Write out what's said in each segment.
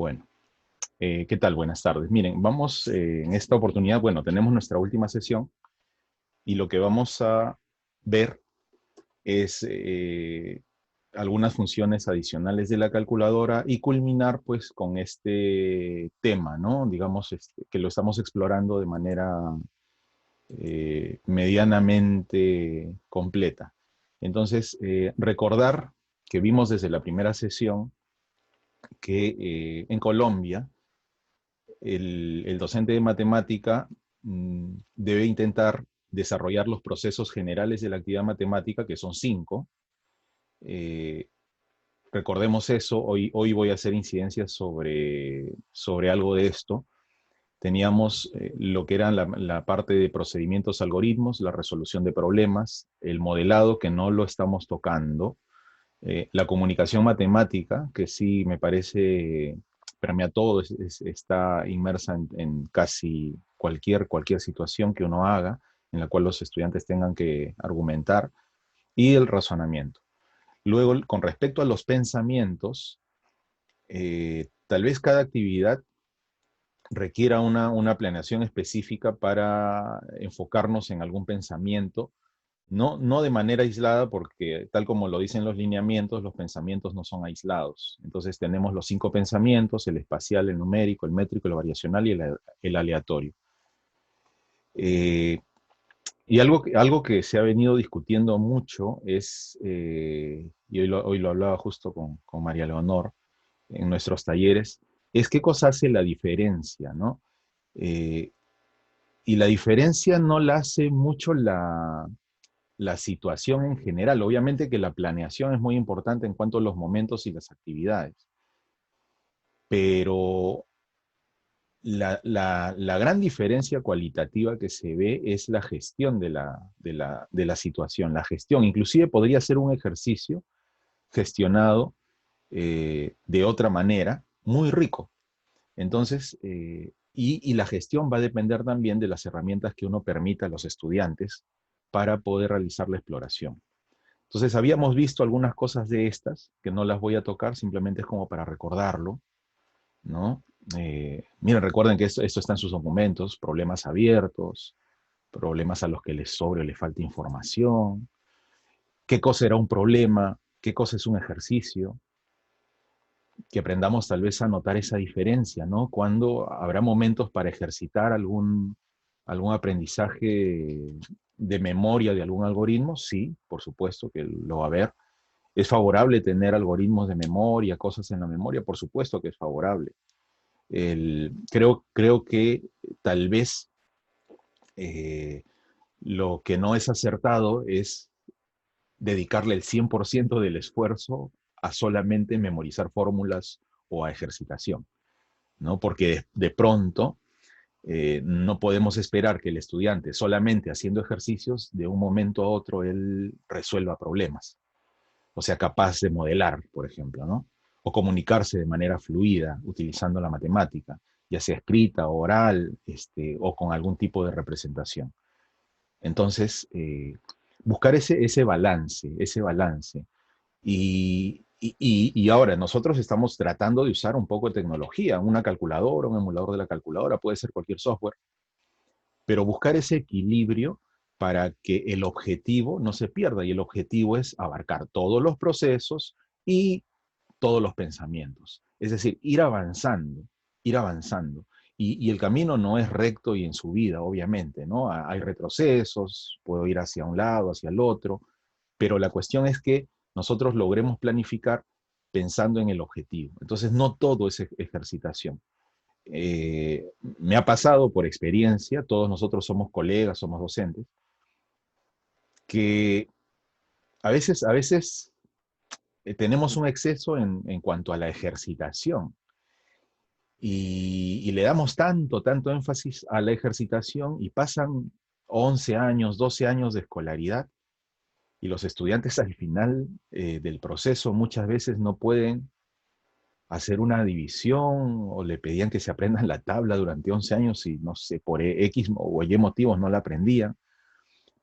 Bueno, ¿qué tal? Buenas tardes. Miren, vamos en esta oportunidad, bueno, tenemos nuestra última sesión y lo que vamos a ver es algunas funciones adicionales de la calculadora y culminar pues con este tema, ¿no? Digamos que lo estamos explorando de manera medianamente completa. Entonces, recordar que vimos desde la primera sesión que en Colombia el docente de matemática debe intentar desarrollar los procesos generales de la actividad matemática, que son 5. Eh, recordemos eso, hoy voy a hacer incidencias sobre algo de esto. Teníamos lo que era la parte de procedimientos, algoritmos, la resolución de problemas, el modelado, que no lo estamos tocando, la comunicación matemática, que sí me parece permea todo, está inmersa en casi cualquier situación que uno haga, en la cual los estudiantes tengan que argumentar, y el razonamiento. Luego, con respecto a los pensamientos, tal vez cada actividad requiera una planeación específica para enfocarnos en algún pensamiento, no de manera aislada, porque tal como lo dicen los lineamientos, los pensamientos no son aislados. Entonces tenemos los 5 pensamientos: el espacial, el numérico, el métrico, el variacional y el aleatorio. Y algo que se ha venido discutiendo mucho es, y hoy lo hablaba justo con María Leonor en nuestros talleres, es qué cosa hace la diferencia, ¿no? Eh, y la diferencia no la hace mucho la situación en general. Obviamente que la planeación es muy importante en cuanto a los momentos y las actividades, pero la gran diferencia cualitativa que se ve es la gestión de la situación, la gestión. Inclusive podría ser un ejercicio gestionado de otra manera, muy rico. Entonces, y la gestión va a depender también de las herramientas que uno permita a los estudiantes para poder realizar la exploración. Entonces, habíamos visto algunas cosas de estas, que no las voy a tocar, simplemente es como para recordarlo, ¿no? Miren, recuerden que esto está en sus documentos: problemas abiertos, problemas a los que les sobre o les falta información, qué cosa era un problema, qué cosa es un ejercicio, que aprendamos tal vez a notar esa diferencia, ¿no? Cuando habrá momentos para ejercitar algún aprendizaje de memoria de algún algoritmo, sí, por supuesto que lo va a haber. ¿Es favorable tener algoritmos de memoria, cosas en la memoria? Por supuesto que es favorable. Creo que tal vez eh, lo que no es acertado es dedicarle el 100% del esfuerzo a solamente memorizar fórmulas o a ejercitación, ¿no? Porque de pronto no podemos esperar que el estudiante, solamente haciendo ejercicios, de un momento a otro él resuelva problemas. O sea, capaz de modelar, por ejemplo, ¿no? O comunicarse de manera fluida utilizando la matemática, ya sea escrita, oral, o con algún tipo de representación. Entonces, buscar ese balance, ese balance. Y ahora nosotros estamos tratando de usar un poco de tecnología, una calculadora, un emulador de la calculadora, puede ser cualquier software, pero buscar ese equilibrio para que el objetivo no se pierda, y el objetivo es abarcar todos los procesos y todos los pensamientos. Es decir, ir avanzando, ir avanzando. Y el camino no es recto y en subida, obviamente, ¿no? Hay retrocesos, puedo ir hacia un lado, hacia el otro, pero la cuestión es que nosotros logremos planificar pensando en el objetivo. Entonces, no todo es ejercitación. Me ha pasado por experiencia, todos nosotros somos colegas, somos docentes, que a veces tenemos un exceso en cuanto a la ejercitación y le damos tanto énfasis a la ejercitación y pasan 11 años, 12 años de escolaridad y los estudiantes al final del proceso muchas veces no pueden hacer una división, o le pedían que se aprendan la tabla durante 11 años y no sé, por X o Y motivos no la aprendían,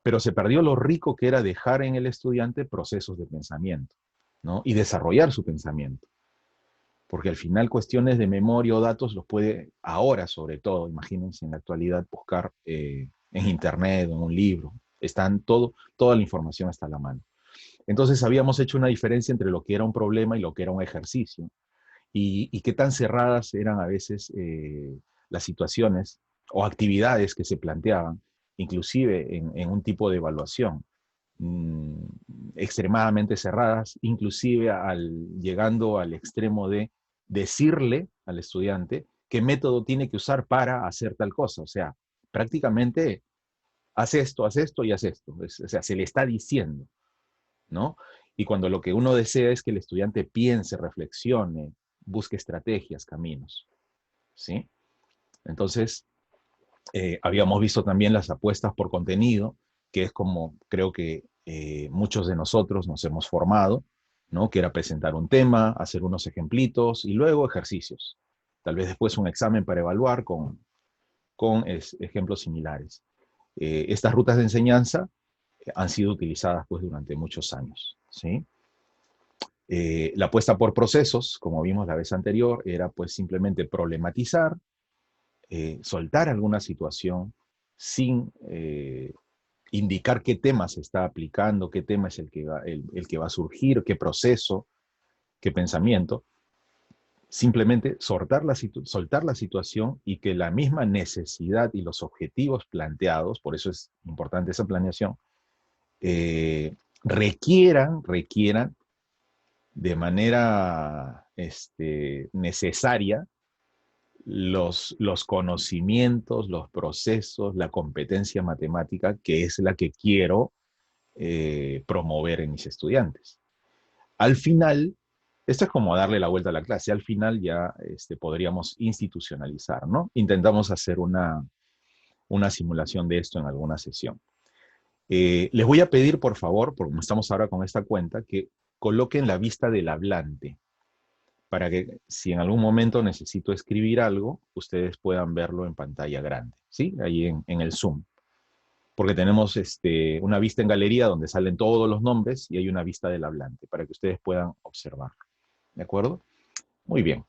pero se perdió lo rico que era dejar en el estudiante procesos de pensamiento, ¿no? Y desarrollar su pensamiento. porque al final cuestiones de memoria o datos los puede, ahora sobre todo, imagínense en la actualidad, buscar en internet, en un libro, toda la información está a la mano. Entonces habíamos hecho una diferencia entre lo que era un problema y lo que era un ejercicio, y qué tan cerradas eran a veces las situaciones o actividades que se planteaban, inclusive en un tipo de evaluación, mm, extremadamente cerradas, inclusive llegando al extremo de decirle al estudiante qué método tiene que usar para hacer tal cosa. O sea, prácticamente haz esto y haz esto. O sea, se le está diciendo, ¿no? Y cuando lo que uno desea es que el estudiante piense, reflexione, busque estrategias, caminos, ¿sí? Entonces, habíamos visto también las apuestas por contenido, que es como creo que muchos de nosotros nos hemos formado, ¿no? Que era presentar un tema, hacer unos ejemplitos y luego ejercicios. Tal vez después un examen para evaluar con ejemplos similares. Estas rutas de enseñanza han sido utilizadas pues durante muchos años, ¿sí? La apuesta por procesos, como vimos la vez anterior, era pues simplemente problematizar, soltar alguna situación sin indicar qué tema se está aplicando, qué tema es el que va a surgir, qué proceso, qué pensamiento. Simplemente soltar la situación y que la misma necesidad y los objetivos planteados, por eso es importante esa planeación, requieran de manera necesaria los conocimientos, los procesos, la competencia matemática, que es la que quiero promover en mis estudiantes. Al final, esto es como darle la vuelta a la clase, al final ya podríamos institucionalizar, ¿no? Intentamos hacer una simulación de esto en alguna sesión. Les voy a pedir, por favor, porque como estamos ahora con esta cuenta, que coloquen la vista del hablante, para que si en algún momento necesito escribir algo, ustedes puedan verlo en pantalla grande, ¿sí? Ahí en el Zoom. Porque tenemos una vista en galería donde salen todos los nombres y hay una vista del hablante, para que ustedes puedan observarlo. ¿De acuerdo? Muy bien.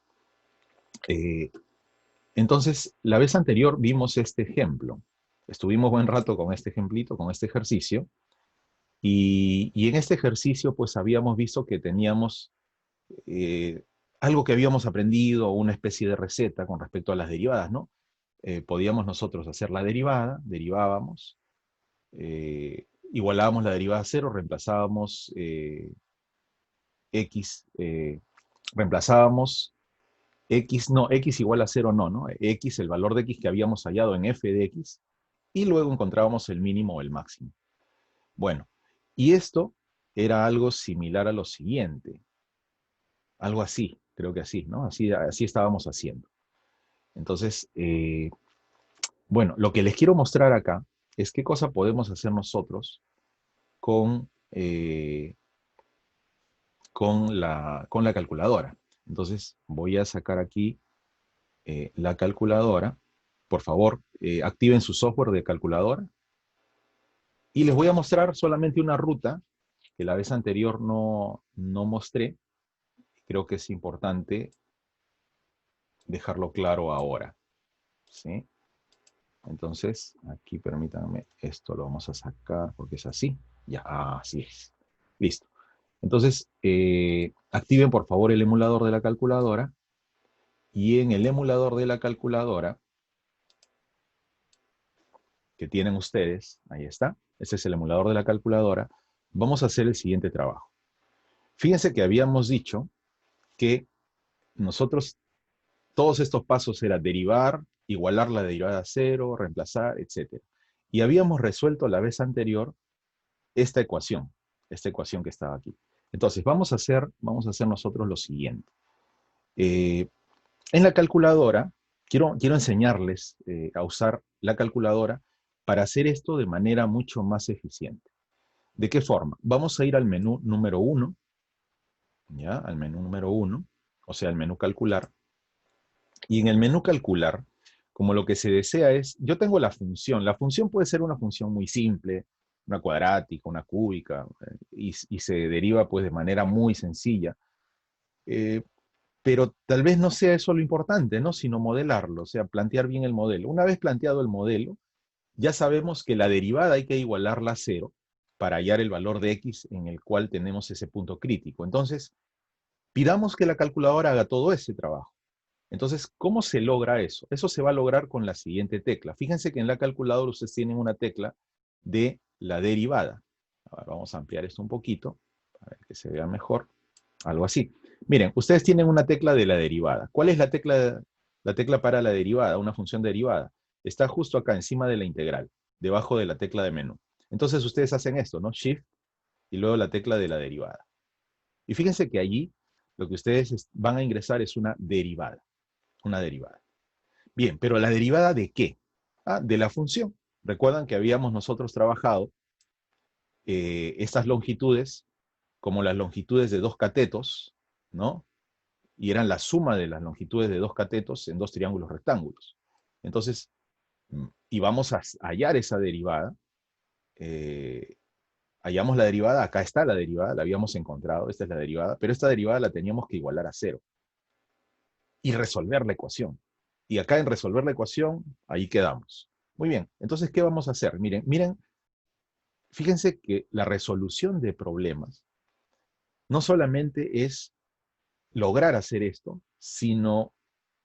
Entonces, la vez anterior vimos este ejemplo. Estuvimos buen rato con este ejemplito, con este ejercicio, y en este ejercicio pues habíamos visto que teníamos algo que habíamos aprendido, una especie de receta con respecto a las derivadas, ¿no? Podíamos nosotros hacer la derivada, derivábamos, igualábamos la derivada a cero, reemplazábamos x, reemplazábamos x, no, x igual a cero no, ¿no? X, el valor de x que habíamos hallado en f de x, y luego encontrábamos el mínimo o el máximo. Bueno, y esto era algo similar a lo siguiente, algo así, creo que así, ¿no? Así estábamos haciendo. Entonces, bueno, lo que les quiero mostrar acá es qué cosa podemos hacer nosotros con la calculadora. Entonces, voy a sacar aquí la calculadora. Por favor, activen su software de calculadora. Y les voy a mostrar solamente una ruta que la vez anterior no mostré. Creo que es importante dejarlo claro ahora, ¿sí? Entonces, aquí permítanme, esto lo vamos a sacar porque es así. Ya, así es. Listo. Entonces, activen por favor el emulador de la calculadora. Y en el emulador de la calculadora que tienen ustedes, ahí está, ese es el emulador de la calculadora, vamos a hacer el siguiente trabajo. Fíjense que habíamos dicho que nosotros, todos estos pasos era derivar, igualar la derivada a cero, reemplazar, etc. Y habíamos resuelto la vez anterior esta ecuación que estaba aquí. Entonces, vamos a hacer nosotros lo siguiente. En la calculadora, quiero enseñarles a usar la calculadora para hacer esto de manera mucho más eficiente. ¿De qué forma? Vamos a ir al menú número 1, ¿ya? Al menú número 1, o sea, al menú calcular. Y en el menú calcular, como lo que se desea es, yo tengo la función puede ser una función muy simple, una cuadrática, una cúbica, y se deriva pues de manera muy sencilla. pero tal vez no sea eso lo importante, ¿no? Sino modelarlo, o sea, plantear bien el modelo. Una vez planteado el modelo, ya sabemos que la derivada hay que igualarla a cero para hallar el valor de x en el cual tenemos ese punto crítico. Entonces, pidamos que la calculadora haga todo ese trabajo. Entonces, ¿cómo se logra eso? Eso se va a lograr con la siguiente tecla. Fíjense que en la calculadora ustedes tienen una tecla de la derivada. Ahora vamos a ampliar esto un poquito para que se vea mejor. Algo así. Miren, ustedes tienen una tecla de la derivada. ¿Cuál es la tecla para la derivada? Una función derivada. Está justo acá, encima de la integral, debajo de la tecla de menú. Entonces ustedes hacen esto, ¿no? Shift y luego la tecla de la derivada. Y fíjense que allí lo que ustedes van a ingresar es una derivada. Una derivada. Bien, pero ¿la derivada de qué? Ah, de la función. Recuerdan que habíamos nosotros trabajado estas longitudes como las longitudes de dos catetos, ¿no? Y eran la suma de las longitudes de dos catetos en dos triángulos rectángulos. Entonces, y vamos a hallar esa derivada. Hallamos la derivada, acá está la derivada, la habíamos encontrado, esta es la derivada, pero esta derivada la teníamos que igualar a cero. Y resolver la ecuación. Y acá en resolver la ecuación, ahí quedamos. Muy bien, entonces, ¿qué vamos a hacer? Miren, fíjense que la resolución de problemas no solamente es lograr hacer esto, sino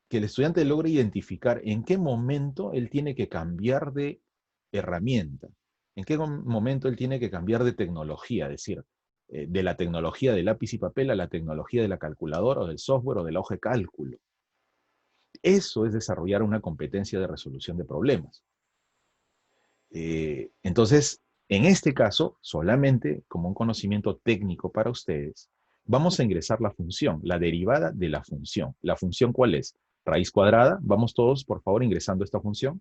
que el estudiante logre identificar en qué momento él tiene que cambiar de herramienta, en qué momento él tiene que cambiar de tecnología, es decir, de la tecnología de lápiz y papel a la tecnología de la calculadora o del software o de la hoja de cálculo. Eso es desarrollar una competencia de resolución de problemas. Entonces, en este caso, solamente como un conocimiento técnico para ustedes, vamos a ingresar la función, la derivada de la función. ¿La función cuál es? Raíz cuadrada. Vamos todos, por favor, ingresando esta función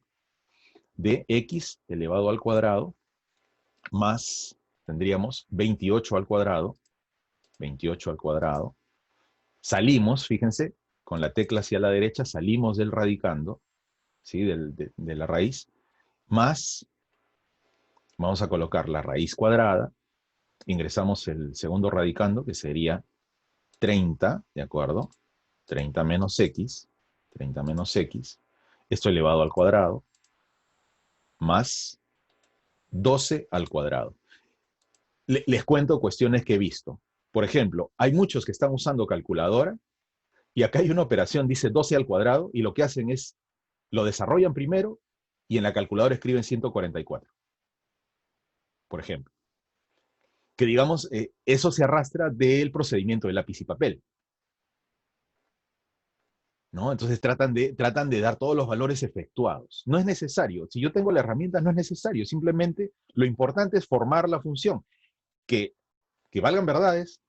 de x elevado al cuadrado más, tendríamos 28 al cuadrado, 28 al cuadrado. Salimos, fíjense, con la tecla hacia la derecha, salimos del radicando, ¿sí? de la raíz, más, vamos a colocar la raíz cuadrada, ingresamos el segundo radicando, que sería 30, ¿de acuerdo? 30 menos x, 30 menos x, esto elevado al cuadrado, más 12 al cuadrado. Les cuento cuestiones que he visto. Por ejemplo, hay muchos que están usando calculadora y acá hay una operación, dice 12 al cuadrado, y lo que hacen es, lo desarrollan primero y en la calculadora escriben 144, por ejemplo. Que digamos, eso se arrastra del procedimiento de lápiz y papel, ¿no? Entonces tratan de dar todos los valores efectuados. No es necesario. Si yo tengo la herramienta, no es necesario. Simplemente lo importante es formar la función. Que valgan verdades,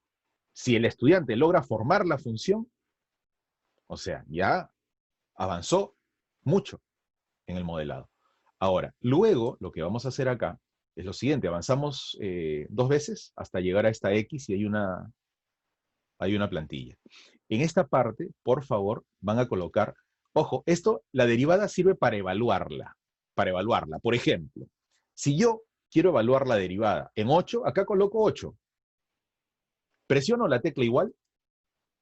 si el estudiante logra formar la función, o sea, ya avanzó mucho en el modelado. Ahora, luego lo que vamos a hacer acá es lo siguiente. Avanzamos 2 veces hasta llegar a esta X y hay una plantilla. En esta parte, por favor, van a colocar, ojo, esto, la derivada sirve para evaluarla. Para evaluarla. Por ejemplo, si yo quiero evaluar la derivada en 8, acá coloco 8. Presiono la tecla igual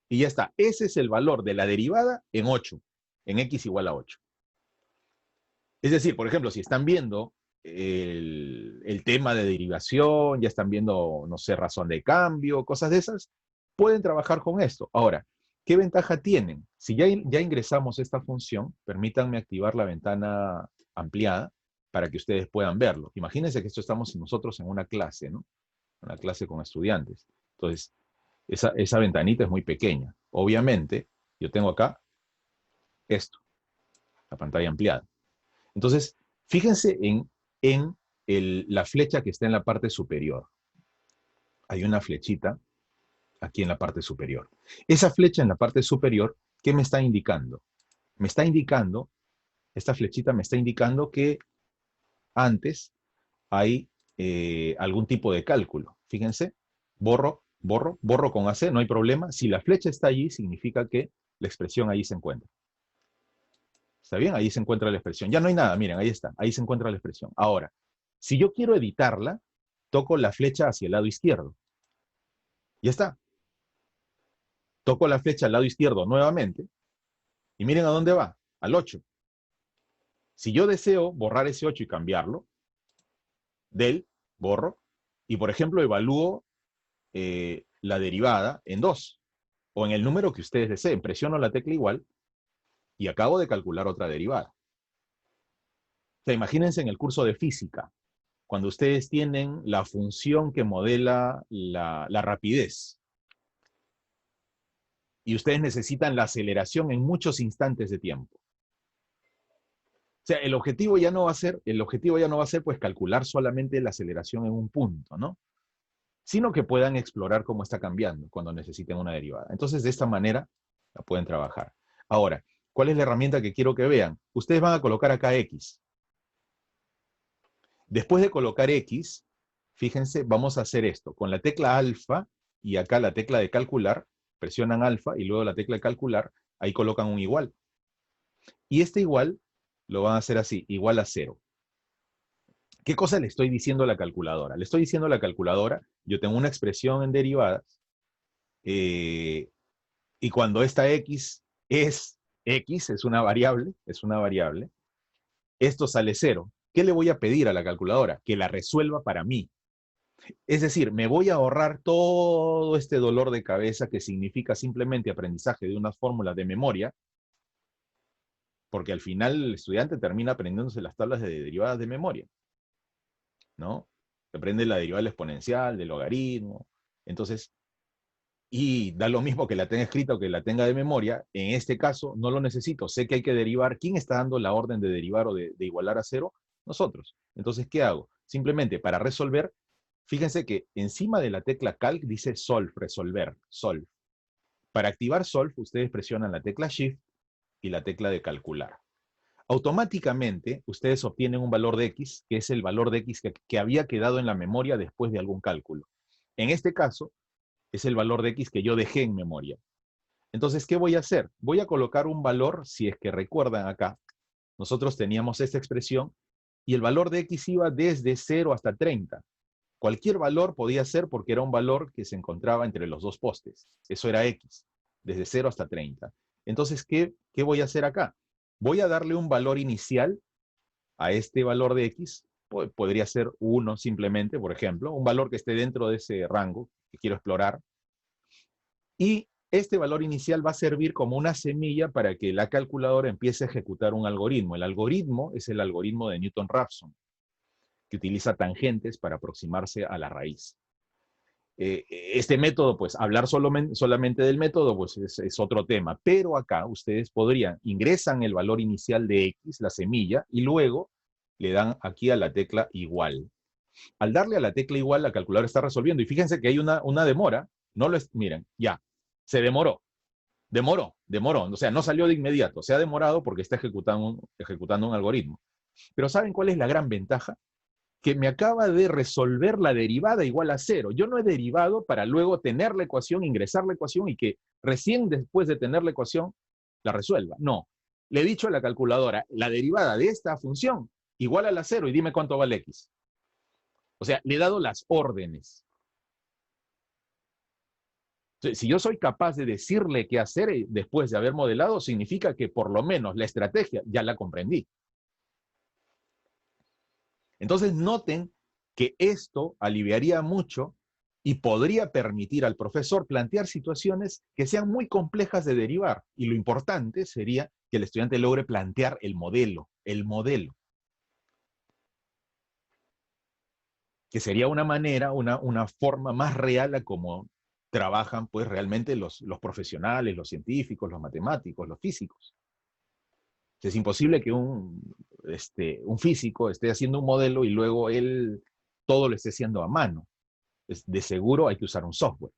y ya está. Ese es el valor de la derivada en 8, en x igual a 8. Es decir, por ejemplo, si están viendo el tema de derivación, ya están viendo, no sé, razón de cambio, cosas de esas, pueden trabajar con esto. Ahora, ¿qué ventaja tienen? Si ya ingresamos esta función, permítanme activar la ventana ampliada para que ustedes puedan verlo. Imagínense que esto estamos nosotros en una clase, ¿no? Una clase con estudiantes. Entonces, esa ventanita es muy pequeña. Obviamente, yo tengo acá esto, la pantalla ampliada. Entonces, fíjense en la flecha que está en la parte superior. Hay una flechita aquí en la parte superior. Esa flecha en la parte superior, ¿qué me está indicando? Me está indicando, esta flechita me está indicando que antes hay algún tipo de cálculo. Fíjense, borro con AC, no hay problema. Si la flecha está allí, significa que la expresión allí se encuentra. ¿Está bien? Ahí se encuentra la expresión. Ya no hay nada, miren, ahí está. Ahí se encuentra la expresión. Ahora, si yo quiero editarla, toco la flecha hacia el lado izquierdo. Ya está. Toco la flecha al lado izquierdo nuevamente, y miren a dónde va, al 8. Si yo deseo borrar ese 8 y cambiarlo, del, borro, y por ejemplo evalúo la derivada en 2, o en el número que ustedes deseen, presiono la tecla igual, y acabo de calcular otra derivada. O sea, imagínense en el curso de física, cuando ustedes tienen la función que modela la rapidez, y ustedes necesitan la aceleración en muchos instantes de tiempo. O sea, el objetivo ya no va a ser pues calcular solamente la aceleración en un punto, ¿no? Sino que puedan explorar cómo está cambiando cuando necesiten una derivada. Entonces, de esta manera la pueden trabajar. Ahora, ¿cuál es la herramienta que quiero que vean? Ustedes van a colocar acá X. Después de colocar X, fíjense, vamos a hacer esto. Con la tecla alfa y acá la tecla de calcular, presionan alfa y luego la tecla de calcular, ahí colocan un igual. Y este igual lo van a hacer así, igual a 0. ¿Qué cosa le estoy diciendo a la calculadora? Le estoy diciendo a la calculadora, yo tengo una expresión en derivadas, y cuando esta X, es una variable, esto sale 0. ¿Qué le voy a pedir a la calculadora? Que la resuelva para mí. Es decir, me voy a ahorrar todo este dolor de cabeza que significa simplemente aprendizaje de unas fórmulas de memoria, porque al final el estudiante termina aprendiéndose las tablas de derivadas de memoria, ¿no? Aprende la derivada del exponencial, del logaritmo. Entonces, y da lo mismo que la tenga escrita o que la tenga de memoria, en este caso no lo necesito, sé que hay que derivar. ¿Quién está dando la orden de derivar o de igualar a 0? Nosotros. Entonces, ¿qué hago? Simplemente para resolver, fíjense que encima de la tecla calc dice solve, resolver, solve. Para activar solve, ustedes presionan la tecla shift y la tecla de calcular. Automáticamente, ustedes obtienen un valor de x, que es el valor de x que había quedado en la memoria después de algún cálculo. En este caso, es el valor de x que yo dejé en memoria. Entonces, ¿qué voy a hacer? Voy a colocar un valor, si es que recuerdan acá, nosotros teníamos esta expresión, y el valor de x iba desde 0 hasta 30. Cualquier valor podía ser porque era un valor que se encontraba entre los dos postes. Eso era x, desde 0 hasta 30. Entonces, ¿qué voy a hacer acá? Voy a darle un valor inicial a este valor de x. Podría ser 1 simplemente, por ejemplo, un valor que esté dentro de ese rango que quiero explorar. Y este valor inicial va a servir como una semilla para que la calculadora empiece a ejecutar un algoritmo. El algoritmo es el algoritmo de Newton-Raphson, que utiliza tangentes para aproximarse a la raíz. Este método, pues hablar solamente del método, pues es otro tema. Pero acá ustedes ingresan el valor inicial de X, la semilla, y luego le dan aquí a la tecla igual. Al darle a la tecla igual, la calculadora está resolviendo. Y fíjense que hay una demora. Miren, ya, se demoró. O sea, no salió de inmediato. Se ha demorado porque está ejecutando un algoritmo. Pero ¿saben cuál es la gran ventaja? Que me acaba de resolver la derivada igual a 0. Yo no he derivado para luego tener la ecuación, ingresar la ecuación y que recién después de tener la ecuación la resuelva. No. Le he dicho a la calculadora, la derivada de esta función igual a la 0 y dime cuánto vale x. O sea, le he dado las órdenes. Si yo soy capaz de decirle qué hacer después de haber modelado, significa que por lo menos la estrategia ya la comprendí. Entonces noten que esto aliviaría mucho y podría permitir al profesor plantear situaciones que sean muy complejas de derivar. Y lo importante sería que el estudiante logre plantear el modelo, que sería una manera, una forma más real a cómo trabajan pues realmente los profesionales, los científicos, los matemáticos, los físicos. Es imposible que un físico esté haciendo un modelo y luego él todo lo esté haciendo a mano. De seguro hay que usar un software.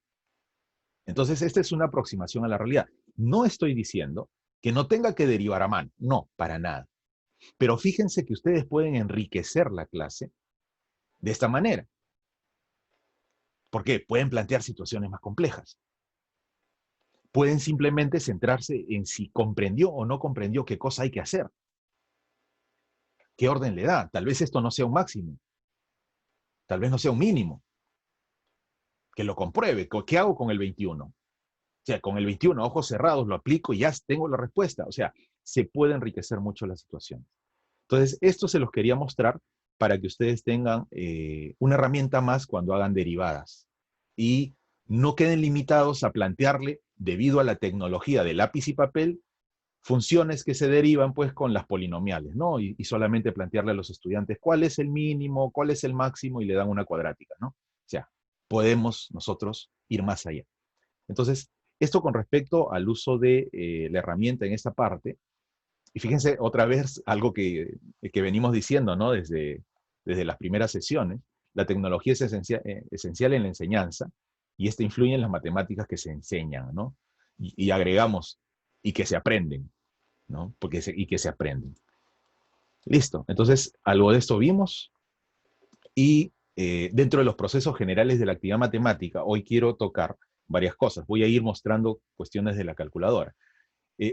Entonces, esta es una aproximación a la realidad. No estoy diciendo que no tenga que derivar a mano, no, para nada. Pero fíjense que ustedes pueden enriquecer la clase de esta manera. Porque pueden plantear situaciones más complejas. Pueden simplemente centrarse en si comprendió o no comprendió qué cosa hay que hacer. ¿Qué orden le da? Tal vez esto no sea un máximo. Tal vez no sea un mínimo. Que lo compruebe. ¿Qué hago con el 21? O sea, con el 21, ojos cerrados, lo aplico y ya tengo la respuesta. O sea, se puede enriquecer mucho la situación. Entonces, esto se los quería mostrar para que ustedes tengan una herramienta más cuando hagan derivadas. Y no queden limitados a plantearle, debido a la tecnología de lápiz y papel, funciones que se derivan pues con las polinomiales, ¿no? Y solamente plantearle a los estudiantes cuál es el mínimo, cuál es el máximo y le dan una cuadrática, ¿no? O sea, podemos nosotros ir más allá. Entonces, esto con respecto al uso de la herramienta en esta parte. Y fíjense otra vez algo que venimos diciendo, ¿no? Desde las primeras sesiones. La tecnología es esencial en la enseñanza y esta influye en las matemáticas que se enseñan, ¿no? Y agregamos, y que se aprenden, ¿no? Y que se aprenden. Listo. Entonces, algo de esto vimos. Y dentro de los procesos generales de la actividad matemática, hoy quiero tocar varias cosas. Voy a ir mostrando cuestiones de la calculadora.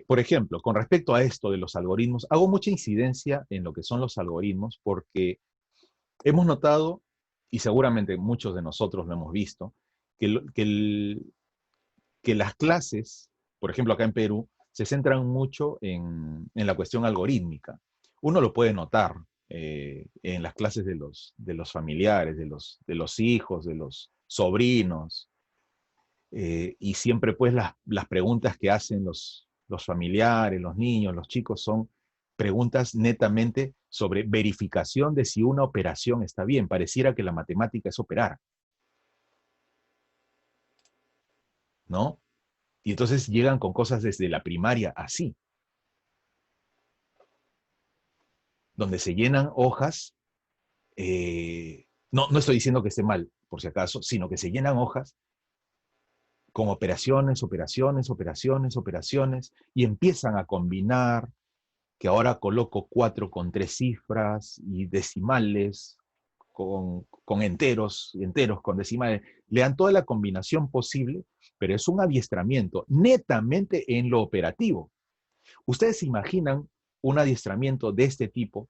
Por ejemplo, con respecto a esto de los algoritmos, hago mucha incidencia en lo que son los algoritmos porque hemos notado, y seguramente muchos de nosotros lo hemos visto, que las clases, por ejemplo acá en Perú, se centran mucho en la cuestión algorítmica. Uno lo puede notar en las clases de los familiares, de los hijos, de los sobrinos, y siempre pues las preguntas que hacen los familiares, los niños, los chicos son preguntas netamente sobre verificación de si una operación está bien. Pareciera que la matemática es operar, ¿no? Y entonces llegan con cosas desde la primaria así, donde se llenan hojas, no estoy diciendo que esté mal, por si acaso, sino que se llenan hojas con operaciones, operaciones, operaciones, operaciones, y empiezan a combinar, que ahora coloco 4 con 3 cifras y decimales con enteros, enteros con decimales. Le dan toda la combinación posible, pero es un adiestramiento netamente en lo operativo. ¿Ustedes se imaginan un adiestramiento de este tipo,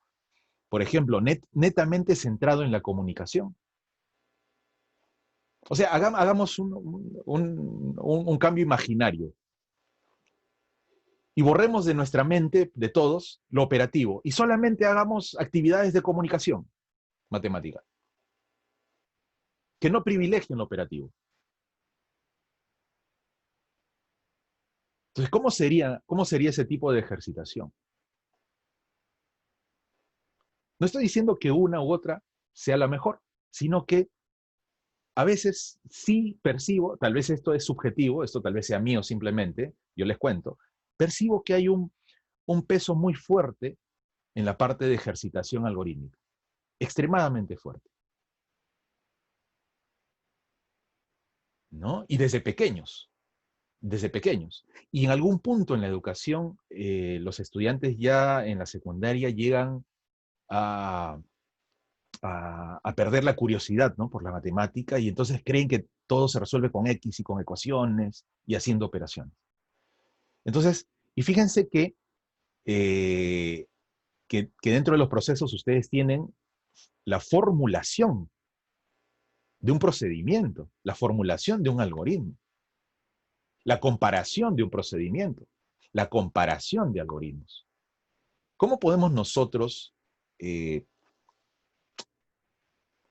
por ejemplo, netamente centrado en la comunicación? O sea, hagamos un cambio imaginario y borremos de nuestra mente, de todos, lo operativo y solamente hagamos actividades de comunicación matemática, que no privilegien lo operativo. Entonces, cómo sería ese tipo de ejercitación? No estoy diciendo que una u otra sea la mejor, sino que a veces sí percibo, tal vez esto es subjetivo, esto tal vez sea mío simplemente, yo les cuento, percibo que hay un peso muy fuerte en la parte de ejercitación algorítmica, extremadamente fuerte, ¿no? Y desde pequeños. Y en algún punto en la educación, los estudiantes ya en la secundaria llegan a, a perder la curiosidad, ¿no? Por la matemática y entonces creen que todo se resuelve con X y con ecuaciones y haciendo operaciones. Entonces, y fíjense eh, que dentro de los procesos ustedes tienen la formulación de un procedimiento, la formulación de un algoritmo, la comparación de un procedimiento, la comparación de algoritmos. ¿Cómo podemos nosotros, eh,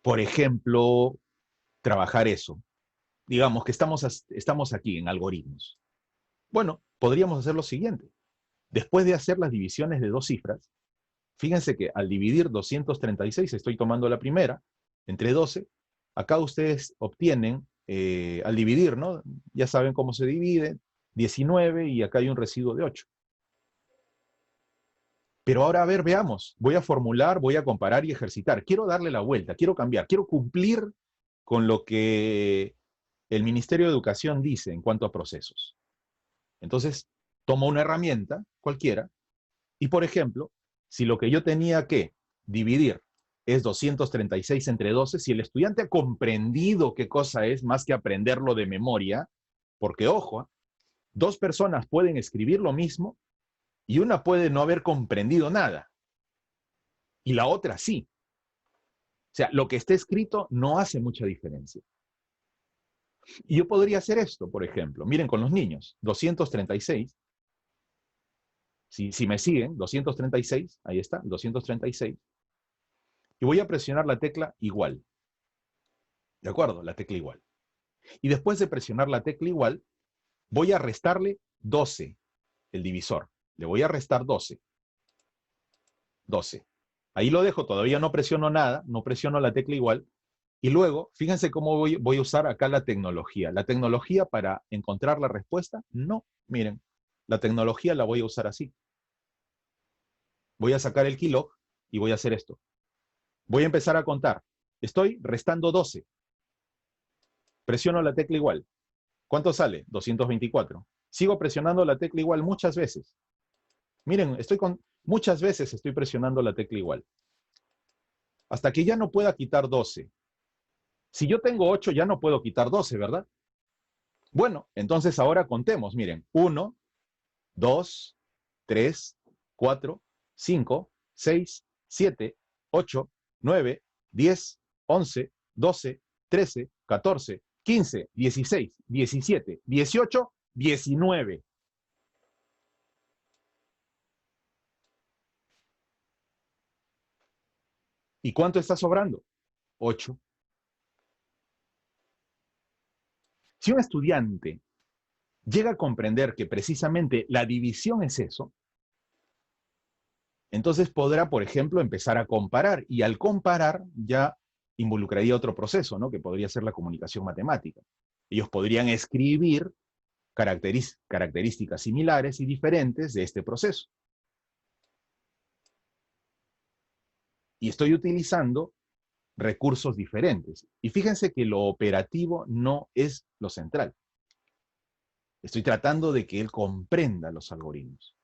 por ejemplo, trabajar eso? Digamos que estamos aquí en algoritmos. Bueno, podríamos hacer lo siguiente. Después de hacer las divisiones de dos cifras, fíjense que al dividir 236, estoy tomando la primera, entre 12, acá ustedes obtienen, al dividir, ¿no? Ya saben cómo se divide, 19 y acá hay un residuo de 8. Pero ahora, a ver, veamos. Voy a formular, voy a comparar y ejercitar. Quiero darle la vuelta, quiero cambiar, quiero cumplir con lo que el Ministerio de Educación dice en cuanto a procesos. Entonces, tomo una herramienta cualquiera y, por ejemplo, si lo que yo tenía que dividir es 236 entre 12, si el estudiante ha comprendido qué cosa es más que aprenderlo de memoria, porque, ojo, dos personas pueden escribir lo mismo y una puede no haber comprendido nada y la otra sí. O sea, lo que está escrito no hace mucha diferencia. Y yo podría hacer esto, por ejemplo. Miren, con los niños, 236. Si me siguen, 236, ahí está, 236. Y voy a presionar la tecla igual. ¿De acuerdo? La tecla igual. Y después de presionar la tecla igual, voy a restarle 12, el divisor. Le voy a restar 12. 12. Ahí lo dejo, todavía no presiono nada, no presiono la tecla igual. Y luego, fíjense cómo voy a usar acá la tecnología. La tecnología para encontrar la respuesta, no. Miren, la tecnología la voy a usar así. Voy a sacar el keylog y voy a hacer esto. Voy a empezar a contar. Estoy restando 12. Presiono la tecla igual. ¿Cuánto sale? 224. Sigo presionando la tecla igual muchas veces. Miren, muchas veces estoy presionando la tecla igual. Hasta que ya no pueda quitar 12. Si yo tengo 8, ya no puedo quitar 12, ¿verdad? Bueno, entonces ahora contemos. Miren, 1, 2, 3, 4, 5, 6, 7, 8, 9, 10, 11, 12, 13, 14, 15, 16, 17, 18, 19. ¿Y cuánto está sobrando? 8. Si un estudiante llega a comprender que precisamente la división es eso, entonces podrá, por ejemplo, empezar a comparar, y al comparar ya involucraría otro proceso, ¿no? Que podría ser la comunicación matemática. Ellos podrían escribir características similares y diferentes de este proceso. Y estoy utilizando recursos diferentes. Y fíjense que lo operativo no es lo central. Estoy tratando de que él comprenda los algoritmos.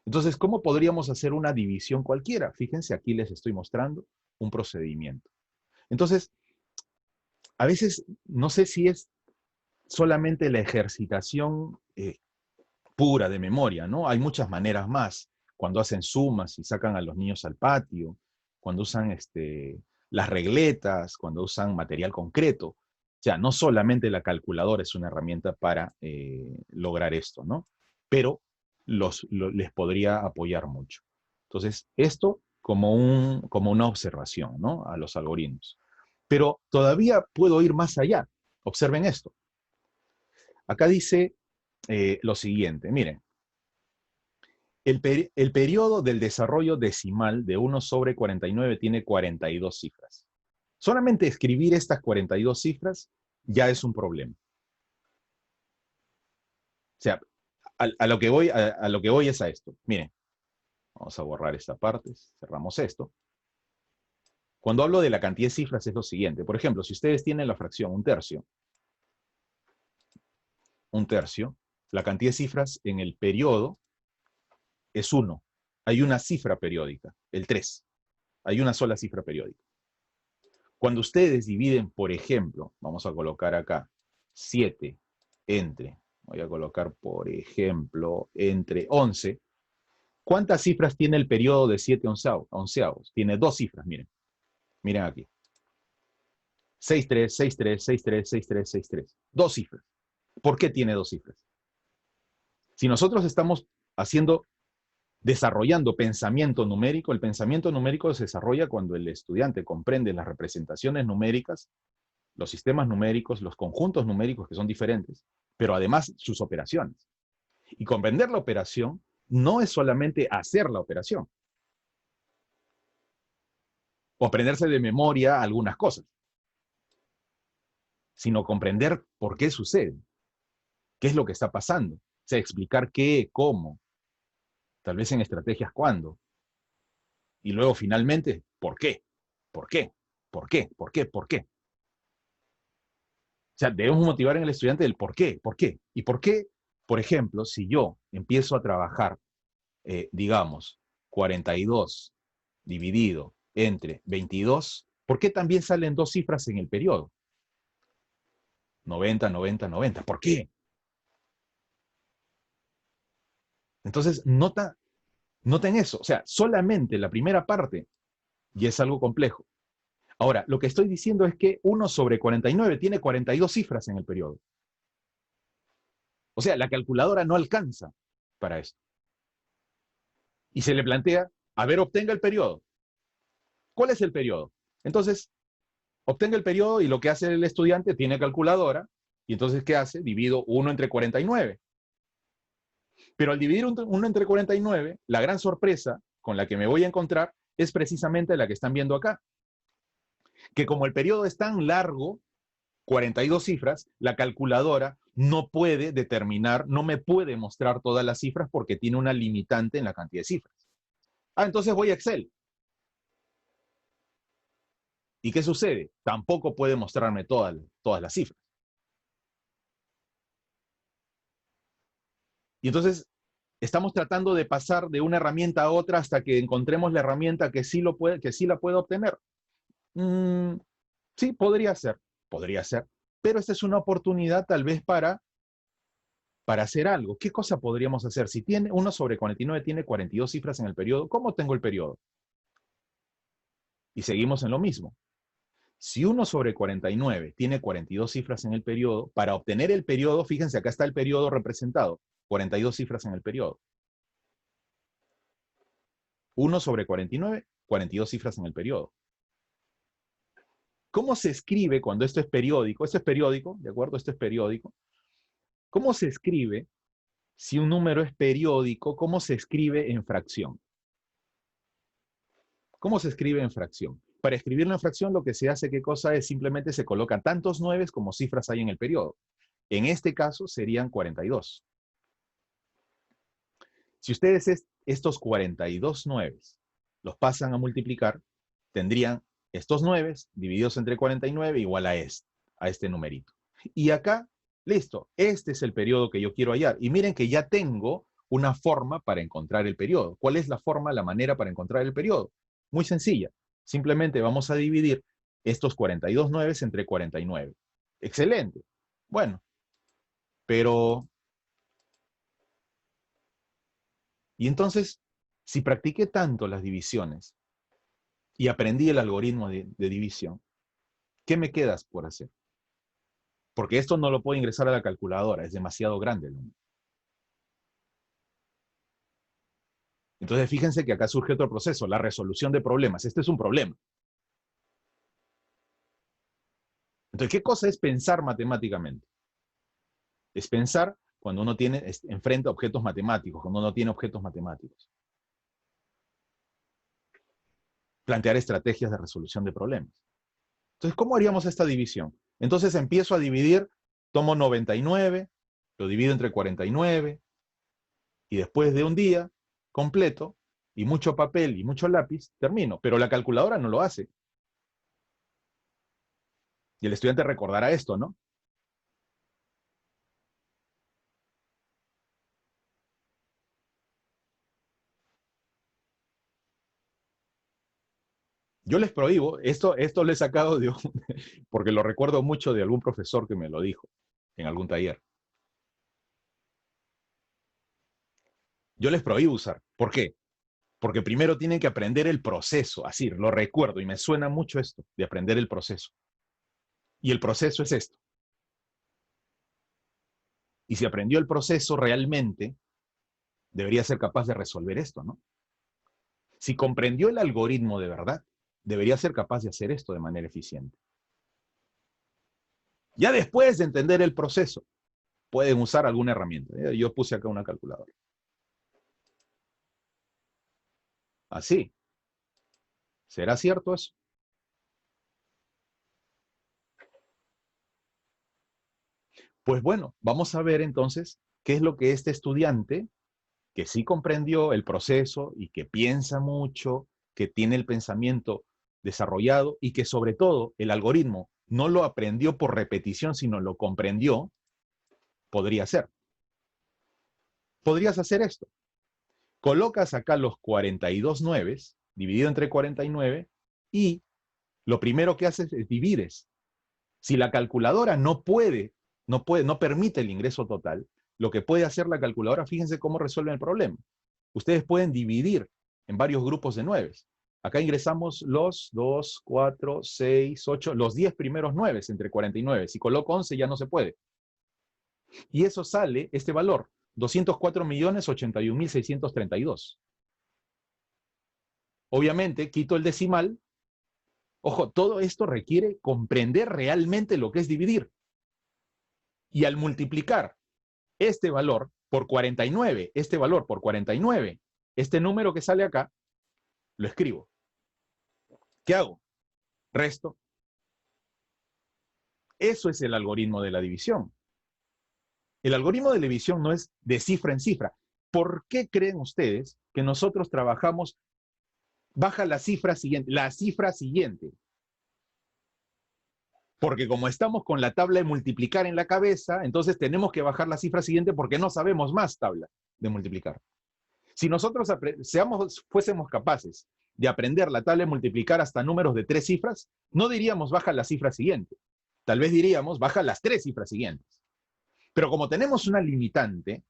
Entonces, ¿cómo podríamos hacer una división cualquiera? Fíjense, aquí les estoy mostrando un procedimiento. Entonces, a veces no sé si es solamente la ejercitación pura de memoria, ¿no? Hay muchas maneras más. Cuando hacen sumas y sacan a los niños al patio, cuando usan las regletas, cuando usan material concreto. O sea, no solamente la calculadora es una herramienta para lograr esto, ¿no? Pero les podría apoyar mucho. Entonces, esto como una observación, ¿no? A los algoritmos. Pero todavía puedo ir más allá. Observen esto. Acá dice lo siguiente, miren. El periodo del desarrollo decimal de 1 sobre 49 tiene 42 cifras. Solamente escribir estas 42 cifras ya es un problema. O sea, a lo que voy es a esto. Miren, vamos a borrar esta parte, cerramos esto. Cuando hablo de la cantidad de cifras es lo siguiente. Por ejemplo, si ustedes tienen la fracción un tercio, la cantidad de cifras en el periodo es 1. Hay una cifra periódica, el 3. Hay una sola cifra periódica. Cuando ustedes dividen, por ejemplo, vamos a colocar acá 7 entre, voy a colocar, por ejemplo, entre 11, ¿cuántas cifras tiene el periodo de 7 onceavos? Tiene 2 cifras, miren. Miren aquí. 63, 63, 63, 63, 63. 2 cifras. ¿Por qué tiene 2 cifras? Si nosotros estamos desarrollando pensamiento numérico, el pensamiento numérico se desarrolla cuando el estudiante comprende las representaciones numéricas, los sistemas numéricos, los conjuntos numéricos que son diferentes, pero además sus operaciones. Y comprender la operación no es solamente hacer la operación, o aprenderse de memoria algunas cosas, sino comprender por qué sucede, qué es lo que está pasando, o sea, explicar qué, cómo, tal vez en estrategias cuándo, y luego finalmente, ¿por qué? ¿Por qué? ¿Por qué? ¿Por qué? ¿Por qué? O sea, debemos motivar en el estudiante el por qué, por qué. Y por qué, por ejemplo, si yo empiezo a trabajar, digamos, 42 dividido entre 22, ¿por qué también salen 2 cifras en el periodo? 90, 90, 90. ¿Por qué? Entonces, noten eso. O sea, solamente la primera parte ya es algo complejo. Ahora, lo que estoy diciendo es que 1 sobre 49 tiene 42 cifras en el periodo. O sea, la calculadora no alcanza para esto. Y se le plantea, a ver, obtenga el periodo. ¿Cuál es el periodo? Entonces, obtenga el periodo y lo que hace el estudiante, tiene calculadora, y entonces, ¿qué hace? Divido 1 entre 49. Pero al dividir 1 entre 49, la gran sorpresa con la que me voy a encontrar es precisamente la que están viendo acá. Que como el periodo es tan largo, 42 cifras, la calculadora no puede determinar, no me puede mostrar todas las cifras porque tiene una limitante en la cantidad de cifras. Entonces voy a Excel. ¿Y qué sucede? Tampoco puede mostrarme todas las cifras. Y entonces estamos tratando de pasar de una herramienta a otra hasta que encontremos la herramienta que sí la pueda obtener. Sí, podría ser, pero esta es una oportunidad tal vez para hacer algo. ¿Qué cosa podríamos hacer? Si 1 sobre 49 tiene 42 cifras en el periodo, ¿cómo tengo el periodo? Y seguimos en lo mismo. Si 1 sobre 49 tiene 42 cifras en el periodo, para obtener el periodo, fíjense, acá está el periodo representado, 42 cifras en el periodo. 1 sobre 49, 42 cifras en el periodo. ¿Cómo se escribe cuando esto es periódico? Esto es periódico, ¿de acuerdo? Esto es periódico. ¿Cómo se escribe si un número es periódico? ¿Cómo se escribe en fracción? ¿Cómo se escribe en fracción? Para escribirlo en fracción, lo que se hace, ¿qué cosa es? Simplemente se colocan tantos 9 como cifras hay en el periodo. En este caso serían 42. Si ustedes estos 42 9 los pasan a multiplicar, tendrían estos 9 divididos entre 49 igual a este numerito. Y acá, listo, este es el periodo que yo quiero hallar. Y miren que ya tengo una forma para encontrar el periodo. ¿Cuál es la forma, la manera para encontrar el periodo? Muy sencilla. Simplemente vamos a dividir estos 42 9 entre 49. Excelente. Bueno, pero... Y entonces, si practiqué tanto las divisiones y aprendí el algoritmo de división, ¿qué me quedas por hacer? Porque esto no lo puedo ingresar a la calculadora, es demasiado grande el número. Entonces, fíjense que acá surge otro proceso, la resolución de problemas. Este es un problema. Entonces, ¿qué cosa es pensar matemáticamente? Es pensar cuando uno enfrenta objetos matemáticos, cuando uno tiene objetos matemáticos. Plantear estrategias de resolución de problemas. Entonces, ¿cómo haríamos esta división? Entonces empiezo a dividir, tomo 99, lo divido entre 49, y después de un día completo, y mucho papel y mucho lápiz, termino. Pero la calculadora no lo hace. Y el estudiante recordará esto, ¿no? Yo les prohíbo, esto lo he sacado porque lo recuerdo mucho de algún profesor que me lo dijo en algún taller. Yo les prohíbo usar. ¿Por qué? Porque primero tienen que aprender el proceso, así, lo recuerdo, y me suena mucho esto, de aprender el proceso. Y el proceso es esto. Y si aprendió el proceso realmente, debería ser capaz de resolver esto, ¿no? Si comprendió el algoritmo de verdad, debería ser capaz de hacer esto de manera eficiente. Ya después de entender el proceso, pueden usar alguna herramienta. Yo puse acá una calculadora. Así. ¿Será cierto eso? Pues bueno, vamos a ver entonces qué es lo que este estudiante, que sí comprendió el proceso y que piensa mucho, que tiene el pensamiento desarrollado y que sobre todo el algoritmo no lo aprendió por repetición, sino lo comprendió, podría hacer. Podrías hacer esto. Colocas acá los 42 nueves, dividido entre 49, y lo primero que haces es divides. Si la calculadora no permite el ingreso total, lo que puede hacer la calculadora, fíjense cómo resuelven el problema. Ustedes pueden dividir en varios grupos de 9. Acá ingresamos los 2, 4, 6, 8, los 10 primeros 9 entre 49. Si coloco 11 ya no se puede. Y eso sale, este valor, 204.081.632. Obviamente, quito el decimal. Ojo, todo esto requiere comprender realmente lo que es dividir. Y al multiplicar este valor por 49, este valor por 49, este número que sale acá, lo escribo. ¿Qué hago? Resto. Eso es el algoritmo de la división. El algoritmo de la división no es de cifra en cifra. ¿Por qué creen ustedes que nosotros trabajamos, baja la cifra siguiente? La cifra siguiente. Porque como estamos con la tabla de multiplicar en la cabeza, entonces tenemos que bajar la cifra siguiente porque no sabemos más tabla de multiplicar. Si nosotros fuésemos capaces de aprender la tabla de multiplicar hasta números de 3 cifras, no diríamos baja la cifra siguiente. Tal vez diríamos baja las 3 cifras siguientes. Pero como tenemos una limitante,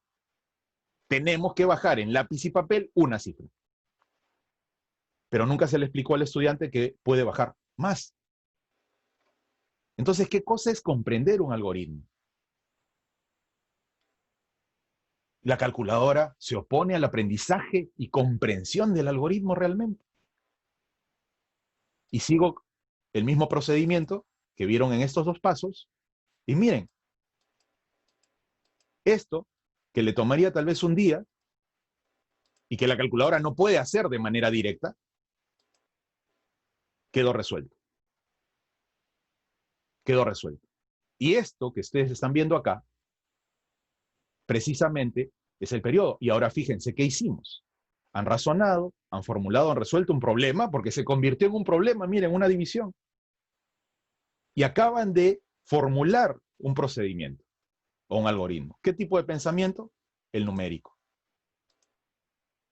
tenemos que bajar en lápiz y papel una cifra. Pero nunca se le explicó al estudiante que puede bajar más. Entonces, ¿qué cosa es comprender un algoritmo? La calculadora se opone al aprendizaje y comprensión del algoritmo realmente. Y sigo el mismo procedimiento que vieron en estos dos pasos. Y miren, esto que le tomaría tal vez un día y que la calculadora no puede hacer de manera directa, quedó resuelto. Quedó resuelto. Y esto que ustedes están viendo acá, precisamente es el periodo. Y ahora fíjense qué hicimos. Han razonado, han formulado, han resuelto un problema, porque se convirtió en un problema, miren, una división. Y acaban de formular un procedimiento o un algoritmo. ¿Qué tipo de pensamiento? El numérico.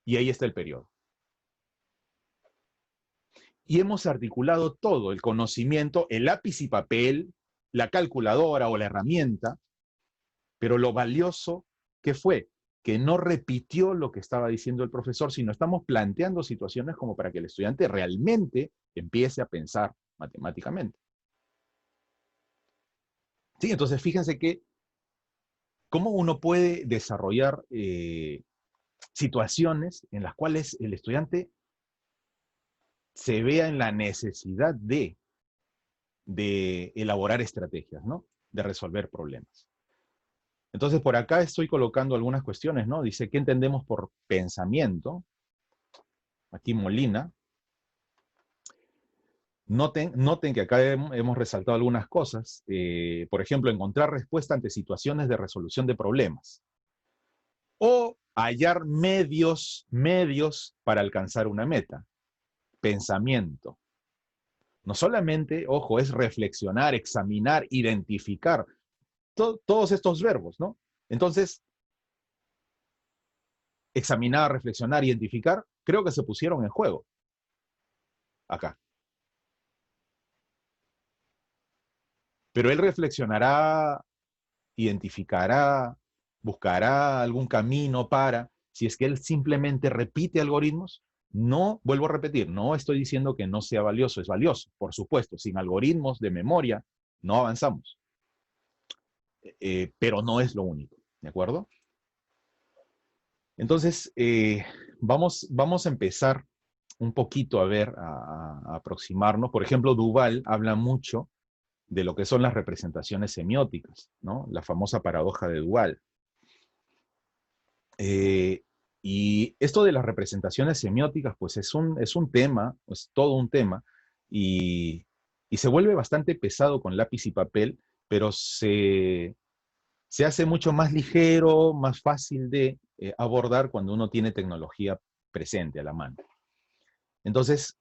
Y ahí está el periodo. Y hemos articulado todo, el conocimiento, el lápiz y papel, la calculadora o la herramienta, pero lo valioso que fue que no repitió lo que estaba diciendo el profesor, sino estamos planteando situaciones como para que el estudiante realmente empiece a pensar matemáticamente. Sí, entonces fíjense que cómo uno puede desarrollar situaciones en las cuales el estudiante se vea en la necesidad de elaborar estrategias, ¿no? De resolver problemas. Entonces, por acá estoy colocando algunas cuestiones, ¿no? Dice, ¿qué entendemos por pensamiento? Aquí Molina. Noten que acá hemos resaltado algunas cosas. Por ejemplo, encontrar respuesta ante situaciones de resolución de problemas. O hallar medios para alcanzar una meta. Pensamiento. No solamente, ojo, es reflexionar, examinar, identificar. Todos estos verbos, ¿no? Entonces, examinar, reflexionar, identificar, creo que se pusieron en juego. Acá. Pero él reflexionará, identificará, buscará algún camino para, si es que él simplemente repite algoritmos, no, vuelvo a repetir, no estoy diciendo que no sea valioso, es valioso, por supuesto, sin algoritmos de memoria no avanzamos. Pero no es lo único, ¿de acuerdo? Entonces, vamos a empezar un poquito a ver, a aproximarnos. Por ejemplo, Duval habla mucho de lo que son las representaciones semióticas, ¿no? La famosa paradoja de Duval. Y esto de las representaciones semióticas, pues es un tema, es todo un tema, y se vuelve bastante pesado con lápiz y papel, pero se hace mucho más ligero, más fácil de abordar cuando uno tiene tecnología presente a la mano. Entonces,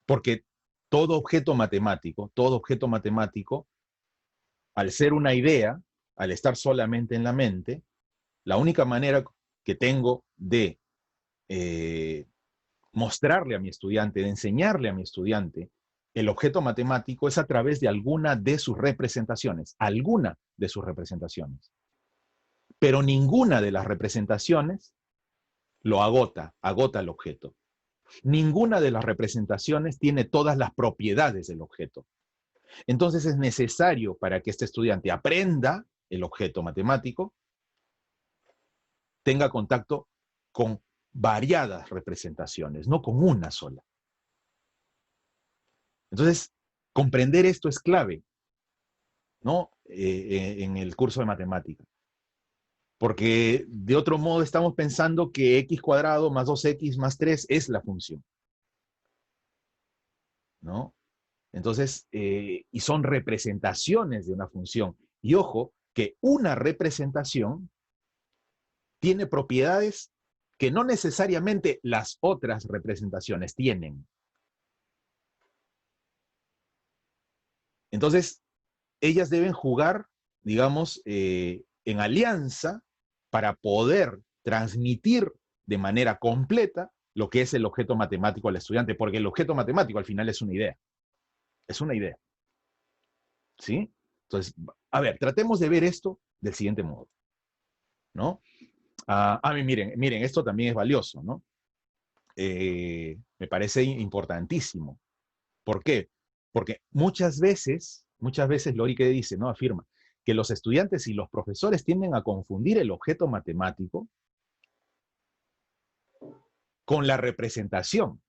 porque todo objeto matemático, al ser una idea, al estar solamente en la mente, la única manera que tengo de mostrarle a mi estudiante, de enseñarle a mi estudiante el objeto matemático es a través de alguna de sus representaciones, Pero ninguna de las representaciones lo agota el objeto. Ninguna de las representaciones tiene todas las propiedades del objeto. Entonces es necesario para que este estudiante aprenda el objeto matemático, tenga contacto con variadas representaciones, no con una sola. Entonces, comprender esto es clave, ¿no? En el curso de matemática. Porque de otro modo estamos pensando que x cuadrado más 2x más 3 es la función, ¿no? Entonces, y son representaciones de una función. Y ojo, que una representación tiene propiedades que no necesariamente las otras representaciones tienen. Entonces, ellas deben jugar, digamos, en alianza para poder transmitir de manera completa lo que es el objeto matemático al estudiante, porque el objeto matemático al final es una idea. Es una idea. ¿Sí? Entonces, a ver, tratemos de ver esto del siguiente modo, ¿no? Miren, esto también es valioso, ¿no? Me parece importantísimo. ¿Por qué? Porque muchas veces Lori que dice, ¿no? Afirma que los estudiantes y los profesores tienden a confundir el objeto matemático con la representación.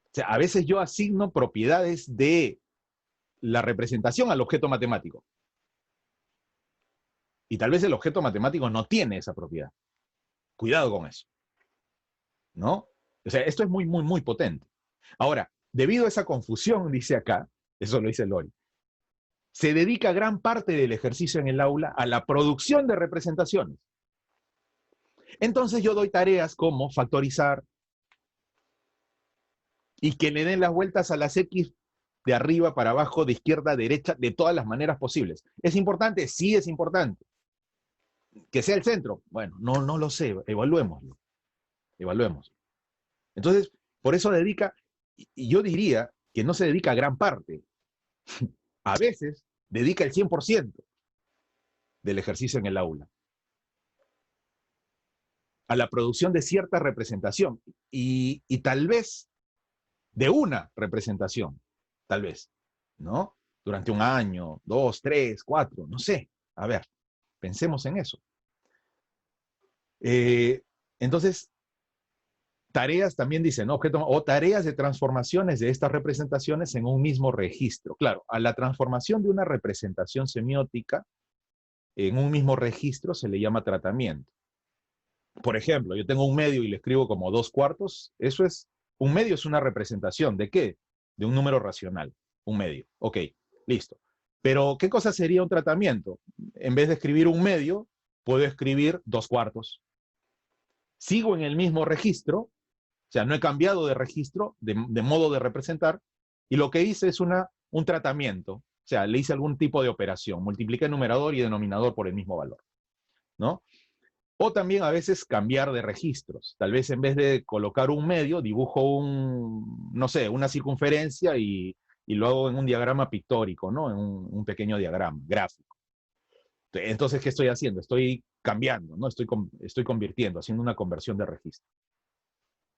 O sea, a veces yo asigno propiedades de la representación al objeto matemático. Y tal vez el objeto matemático no tiene esa propiedad. Cuidado con eso, ¿no? O sea, esto es muy, muy, muy potente. Ahora, debido a esa confusión, dice acá, eso lo dice Lori, se dedica gran parte del ejercicio en el aula a la producción de representaciones. Entonces yo doy tareas como factorizar y que le den las vueltas a las X de arriba para abajo, de izquierda a derecha, de todas las maneras posibles. ¿Es importante? Sí es importante. ¿Que sea el centro? Bueno, no lo sé, evaluémoslo. Entonces, por eso dedica, y yo diría que no se dedica a gran parte, a veces dedica el 100% del ejercicio en el aula a la producción de cierta representación y tal vez de una representación, tal vez, ¿no? Durante un año, 2, 3, 4, no sé. A ver, pensemos en eso. Entonces, tareas también dicen, ¿no? Objeto, o tareas de transformaciones de estas representaciones en un mismo registro. Claro, a la transformación de una representación semiótica en un mismo registro se le llama tratamiento. Por ejemplo, yo tengo un medio y le escribo como 2/4, eso es, un medio es una representación, ¿de qué? De un número racional, un medio. Ok, listo. Pero, ¿qué cosa sería un tratamiento? En vez de escribir un medio, puedo escribir 2/4. Sigo en el mismo registro, o sea, no he cambiado de registro, de modo de representar, y lo que hice es un tratamiento, o sea, le hice algún tipo de operación, multipliqué numerador y denominador por el mismo valor, ¿no? O también a veces cambiar de registros. Tal vez en vez de colocar un medio, dibujo no sé, una circunferencia y lo hago en un diagrama pictórico, ¿no? En un pequeño diagrama, gráfico. Entonces, ¿qué estoy haciendo? Estoy cambiando, ¿no? Estoy convirtiendo, haciendo una conversión de registro.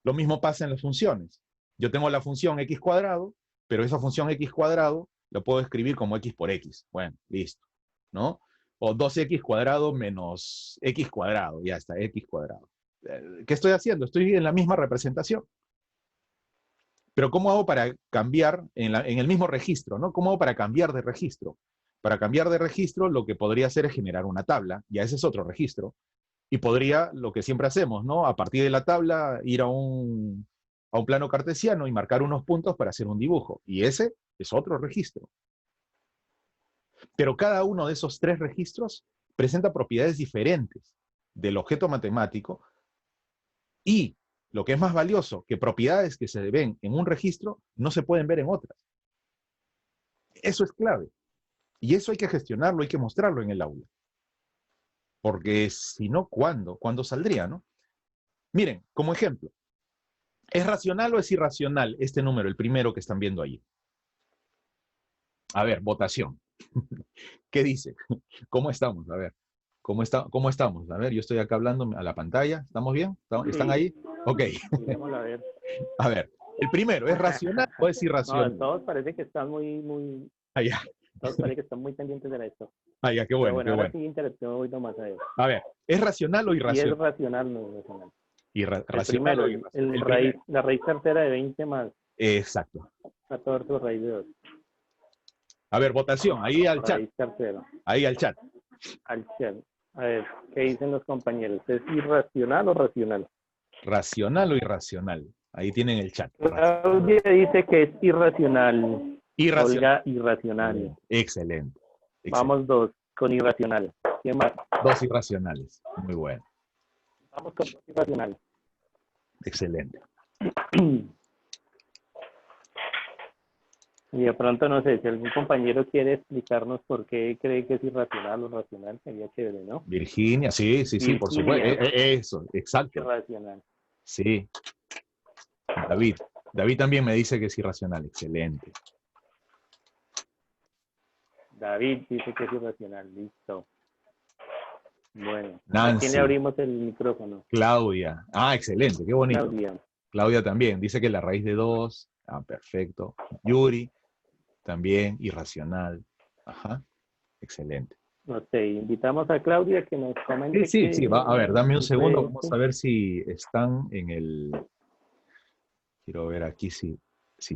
Lo mismo pasa en las funciones. Yo tengo la función x cuadrado, pero esa función x cuadrado la puedo escribir como x por x. Bueno, listo, ¿no? O 2x cuadrado menos x cuadrado, ya está, x cuadrado. ¿Qué estoy haciendo? Estoy en la misma representación. Pero ¿cómo hago para cambiar en el mismo registro, ¿no? ¿Cómo hago para cambiar de registro? Para cambiar de registro, lo que podría hacer es generar una tabla, ya ese es otro registro, y podría, lo que siempre hacemos, ¿no? A partir de la tabla, ir a un plano cartesiano y marcar unos puntos para hacer un dibujo. Y ese es otro registro. Pero cada uno de esos tres registros presenta propiedades diferentes del objeto matemático y, lo que es más valioso, que propiedades que se ven en un registro no se pueden ver en otras. Eso es clave. Y eso hay que gestionarlo, hay que mostrarlo en el aula. Porque si no, ¿cuándo? ¿Cuándo saldría, no? Miren, como ejemplo, ¿es racional o es irracional este número, el primero que están viendo ahí? A ver, votación. ¿Qué dice? ¿Cómo estamos? A ver, ¿cómo estamos? A ver, yo estoy acá hablando a la pantalla. ¿Estamos bien? ¿Están ahí? Ok, Digámoslo a ver. a ver. El primero, ¿es racional o es No, irracional? todos parece que están muy, Ah, ya, todos parece que están muy pendientes de esto. ah, ya, qué Pero bueno, qué bueno, ahora bueno. sí interactúo un poquito más a ver. A ver, ¿es racional o Si es irracional? racional, no es racional. El ¿Racional primero, o irracional? El primero. la raíz tercera de 20 más Exacto. 14 raíz de 2. A ver, votación, ahí al chat, Raíz tercera. ahí al chat. Al chat. A ver, ¿qué dicen los compañeros? ¿Es irracional o racional? ¿Racional o irracional? Ahí tienen el chat. Claudia dice que es irracional. Irracional. Olga, irracional. Excelente. Excelente. Vamos dos con irracional. ¿Quién más? Dos irracionales. Muy bueno. Vamos con dos irracional. Excelente. Y de pronto, no sé, si algún compañero quiere explicarnos por qué cree que es irracional o racional, sería chévere, ¿no? Virginia, sí, sí, sí, por supuesto. Virginia, Eso, exacto. irracional. Sí. David. David también me dice que es irracional. Excelente. David dice que es irracional, listo. Bueno, ¿a quién le Nancy. abrimos el micrófono? Claudia. Ah, excelente, qué bonito. Claudia. Claudia también. Dice que la raíz de 2. Ah, perfecto. Yuri. También irracional. Ajá. Excelente. No sé, invitamos a Claudia que nos Sí, comente sí, sí. A ver, dame un segundo. cree. Vamos a ver si están en el... Quiero ver aquí si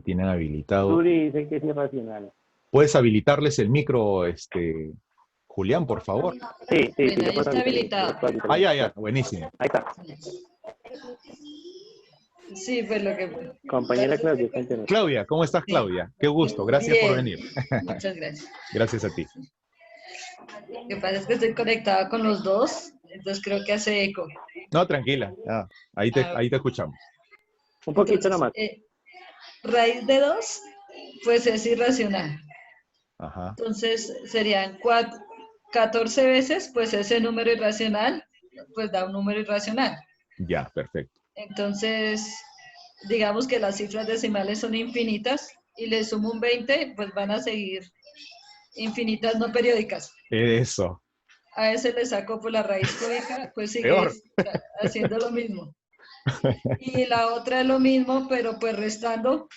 tienen habilitado. Yuri dice que es irracional. ¿Puedes habilitarles el micro, Julián, por favor? Sí, sí, Bueno, sí. ahí está habilitado. Ah, ya, ya. Buenísimo. Ahí está. Sí, pues lo que... Compañera Claudia, cuéntenos. Claudia, ¿cómo estás, Claudia? Qué gusto. Gracias por Bien, venir. muchas gracias. Gracias a ti. Lo que pasa es que estoy conectada con los dos, entonces creo que hace eco. No, tranquila. Ah, ahí te escuchamos. Un poquito Entonces, nomás. raíz de 2, pues es irracional. Ajá. Entonces serían 14 veces, pues ese número irracional, pues da un número irracional. Ya, perfecto. Entonces, digamos que las cifras decimales son infinitas y le sumo un 20, pues van a seguir infinitas no periódicas. Eso. A ese le saco por la raíz cúbica, pues sigue Peor. haciendo lo mismo. Y la otra es lo mismo, pero pues restando.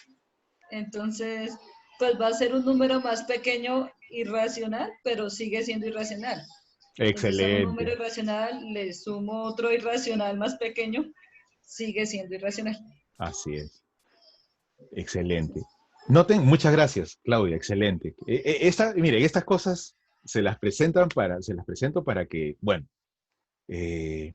Entonces, pues va a ser un número más pequeño irracional, pero sigue siendo irracional. Entonces, a un número Excelente. irracional le sumo otro irracional más pequeño, sigue siendo irracional. Así es. Excelente. Noten, muchas gracias, Claudia. Excelente. Miren, estas cosas se las presento para que, bueno, eh,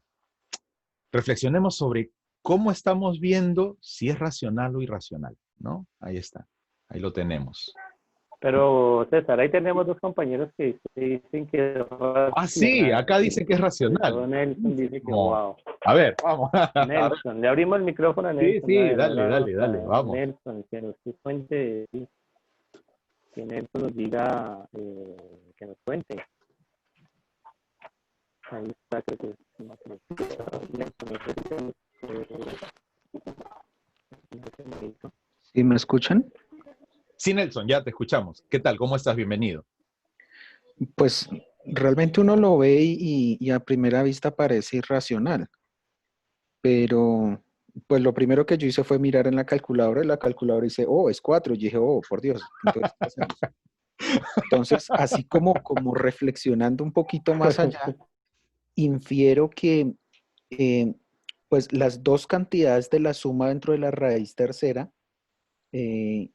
reflexionemos sobre cómo estamos viendo si es racional o irracional, ¿no? Ahí está. Ahí lo tenemos. Pero, César, ahí tenemos dos compañeros que dicen que es Ah, sí, racional. acá dicen que es Sobre todo racional. Nelson dice que wow. A ver, vamos. A ver. Nelson, le abrimos el micrófono a Sí, Nelson. A sí, ver, dale, ahora dale, dale, a vamos. Nelson, que nos cuente, que Nelson nos diga, que nos cuente. Ahí está, creo que Nelson, no sé si tenemos, ¿Sí me escuchan? Sí, Nelson, ya te escuchamos. ¿Qué tal? ¿Cómo estás? Bienvenido. Pues realmente uno lo ve y a primera vista parece irracional, pero pues lo primero que yo hice fue mirar en la calculadora y la calculadora dice, oh, es 4. Y dije, oh, por Dios, entonces, ¿qué hacemos? Entonces, así como reflexionando un poquito más allá, infiero que pues las dos cantidades de la suma dentro de la raíz tercera, eh,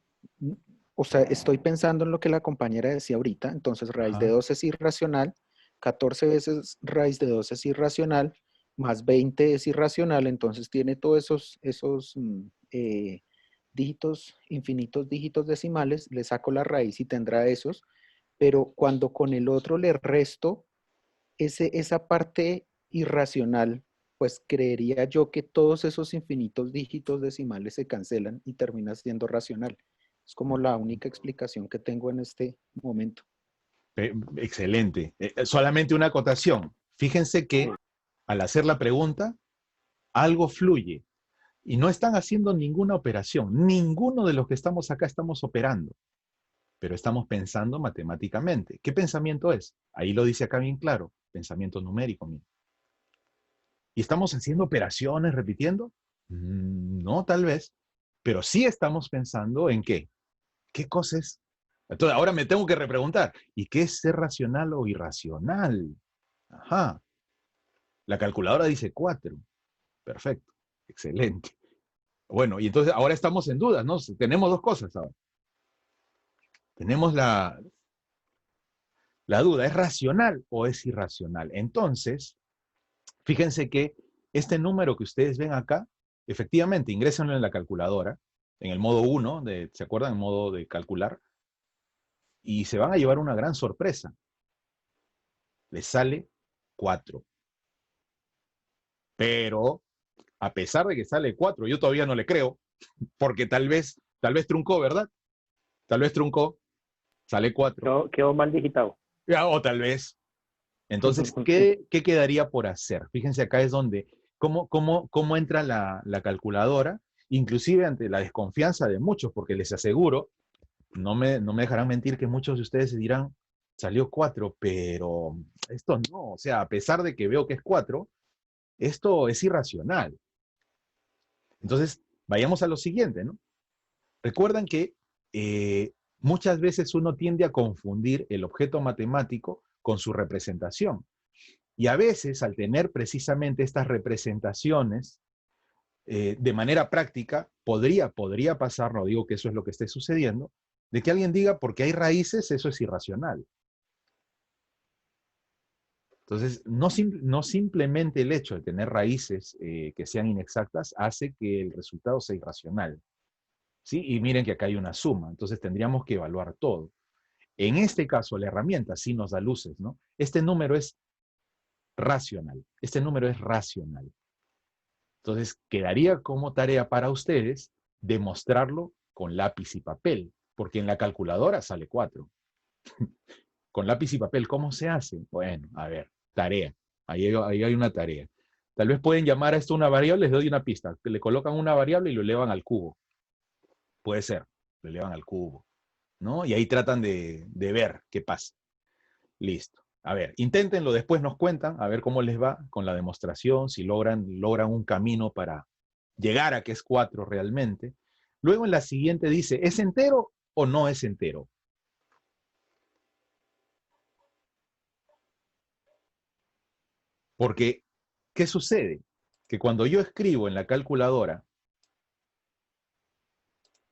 o sea, estoy pensando en lo que la compañera decía ahorita, entonces raíz de Ajá. 2 es irracional, 14 veces raíz de 2 es irracional, más 20 es irracional, entonces tiene todos esos dígitos, infinitos dígitos decimales, le saco la raíz y tendrá esos, pero cuando con el otro le resto esa parte irracional, pues creería yo que todos esos infinitos dígitos decimales se cancelan y termina siendo racional. Es como la única explicación que tengo en este momento. Excelente. Solamente una acotación. Fíjense que al hacer la pregunta, algo fluye y no están haciendo ninguna operación. Ninguno de los que estamos acá estamos operando, pero estamos pensando matemáticamente. ¿Qué pensamiento es? Ahí lo dice acá bien claro. Pensamiento numérico. Mira. ¿Y estamos haciendo operaciones, repitiendo? No, tal vez, pero sí estamos pensando en qué. ¿Qué cosa es? Entonces, ahora me tengo que repreguntar, ¿y qué es ser racional o irracional? Ajá. La calculadora dice 4. Perfecto. Excelente. Bueno, y entonces ahora estamos en dudas, ¿no? Tenemos dos cosas ahora. Tenemos la duda, ¿es racional o es irracional? Entonces, fíjense que este número que ustedes ven acá, efectivamente, ingrésenlo en la calculadora, en el modo 1, ¿se acuerdan? En modo de calcular, y se van a llevar una gran sorpresa. Les sale 4. Pero, a pesar de que sale 4, yo todavía no le creo, porque tal vez truncó, ¿verdad? Tal vez truncó, sale 4. Quedó mal digitado. O tal vez. Entonces, ¿qué quedaría por hacer? Fíjense, acá es donde, cómo entra la calculadora, inclusive ante la desconfianza de muchos, porque les aseguro, no me dejarán mentir que muchos de ustedes dirán, salió 4, pero esto no, o sea, a pesar de que veo que es 4, esto es irracional. Entonces, vayamos a lo siguiente, ¿no? Recuerdan que muchas veces uno tiende a confundir el objeto matemático con su representación. Y a veces, al tener precisamente estas representaciones, de manera práctica, podría pasar, no digo que eso es lo que esté sucediendo, de que alguien diga, porque hay raíces, eso es irracional. Entonces, no simplemente el hecho de tener raíces que sean inexactas hace que el resultado sea irracional. ¿Sí? Y miren que acá hay una suma, entonces tendríamos que evaluar todo. En este caso, la herramienta sí nos da luces, ¿no? Este número es racional. Este número es racional. Entonces, quedaría como tarea para ustedes demostrarlo con lápiz y papel, porque en la calculadora sale 4. Con lápiz y papel, ¿cómo se hace? Bueno, a ver, tarea. Ahí hay una tarea. Tal vez pueden llamar a esto una variable, les doy una pista. Le colocan una variable y lo elevan al cubo. Puede ser, lo elevan al cubo, ¿no? Y ahí tratan de ver qué pasa. Listo. A ver, inténtenlo, después nos cuentan, a ver cómo les va con la demostración, si logran un camino para llegar a que es 4 realmente. Luego en la siguiente dice, ¿es entero o no es entero? Porque, ¿qué sucede? Que cuando yo escribo en la calculadora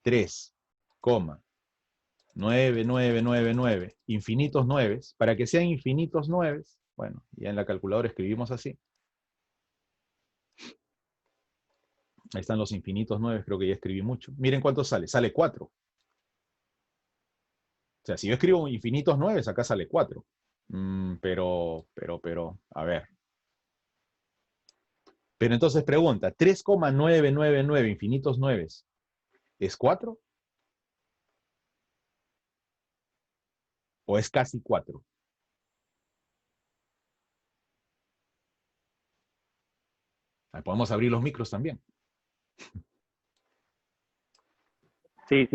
3,9999, infinitos 9, para que sean infinitos 9, bueno, ya en la calculadora escribimos así. Ahí están los infinitos 9, creo que ya escribí mucho. Miren cuánto sale, sale 4. O sea, si yo escribo infinitos 9, acá sale 4. Pero, a ver. Pero entonces pregunta, 3,999 infinitos 9, ¿es 4? ¿O es casi 4? Ahí podemos abrir los micros también. Sí.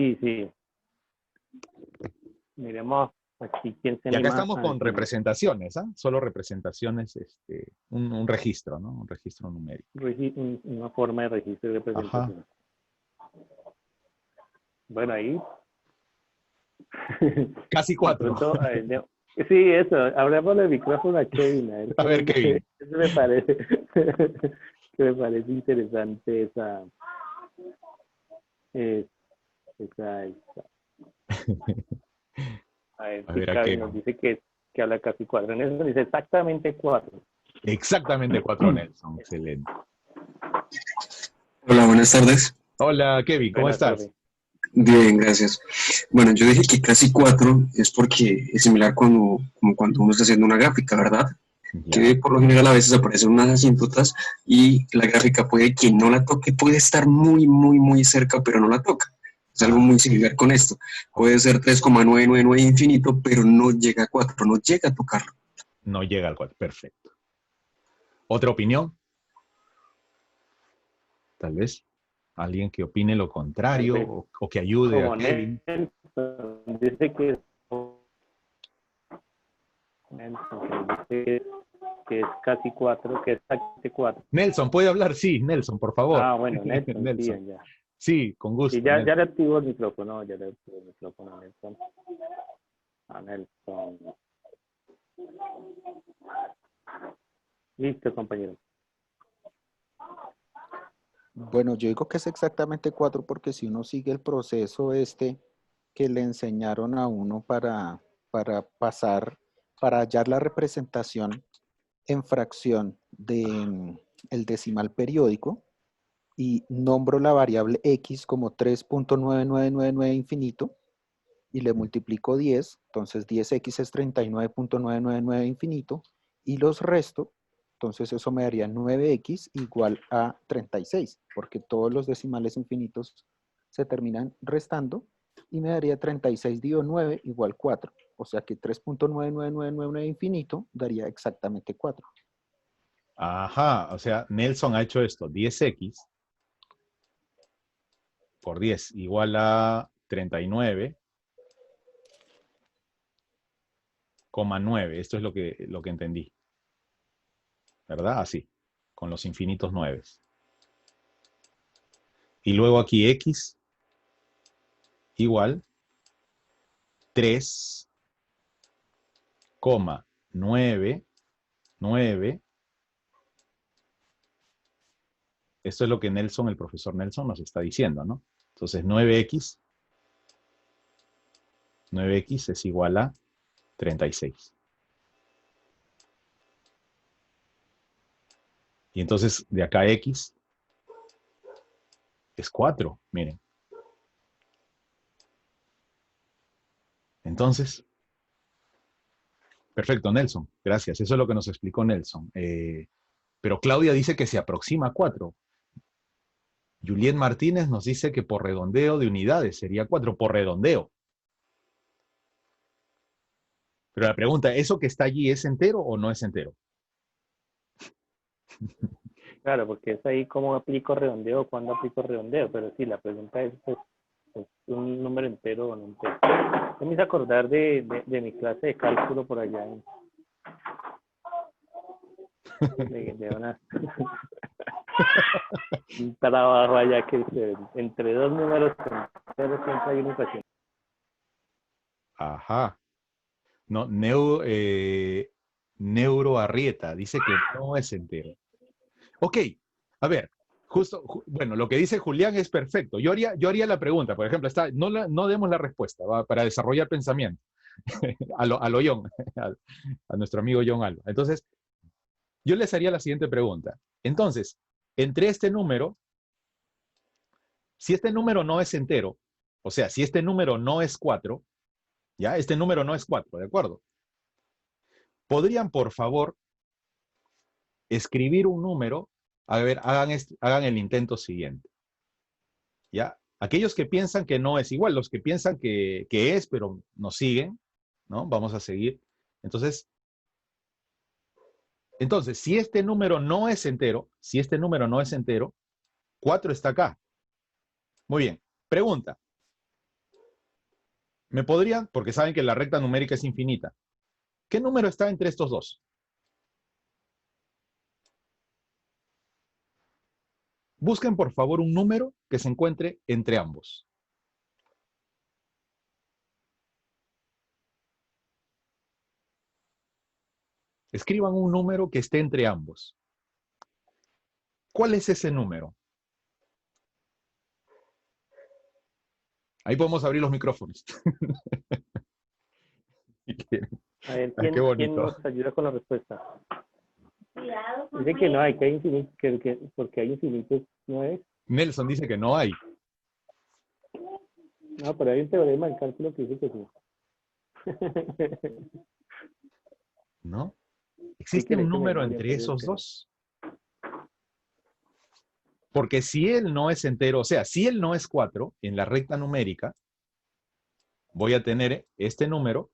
Miremos aquí quién se Y acá anima estamos a con decirnos. representaciones, ¿ah? Solo representaciones, un registro, ¿no? Un registro numérico. Una forma de registro y representación. Ajá. Bueno, ahí. Casi 4. Sí, eso. Hablemos del micrófono a Kevin. A ver, Kevin. Eso me parece, que me parece interesante esa. A ver, A si ver, ¿a Kevin qué? nos dice que habla casi 4. En eso dice exactamente 4. Exactamente 4, Nelson. Excelente. Hola, buenas tardes. Hola, Kevin, ¿cómo Buenas estás? tardes. Bien, gracias. Bueno, yo dije que casi 4 es porque es similar como cuando uno está haciendo una gráfica, ¿verdad? Ya. Que por lo general a veces aparecen unas asíntotas y la gráfica puede que no la toque, puede estar muy cerca, pero no la toca. Es algo muy similar con esto. Puede ser 3,999 infinito, pero no llega a 4, no llega a tocarlo. No llega al 4, perfecto. ¿Otra opinión? Tal vez alguien que opine lo contrario o que ayude a Kevin. Nelson dice que que es casi 4, que es exactamente 4. Nelson, ¿puede hablar? Sí, Nelson, por favor. Ah, bueno, Nelson, Nelson. sí, ya. Sí, con gusto. Sí, ya Nelson. le activo el micrófono, ya le activo el micrófono a Nelson. A Nelson. Listo, compañero. Bueno, yo digo que es exactamente 4 porque si uno sigue el proceso que le enseñaron a uno para pasar, para hallar la representación en fracción de el decimal periódico y nombro la variable x como 3.9999 infinito y le multiplico 10, entonces 10x es 39.999 infinito y los resto, entonces eso me daría 9x igual a 36, porque todos los decimales infinitos se terminan restando y me daría 36 dividido 9 igual 4, o sea que 3.99999 infinito daría exactamente 4. Ajá, o sea, Nelson ha hecho esto, 10x por 10 igual a 39,9. Esto es lo que entendí, ¿verdad? Así, con los infinitos 9. Y luego aquí x igual 3,99. Esto es lo que Nelson, el profesor Nelson, nos está diciendo, ¿no? Entonces 9x es igual a 36. Y entonces de acá x es 4, miren. Entonces, perfecto, Nelson, gracias. Eso es lo que nos explicó Nelson. Pero Claudia dice que se aproxima a 4. Juliet Martínez nos dice que por redondeo de unidades sería 4, por redondeo. Pero la pregunta, ¿eso que está allí es entero o no es entero? Claro, porque es ahí cómo aplico redondeo, cuándo aplico redondeo, pero sí, la pregunta es, pues, ¿es un número entero o no entero? Yo me hice acordar de mi clase de cálculo por allá de un trabajo allá que entre dos números enteros siempre hay una ecuación. Ajá. No, Neuroarrieta dice que no es entero. Ok, a ver, bueno, lo que dice Julián es perfecto. Yo haría la pregunta, por ejemplo, no demos la respuesta, ¿va? Para desarrollar pensamiento. a lo John, a nuestro amigo John Alba. Entonces, yo les haría la siguiente pregunta. Entonces, entre este número, si este número no es entero, o sea, si este número no es 4, ¿ya? Este número no es 4, ¿de acuerdo? ¿Podrían, por favor, escribir un número? A ver, hagan el intento siguiente, ¿ya? Aquellos que piensan que no es igual, los que piensan que es, pero nos siguen, ¿no? Vamos a seguir. Entonces, si este número no es entero, 4 está acá. Muy bien. Pregunta. ¿Me podrían, porque saben que la recta numérica es infinita, qué número está entre estos dos? Busquen, por favor, un número que se encuentre entre ambos. Escriban un número que esté entre ambos. ¿Cuál es ese número? Ahí podemos abrir los micrófonos. A ver, Qué ¿quién bonito. nos ayuda con la respuesta? Dice que no hay, que hay infinitos, porque hay infinitos 9. Nelson dice que no hay. No, pero hay un teorema en cálculo que dice que sí. ¿No? Sí ¿Existe que le un eche número memoria, entre pero es esos que no. dos? Porque si él no es entero, o sea, si él no es 4 en la recta numérica, voy a tener este número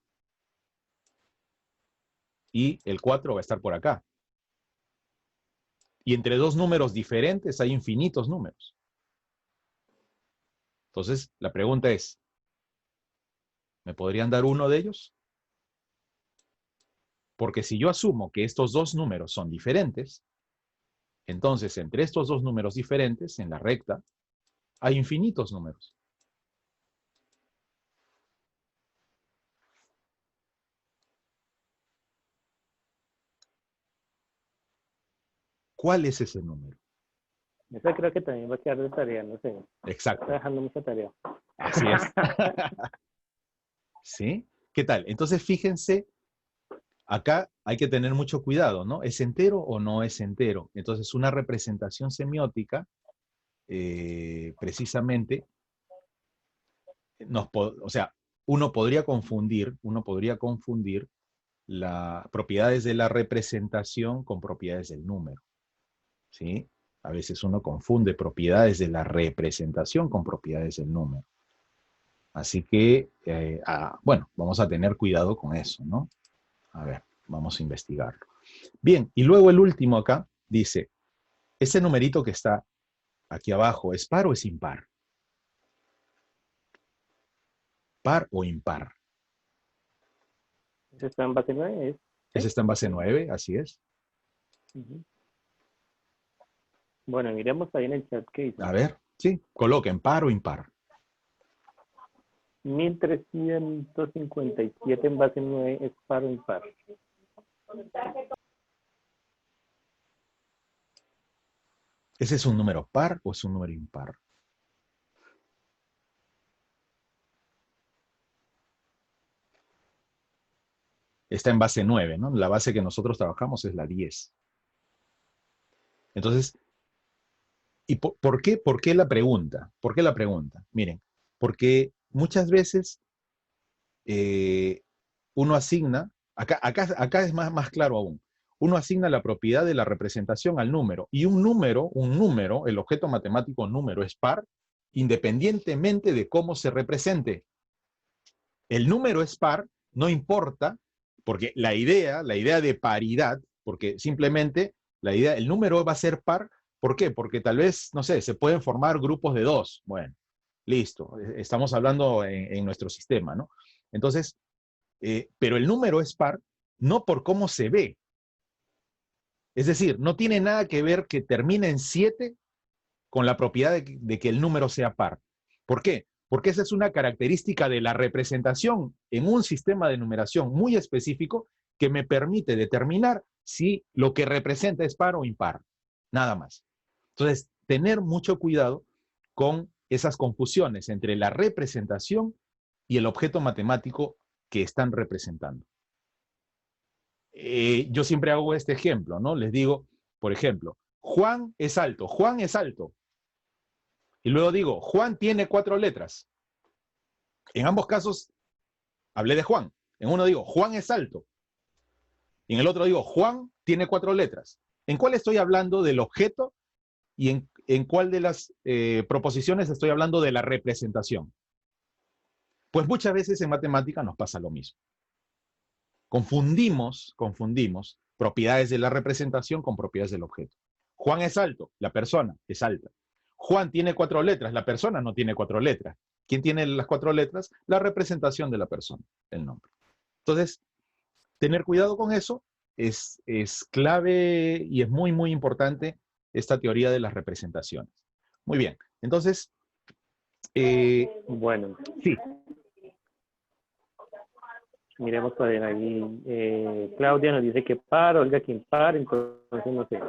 y el 4 va a estar por acá. Y entre dos números diferentes hay infinitos números. Entonces, la pregunta es, ¿me podrían dar uno de ellos? Porque si yo asumo que estos dos números son diferentes, entonces entre estos dos números diferentes, en la recta, hay infinitos números. ¿Cuál es ese número? Esa creo que también va a quedar de tarea, no sé. Exacto. Está dejando mucha tarea. Así es. ¿Sí? ¿Qué tal? Entonces, fíjense, acá hay que tener mucho cuidado, ¿no? ¿Es entero o no es entero? Entonces, una representación semiótica, precisamente, o sea, uno podría confundir las propiedades de la representación con propiedades del número, ¿sí? A veces uno confunde propiedades de la representación con propiedades del número. Así que, bueno, vamos a tener cuidado con eso, ¿no? A ver, vamos a investigarlo. Bien, y luego el último acá dice, ese numerito que está aquí abajo, ¿es par o es impar? ¿Par o impar? Ese está en base 9. Ese está en base 9, así es. Ujú. Bueno, miremos ahí en el chat qué dice. A ver, sí, coloquen par o impar. 1357 en base 9 es par o impar. ¿Ese es un número par o es un número impar? Está en base 9, ¿no? La base que nosotros trabajamos es la 10. Entonces, ¿y por qué la pregunta? ¿Por qué la pregunta? Miren, porque muchas veces uno asigna, acá es más claro aún, uno asigna la propiedad de la representación al número, y un número, el objeto matemático número es par, independientemente de cómo se represente. El número es par, no importa, porque la idea de paridad, porque simplemente el número va a ser par, ¿por qué? Porque tal vez, no sé, se pueden formar grupos de 2. Bueno, listo, estamos hablando en nuestro sistema, ¿no? Entonces, pero el número es par no por cómo se ve. Es decir, no tiene nada que ver que termine en 7 con la propiedad de que el número sea par. ¿Por qué? Porque esa es una característica de la representación en un sistema de numeración muy específico que me permite determinar si lo que representa es par o impar. Nada más. Entonces, tener mucho cuidado con esas confusiones entre la representación y el objeto matemático que están representando. Yo siempre hago este ejemplo, ¿no? Les digo, por ejemplo, Juan es alto. Juan es alto. Y luego digo, Juan tiene 4 letras. En ambos casos hablé de Juan. En uno digo, Juan es alto. Y en el otro digo, Juan tiene 4 letras. ¿En cuál estoy hablando del objeto y en cuál de las proposiciones estoy hablando de la representación? Pues muchas veces en matemática nos pasa lo mismo. Confundimos propiedades de la representación con propiedades del objeto. Juan es alto, la persona es alta. Juan tiene 4 letras, la persona no tiene 4 letras. ¿Quién tiene las 4 letras? La representación de la persona, el nombre. Entonces, tener cuidado con eso es clave y es muy, muy importante esta teoría de las representaciones. Muy bien, entonces, Bueno, sí. miremos todavía ahí. Claudia nos dice que par, Olga que impar, entonces no sé.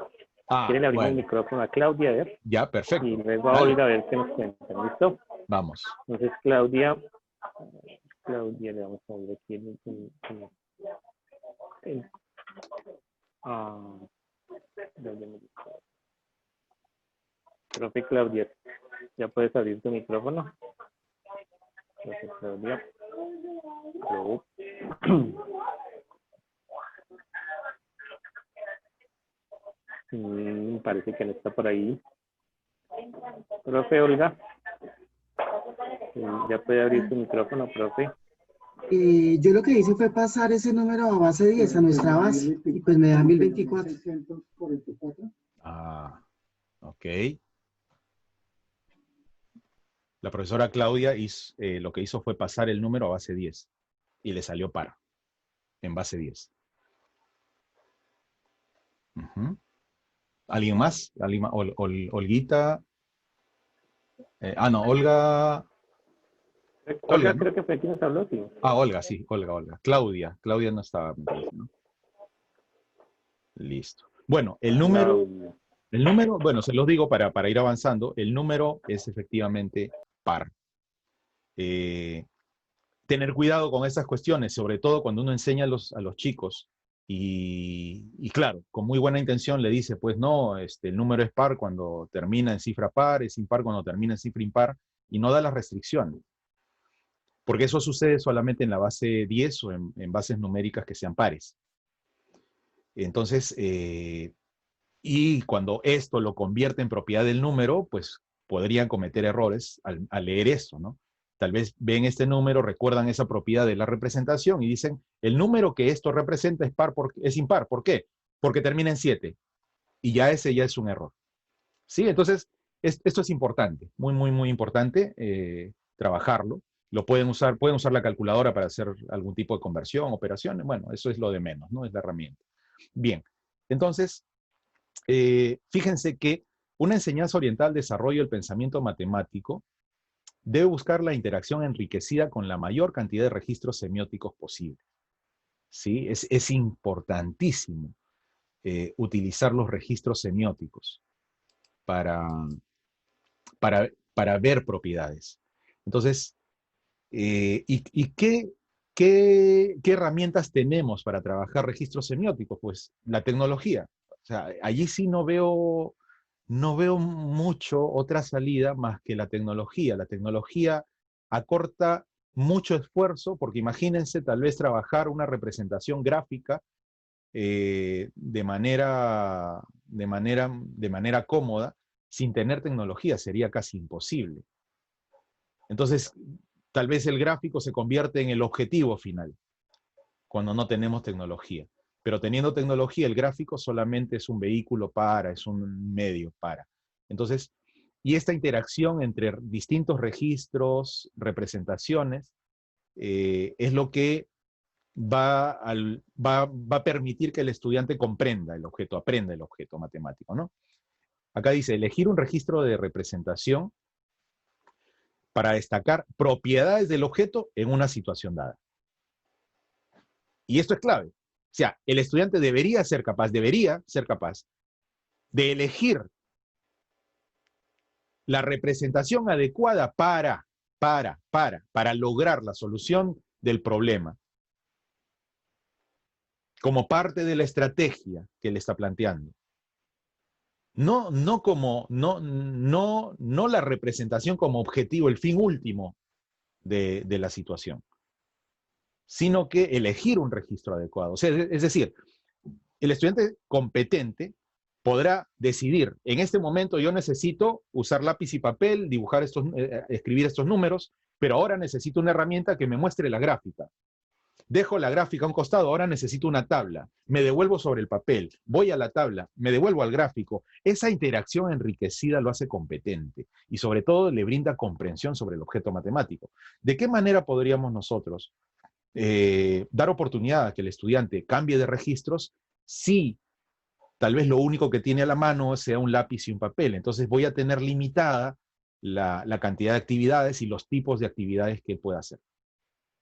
¿Quieren abrir el micrófono a Claudia? A ver. Ya, perfecto. Y luego a Olga a ver qué nos cuentan. ¿Listo? Vamos. Entonces, Claudia, le vamos a ver aquí profe Claudia, ¿ya puedes abrir tu micrófono? Profe Claudia. Parece que no está por ahí. Profe Olga, ¿ya puede abrir su micrófono, profe? Yo lo que hice fue pasar ese número a base 10, a nuestra base, y pues me da 1024. Ah, ok. La profesora Claudia lo que hizo fue pasar el número a base 10 y le salió par, en base 10. Ujú. ¿Alguien más? Olguita. No, Olga. Olga, Olga ¿no? creo que fue quien nos habló, sí. Olga, sí, Olga. Claudia no estaba, me parece, ¿no? Listo. Bueno, Claudia. bueno, se los digo para ir avanzando, el número es efectivamente par. Tener cuidado con esas cuestiones, sobre todo cuando uno enseña a los chicos y claro, con muy buena intención le dice, pues no, el número es par cuando termina en cifra par, es impar cuando termina en cifra impar, y no da las restricciones. Porque eso sucede solamente en la base 10 o en bases numéricas que sean pares. Entonces, y cuando esto lo convierte en propiedad del número, pues podrían cometer errores al leer esto, ¿no? Tal vez ven este número, recuerdan esa propiedad de la representación y dicen, el número que esto representa es impar. ¿Por qué? Porque termina en 7. Y ya ese ya es un error. ¿Sí? Entonces, esto es importante, muy importante trabajarlo. Pueden usar la calculadora para hacer algún tipo de conversión, operaciones. Bueno, eso es lo de menos, ¿no? Es la herramienta. Bien, entonces, fíjense que una enseñanza oriental al desarrollo del pensamiento matemático debe buscar la interacción enriquecida con la mayor cantidad de registros semióticos posible. ¿Sí? Es importantísimo utilizar los registros semióticos para, para ver propiedades. Entonces, ¿qué herramientas tenemos para trabajar registros semióticos? Pues la tecnología. O sea, allí sí no veo mucho otra salida más que la tecnología. La tecnología acorta mucho esfuerzo, porque imagínense tal vez trabajar una representación gráfica de manera cómoda, sin tener tecnología, sería casi imposible. Entonces, tal vez el gráfico se convierte en el objetivo final, cuando no tenemos tecnología. Pero teniendo tecnología, el gráfico solamente es un vehículo es un medio para. Entonces, y esta interacción entre distintos registros, representaciones, es lo que va a permitir que el estudiante comprenda el objeto, aprenda el objeto matemático, ¿no? Acá dice, elegir un registro de representación para destacar propiedades del objeto en una situación dada. Y esto es clave. O sea, el estudiante debería ser capaz de elegir la representación adecuada para lograr la solución del problema, como parte de la estrategia que le está planteando. No la representación como objetivo, el fin último de la situación, sino que elegir un registro adecuado. O sea, es decir, el estudiante competente podrá decidir, en este momento yo necesito usar lápiz y papel, escribir estos números, pero ahora necesito una herramienta que me muestre la gráfica. Dejo la gráfica a un costado, ahora necesito una tabla. Me devuelvo sobre el papel, voy a la tabla, me devuelvo al gráfico. Esa interacción enriquecida lo hace competente y sobre todo le brinda comprensión sobre el objeto matemático. ¿De qué manera podríamos nosotros dar oportunidad a que el estudiante cambie de registros si tal vez lo único que tiene a la mano sea un lápiz y un papel? Entonces voy a tener limitada la cantidad de actividades y los tipos de actividades que pueda hacer.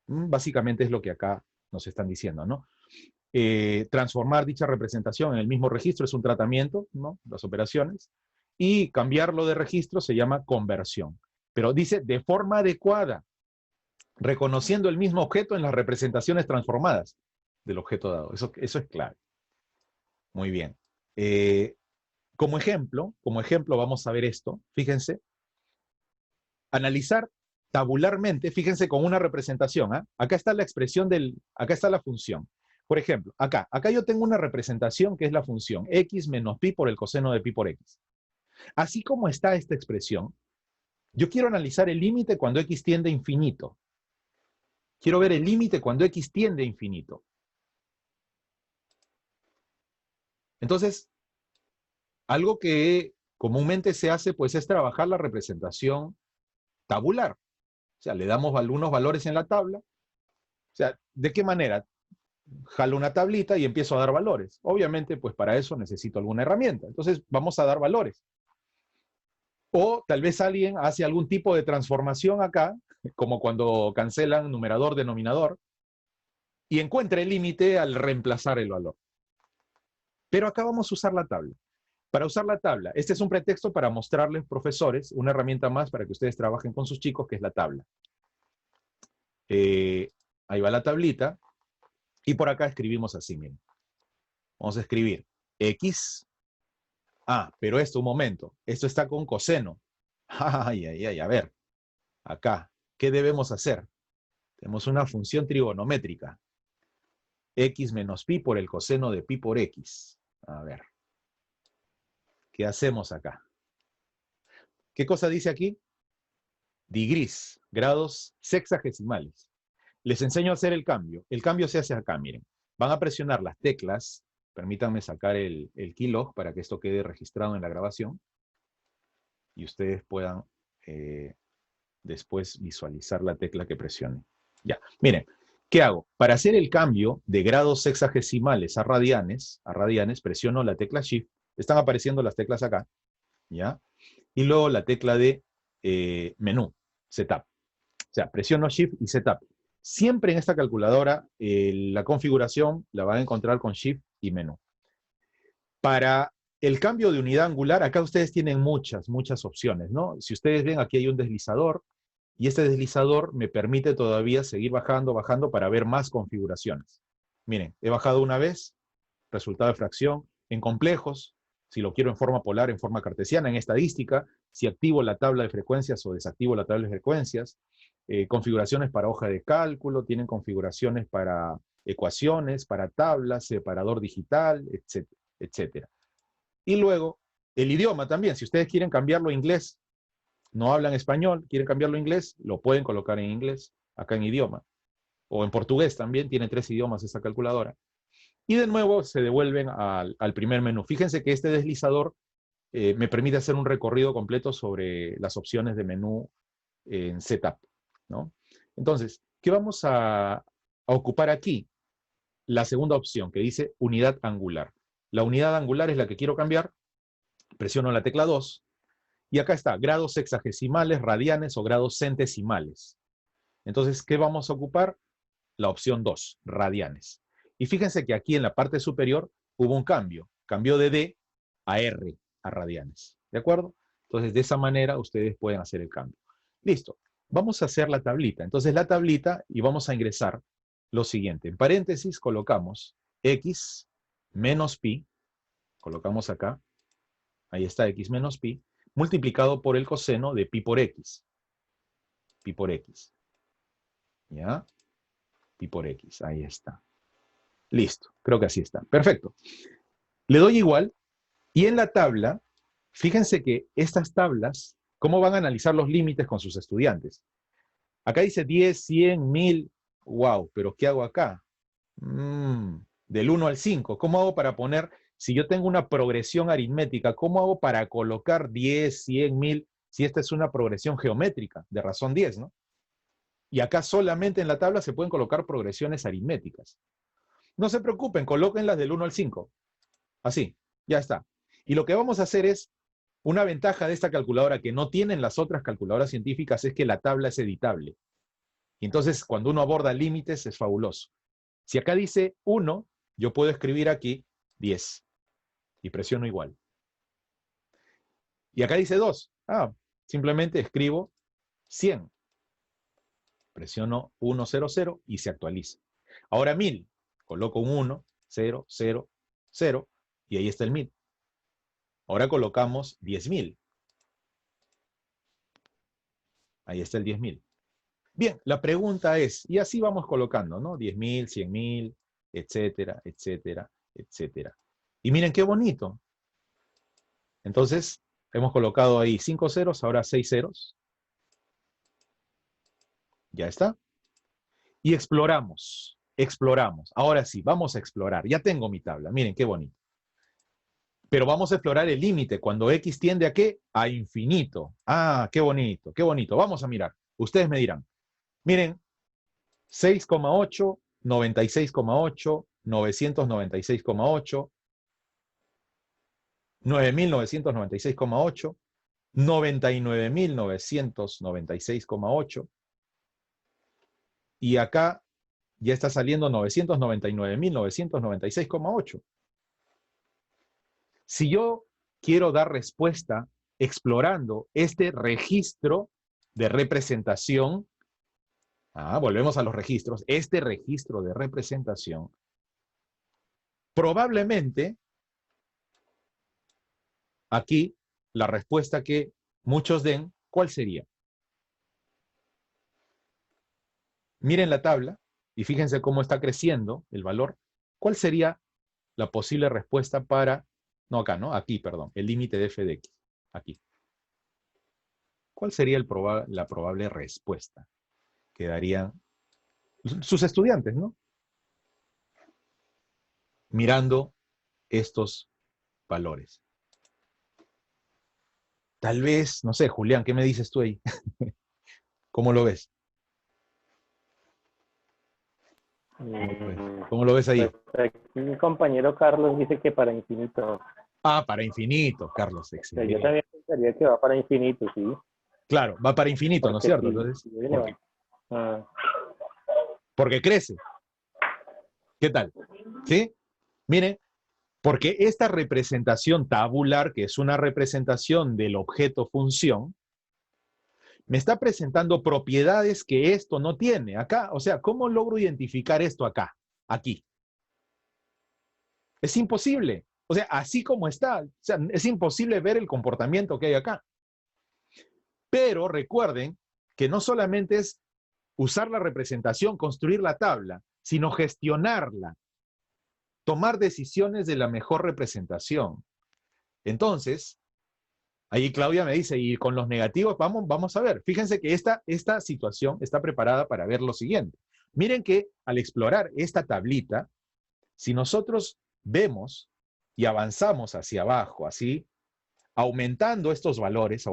Básicamente es lo que acá nos están diciendo, ¿no? Transformar dicha representación en el mismo registro es un tratamiento, ¿no? Las operaciones, y cambiarlo de registro se llama conversión. Pero dice de forma adecuada, reconociendo el mismo objeto en las representaciones transformadas del objeto dado. Eso es clave. Muy bien. Como ejemplo vamos a ver esto. Fíjense. Analizar tabularmente, fíjense con una representación. Acá está la expresión acá está la función. Por ejemplo, acá yo tengo una representación que es la función x menos pi por el coseno de pi por x. Así como está esta expresión, yo quiero analizar el límite cuando x tiende a infinito. Quiero ver el límite cuando x tiende a infinito. Entonces, algo que comúnmente se hace, pues, es trabajar la representación tabular. O sea, le damos algunos valores en la tabla. O sea, ¿de qué manera? jalo una tablita y empiezo a dar valores. Obviamente, pues para eso necesito alguna herramienta. Entonces, vamos a dar valores. O tal vez alguien hace algún tipo de transformación acá, como cuando cancelan numerador, denominador, y encuentra el límite al reemplazar el valor. Pero acá vamos a usar la tabla. Para usar la tabla, este es un pretexto para mostrarles, profesores, una herramienta más para que ustedes trabajen con sus chicos, que es la tabla. Ahí va la tablita, y por acá escribimos así, miren. Vamos a escribir X. Pero esto, un momento, esto está con coseno. Ay, ay, ay, a ver, acá, ¿qué debemos hacer? Tenemos una función trigonométrica. X menos pi por el coseno de pi por X. A ver. ¿Qué hacemos acá? ¿Qué cosa dice aquí? Degrees, grados sexagesimales. Les enseño a hacer el cambio. El cambio se hace acá, miren. Van a presionar las teclas. Permítanme sacar el keylog para que esto quede registrado en la grabación. Y ustedes puedan después visualizar la tecla que presione. Ya, miren. ¿Qué hago? Para hacer el cambio de grados sexagesimales a radianes, presiono la tecla Shift. Están apareciendo las teclas acá, ¿ya? Y luego la tecla de menú, Setup. O sea, presiono Shift y Setup. Siempre en esta calculadora la configuración la van a encontrar con Shift y menú. Para el cambio de unidad angular, acá ustedes tienen muchas opciones, ¿no? Si ustedes ven, aquí hay un deslizador, y este deslizador me permite todavía seguir bajando para ver más configuraciones. Miren, he bajado una vez, resultado de fracción, en complejos, si lo quiero en forma polar, en forma cartesiana, en estadística, si activo la tabla de frecuencias o desactivo la tabla de frecuencias, configuraciones para hoja de cálculo, tienen configuraciones para ecuaciones, para tablas, separador digital, etcétera, etcétera. Y luego, el idioma también, si ustedes quieren cambiarlo a inglés, no hablan español, quieren cambiarlo a inglés, lo pueden colocar en inglés, acá en idioma. O en portugués también, tiene 3 idiomas esta calculadora. Y de nuevo se devuelven al primer menú. Fíjense que este deslizador me permite hacer un recorrido completo sobre las opciones de menú en Setup, ¿no? Entonces, ¿qué vamos a ocupar aquí? La segunda opción, que dice unidad angular. La unidad angular es la que quiero cambiar. Presiono la tecla 2. Y acá está, grados sexagesimales, radianes o grados centesimales. Entonces, ¿qué vamos a ocupar? La opción 2, radianes. Y fíjense que aquí en la parte superior hubo un cambio. Cambió de D a R, a radianes. ¿De acuerdo? Entonces, de esa manera ustedes pueden hacer el cambio. Listo. Vamos a hacer la tablita. Entonces, la tablita, y vamos a ingresar lo siguiente. En paréntesis colocamos X menos pi. Colocamos acá. Ahí está X menos pi. Multiplicado por el coseno de pi por X. Pi por X. ¿Ya? Pi por X. Ahí está. Listo. Creo que así está. Perfecto. Le doy igual. Y en la tabla, fíjense que estas tablas, ¿cómo van a analizar los límites con sus estudiantes? Acá dice 10, 100, 1000. Wow, pero ¿qué hago acá? Del 1 al 5. ¿Cómo hago para poner, si yo tengo una progresión aritmética, cómo hago para colocar 10, 100, 1000, si esta es una progresión geométrica de razón 10, ¿no? Y acá solamente en la tabla se pueden colocar progresiones aritméticas. No se preocupen, colóquenlas del 1 al 5. Así, ya está. Y lo que vamos a hacer es, una ventaja de esta calculadora que no tienen las otras calculadoras científicas es que la tabla es editable. Y entonces, cuando uno aborda límites, es fabuloso. Si acá dice 1, yo puedo escribir aquí 10. Y presiono igual. Y acá dice 2. Simplemente escribo 100. Presiono 1, 0, 0 y se actualiza. Ahora 1000. Coloco un 1, 0, 0, 0 y ahí está el 1000. Ahora colocamos 10.000. Ahí está el 10.000. Bien, la pregunta es, y así vamos colocando, ¿no? 10.000, 100.000, etcétera, etcétera, etcétera. Y miren qué bonito. Entonces, hemos colocado ahí 5 ceros, ahora 6 ceros. Ya está. Y exploramos, exploramos. Ahora sí, vamos a explorar. Ya tengo mi tabla, miren qué bonito. Pero vamos a explorar el límite, cuando X tiende ¿a qué? A infinito. Qué bonito, qué bonito. Vamos a mirar. Ustedes me dirán. Miren, 6,8 96,8, 996,8, 9.996,8, 99.996,8, y acá ya está saliendo 999.996,8. Si yo quiero dar respuesta explorando este registro de representación, volvemos a los registros, este registro de representación, probablemente aquí la respuesta que muchos den, ¿cuál sería? Miren la tabla y fíjense cómo está creciendo el valor. ¿Cuál sería la posible respuesta para, no acá, ¿no? Aquí, perdón, el límite de f de x, aquí. ¿Cuál sería la probable respuesta que darían sus estudiantes, ¿no? Mirando estos valores. Tal vez, no sé, Julián, ¿qué me dices tú ahí? ¿Cómo lo ves? ¿Cómo lo ves ahí? Pues aquí mi compañero Carlos dice que para infinito. Para infinito, Carlos, Yo excelente. también pensaría que va para infinito, sí. Claro, va para infinito, ¿no es cierto? Entonces, ¿por qué? Porque crece. ¿Qué tal? ¿Sí? Miren, porque esta representación tabular, que es una representación del objeto función, me está presentando propiedades que esto no tiene. Acá, o sea, ¿cómo logro identificar esto acá? Aquí. Es imposible. O sea, así como está. O sea, es imposible ver el comportamiento que hay acá. Pero recuerden que no solamente es usar la representación, construir la tabla, sino gestionarla. Tomar decisiones de la mejor representación. Entonces, ahí Claudia me dice, y con los negativos, vamos a ver. Fíjense que esta situación está preparada para ver lo siguiente. Miren que al explorar esta tablita, si nosotros vemos y avanzamos hacia abajo, así, aumentando estos valores,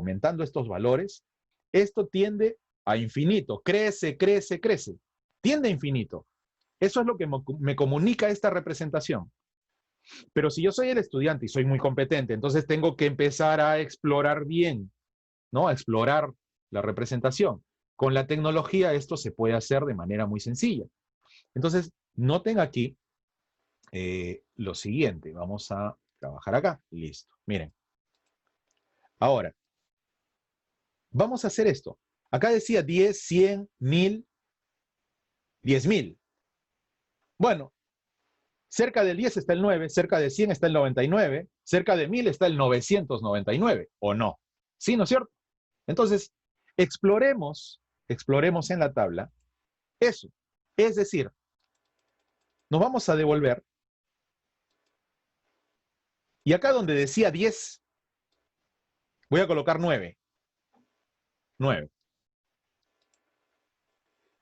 esto tiende a infinito. Crece, crece, crece. Tiende a infinito. Eso es lo que me comunica esta representación. Pero si yo soy el estudiante y soy muy competente, entonces tengo que empezar a explorar bien, ¿no? A explorar la representación. Con la tecnología esto se puede hacer de manera muy sencilla. Entonces, noten aquí lo siguiente. Vamos a trabajar acá. Listo. Miren. Ahora, vamos a hacer esto. Acá decía 10, 100, 1000, 10.000. Bueno, cerca del 10 está el 9, cerca de 100 está el 99, cerca de 1000 está el 999, ¿o no? ¿Sí, no es cierto? Entonces, exploremos en la tabla eso. Es decir, nos vamos a devolver, y acá donde decía 10, voy a colocar 9. 9.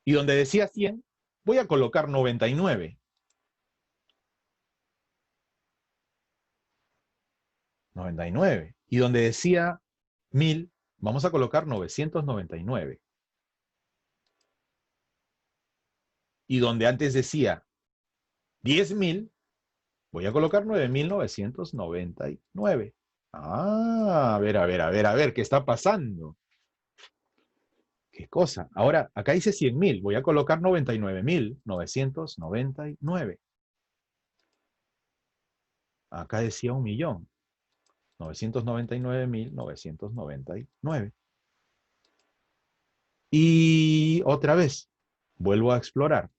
Y donde decía 100, voy a colocar 99. 99. Y donde decía 1000, vamos a colocar 999. Y donde antes decía 10.000, voy a colocar 9.999. A ver, ¿qué está pasando? ¿Qué cosa? Ahora, acá dice 100.000, voy a colocar 99.999. Acá decía 1.000.000. 999.999. Y otra vez, vuelvo a explorar.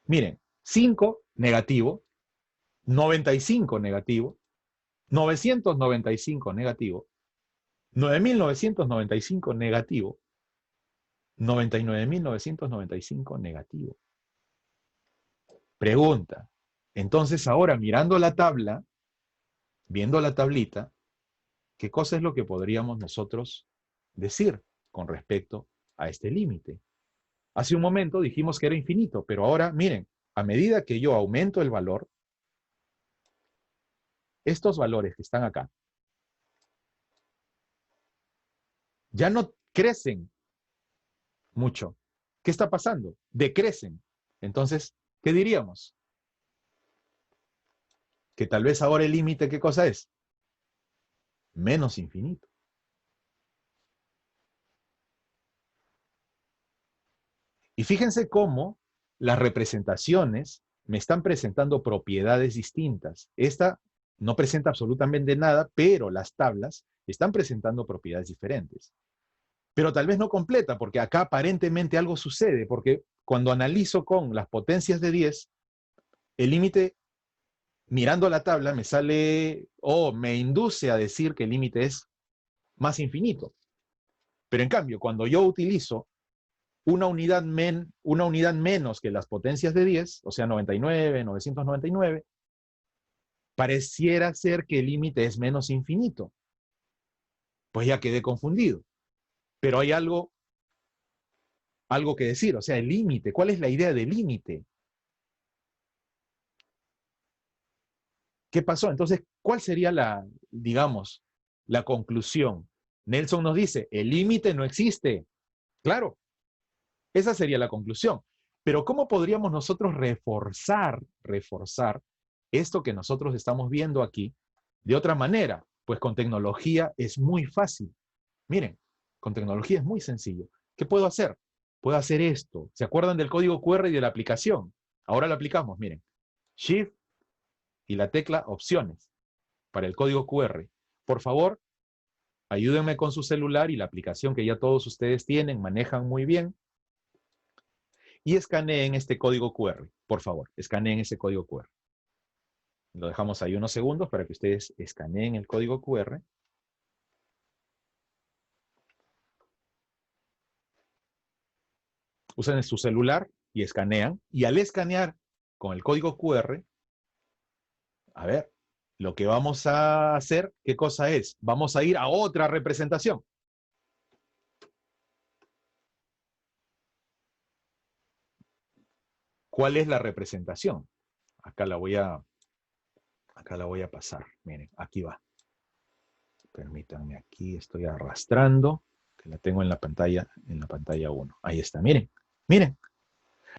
Miren, 5 negativo, 95 negativo, 995 negativo, 9.995 negativo, 99.995 negativo. Pregunta. Entonces ahora mirando la tabla, viendo la tablita, ¿qué cosa es lo que podríamos nosotros decir con respecto a este límite? Hace un momento dijimos que era infinito, pero ahora miren, a medida que yo aumento el valor, estos valores que están acá ya no crecen mucho. ¿Qué está pasando? Decrecen. Entonces, ¿qué diríamos? Que tal vez ahora el límite, ¿qué cosa es? Menos infinito. Y fíjense cómo las representaciones me están presentando propiedades distintas. Esta no presenta absolutamente nada, pero las tablas están presentando propiedades diferentes. Pero tal vez no completa, porque acá aparentemente algo sucede, porque cuando analizo con las potencias de 10, el límite, mirando la tabla, me sale, o me induce a decir que el límite es más infinito. Pero en cambio, cuando yo utilizo una unidad menos que las potencias de 10, o sea, 99, 999, pareciera ser que el límite es menos infinito. Pues ya quedé confundido. Pero hay algo que decir, o sea, el límite. ¿Cuál es la idea del límite? ¿Qué pasó? Entonces, ¿cuál sería digamos, la conclusión? Nelson nos dice, el límite no existe. Claro, esa sería la conclusión. Pero ¿cómo podríamos nosotros reforzar esto que nosotros estamos viendo aquí de otra manera? Pues con tecnología es muy fácil. Miren, con tecnología es muy sencillo. ¿Qué puedo hacer? Puedo hacer esto. ¿Se acuerdan del código QR y de la aplicación? Ahora lo aplicamos, miren. Shift y la tecla opciones para el código QR. Por favor, ayúdenme con su celular y la aplicación que ya todos ustedes tienen, manejan muy bien. Y escaneen este código QR, por favor, escaneen ese código QR. Lo dejamos ahí unos segundos para que ustedes escaneen el código QR. Usen su celular y escanean. Y al escanear con el código QR, a ver, lo que vamos a hacer, ¿qué cosa es? Vamos a ir a otra representación. ¿Cuál es la representación? Acá la voy a pasar. Miren, aquí va. Permítanme, aquí estoy arrastrando, que la tengo en la pantalla 1. Ahí está, miren, miren.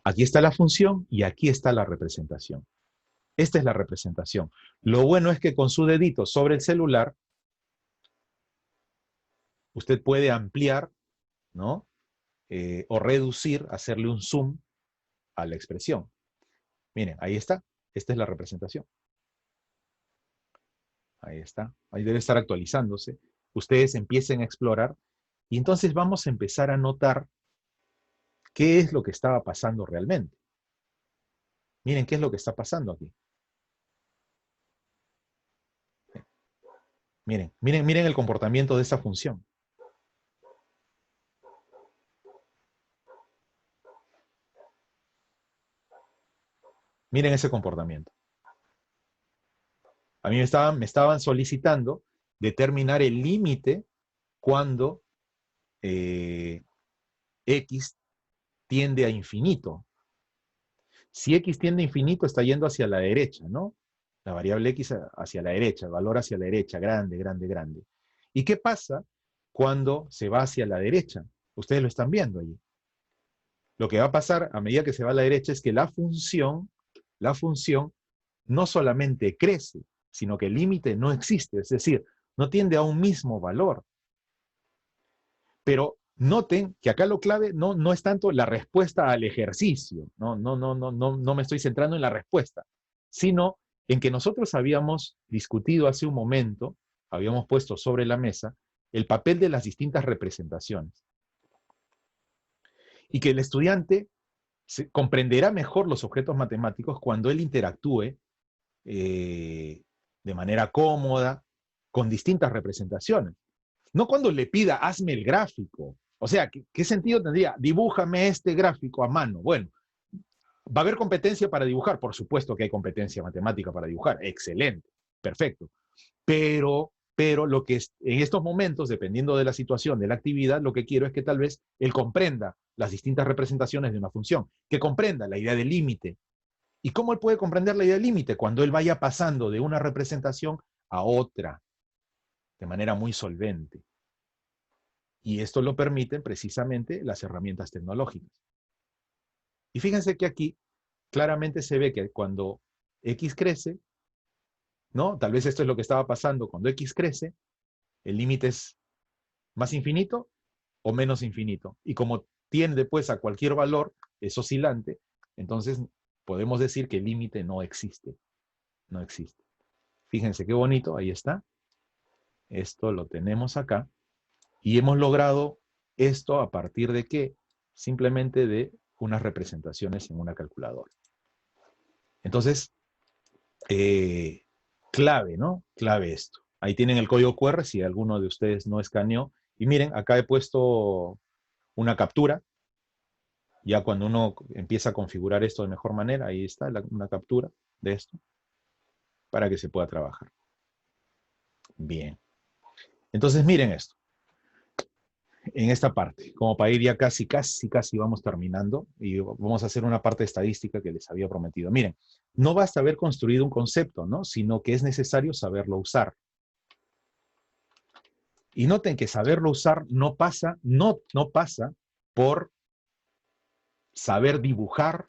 Aquí está la función y aquí está la representación. Esta es la representación. Lo bueno es que con su dedito sobre el celular, usted puede ampliar, ¿no? O reducir, hacerle un zoom a la expresión. Miren, ahí está. Esta es la representación. Ahí está. Ahí debe estar actualizándose. Ustedes empiecen a explorar y entonces vamos a empezar a notar qué es lo que estaba pasando realmente. Miren qué es lo que está pasando aquí. Miren, miren, miren el comportamiento de esa función. Miren ese comportamiento. A mí me estaban solicitando determinar el límite cuando X tiende a infinito. Si X tiende a infinito, está yendo hacia la derecha, ¿no? La variable X hacia la derecha, el valor hacia la derecha, grande, grande, grande. ¿Y qué pasa cuando se va hacia la derecha? Ustedes lo están viendo allí. Lo que va a pasar a medida que se va a la derecha es que la función no solamente crece, sino que el límite no existe, es decir, no tiende a un mismo valor. Pero noten que acá lo clave no es tanto la respuesta al ejercicio, no me estoy centrando en la respuesta, sino en que nosotros habíamos discutido hace un momento, habíamos puesto sobre la mesa el papel de las distintas representaciones. Y que el estudiante comprenderá mejor los objetos matemáticos cuando él interactúe de manera cómoda con distintas representaciones. No cuando le pida, hazme el gráfico. O sea, ¿qué sentido tendría? Dibújame este gráfico a mano. Bueno, ¿va a haber competencia para dibujar? Por supuesto que hay competencia matemática para dibujar. Excelente, perfecto. Pero lo que es, en estos momentos, dependiendo de la situación, de la actividad, lo que quiero es que tal vez él comprenda las distintas representaciones de una función, que comprenda la idea del límite. ¿Y cómo él puede comprender la idea del límite? Cuando él vaya pasando de una representación a otra, de manera muy solvente. Y esto lo permiten precisamente las herramientas tecnológicas. Y fíjense que aquí claramente se ve que cuando X crece, ¿no? Tal vez esto es lo que estaba pasando. Cuando X crece, el límite es más infinito o menos infinito. Y como tiende pues a cualquier valor, es oscilante, entonces podemos decir que el límite no existe. No existe. Fíjense qué bonito, ahí está. Esto lo tenemos acá. Y hemos logrado esto a partir de qué? Simplemente de unas representaciones en una calculadora. Entonces, clave, ¿no? Clave esto. Ahí tienen el código QR si alguno de ustedes no escaneó. Y miren, acá he puesto una captura. Ya cuando uno empieza a configurar esto de mejor manera, ahí está una captura de esto para que se pueda trabajar. Bien. Entonces miren esto. En esta parte, como para ir ya casi vamos terminando y vamos a hacer una parte estadística que les había prometido. Miren, no basta haber construido un concepto, ¿no? Sino que es necesario saberlo usar. Y noten que saberlo usar no pasa por saber dibujar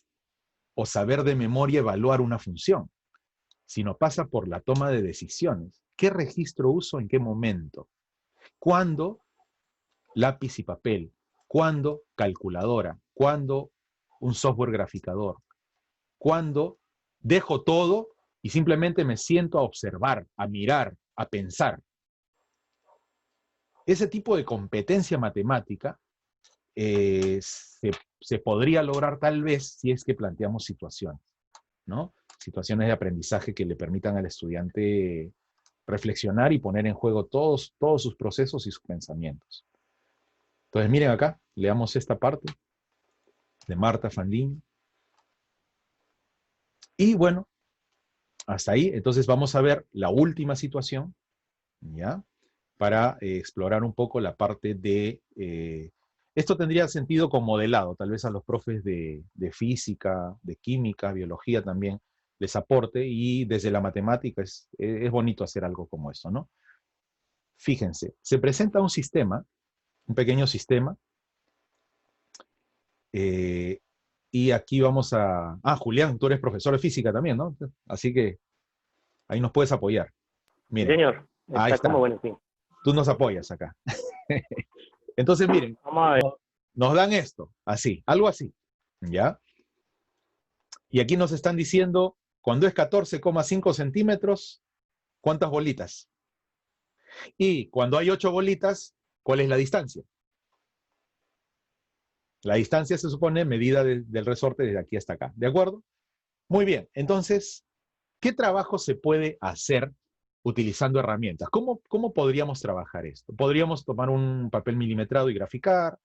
o saber de memoria evaluar una función, sino pasa por la toma de decisiones. ¿Qué registro uso en qué momento? ¿Cuándo? Lápiz y papel. ¿Cuándo? Calculadora. ¿Cuándo? Un software graficador. ¿Cuándo? Dejo todo y simplemente me siento a observar, a mirar, a pensar. Ese tipo de competencia matemática se podría lograr tal vez si es que planteamos situaciones, ¿no? Situaciones de aprendizaje que le permitan al estudiante reflexionar y poner en juego todos sus procesos y sus pensamientos. Entonces miren acá, leamos esta parte de Marta Fandín. Y bueno, hasta ahí. Entonces vamos a ver la última situación, ¿ya? Para explorar un poco la parte de... esto tendría sentido con modelado, tal vez a los profes de física, de química, biología también les aporte, y desde la matemática es bonito hacer algo como eso, ¿no? Fíjense, se presenta un sistema, un pequeño sistema, y aquí vamos a... Ah, Julián, tú eres profesor de física también, ¿no? Así que ahí nos puedes apoyar. Miren, Señor, ahí está está. como bueno, sí. Tú nos apoyas acá. Entonces, miren, Vamos a ver. nos dan esto, así, algo así, ¿ya? Y aquí nos están diciendo, cuando es 14,5 centímetros, ¿cuántas bolitas? Y cuando hay 8 bolitas, ¿cuál es la distancia? La distancia se supone medida del resorte desde aquí hasta acá, ¿de acuerdo? Muy bien, entonces, ¿qué trabajo se puede hacer utilizando herramientas? ¿Cómo podríamos trabajar esto? Podríamos tomar un papel milimetrado y graficar,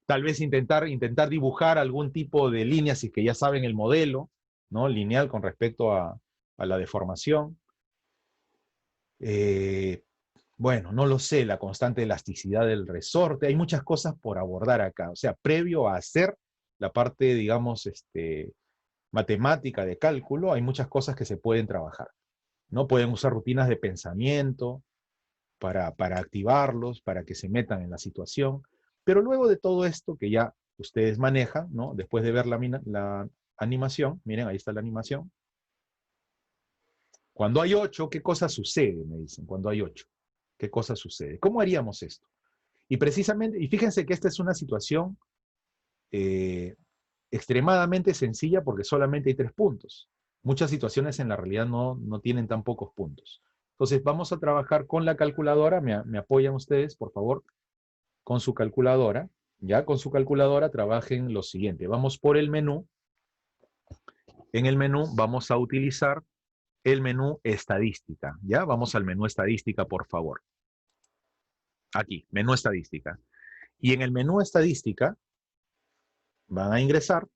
tal vez intentar dibujar algún tipo de línea, si es que ya saben el modelo, ¿no? Lineal con respecto a la deformación. Bueno, no lo sé, la constante elasticidad del resorte, hay muchas cosas por abordar acá, o sea, previo a hacer la parte, digamos, matemática de cálculo, hay muchas cosas que se pueden trabajar, ¿no? Pueden usar rutinas de pensamiento para activarlos, para que se metan en la situación, pero luego de todo esto que ya ustedes manejan, ¿no? Después de ver la animación, miren, ahí está la animación. Cuando hay 8, ¿qué cosa sucede? Me dicen, cuando hay 8. ¿Qué cosa sucede? ¿Cómo haríamos esto? Y precisamente, y fíjense que esta es una situación extremadamente sencilla porque solamente hay 3 puntos. Muchas situaciones en la realidad no tienen tan pocos puntos. Entonces vamos a trabajar con la calculadora, me apoyan ustedes, por favor, con su calculadora. Ya con su calculadora trabajen lo siguiente. Vamos por el menú. En el menú vamos a utilizar el menú estadística. Ya vamos al menú estadística, por favor. Aquí, menú estadística. Y en el menú estadística van a ingresar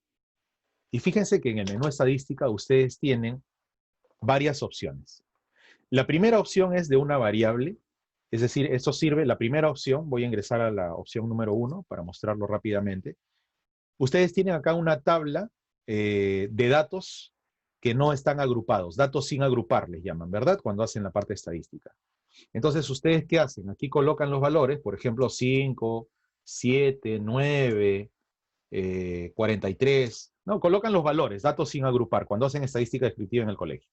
y fíjense que en el menú estadística ustedes tienen varias opciones. La primera opción es de una variable, es decir, esto sirve, la primera opción, voy a ingresar a la opción número 1 para mostrarlo rápidamente. Ustedes tienen acá una tabla de datos que no están agrupados, datos sin agrupar les llaman, ¿verdad? Cuando hacen la parte estadística. Entonces, ¿ustedes qué hacen? Aquí colocan los valores, por ejemplo, 5, 7, 9, 43, ¿no? Colocan los valores, datos sin agrupar, cuando hacen estadística descriptiva en el colegio.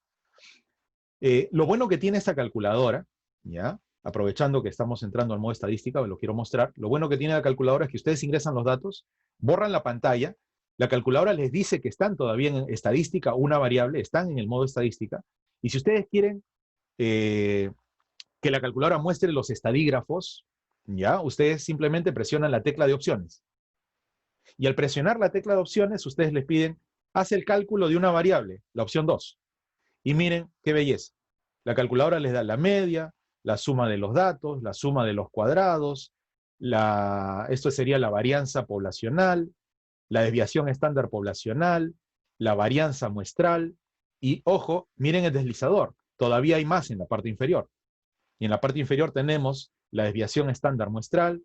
Lo bueno que tiene esta calculadora, ¿ya? Aprovechando que estamos entrando al modo estadística, me lo quiero mostrar, lo bueno que tiene la calculadora es que ustedes ingresan los datos, borran la pantalla, la calculadora les dice que están todavía en estadística, una variable, están en el modo estadística, y si ustedes quieren que la calculadora muestre los estadígrafos, ¿ya? Ustedes simplemente presionan la tecla de opciones. Y al presionar la tecla de opciones, ustedes les piden, haz el cálculo de una variable, la opción 2. Y miren qué belleza. La calculadora les da la media, la suma de los datos, la suma de los cuadrados, esto sería la varianza poblacional, la desviación estándar poblacional, la varianza muestral, y ojo, miren el deslizador, todavía hay más en la parte inferior. Y en la parte inferior tenemos la desviación estándar muestral,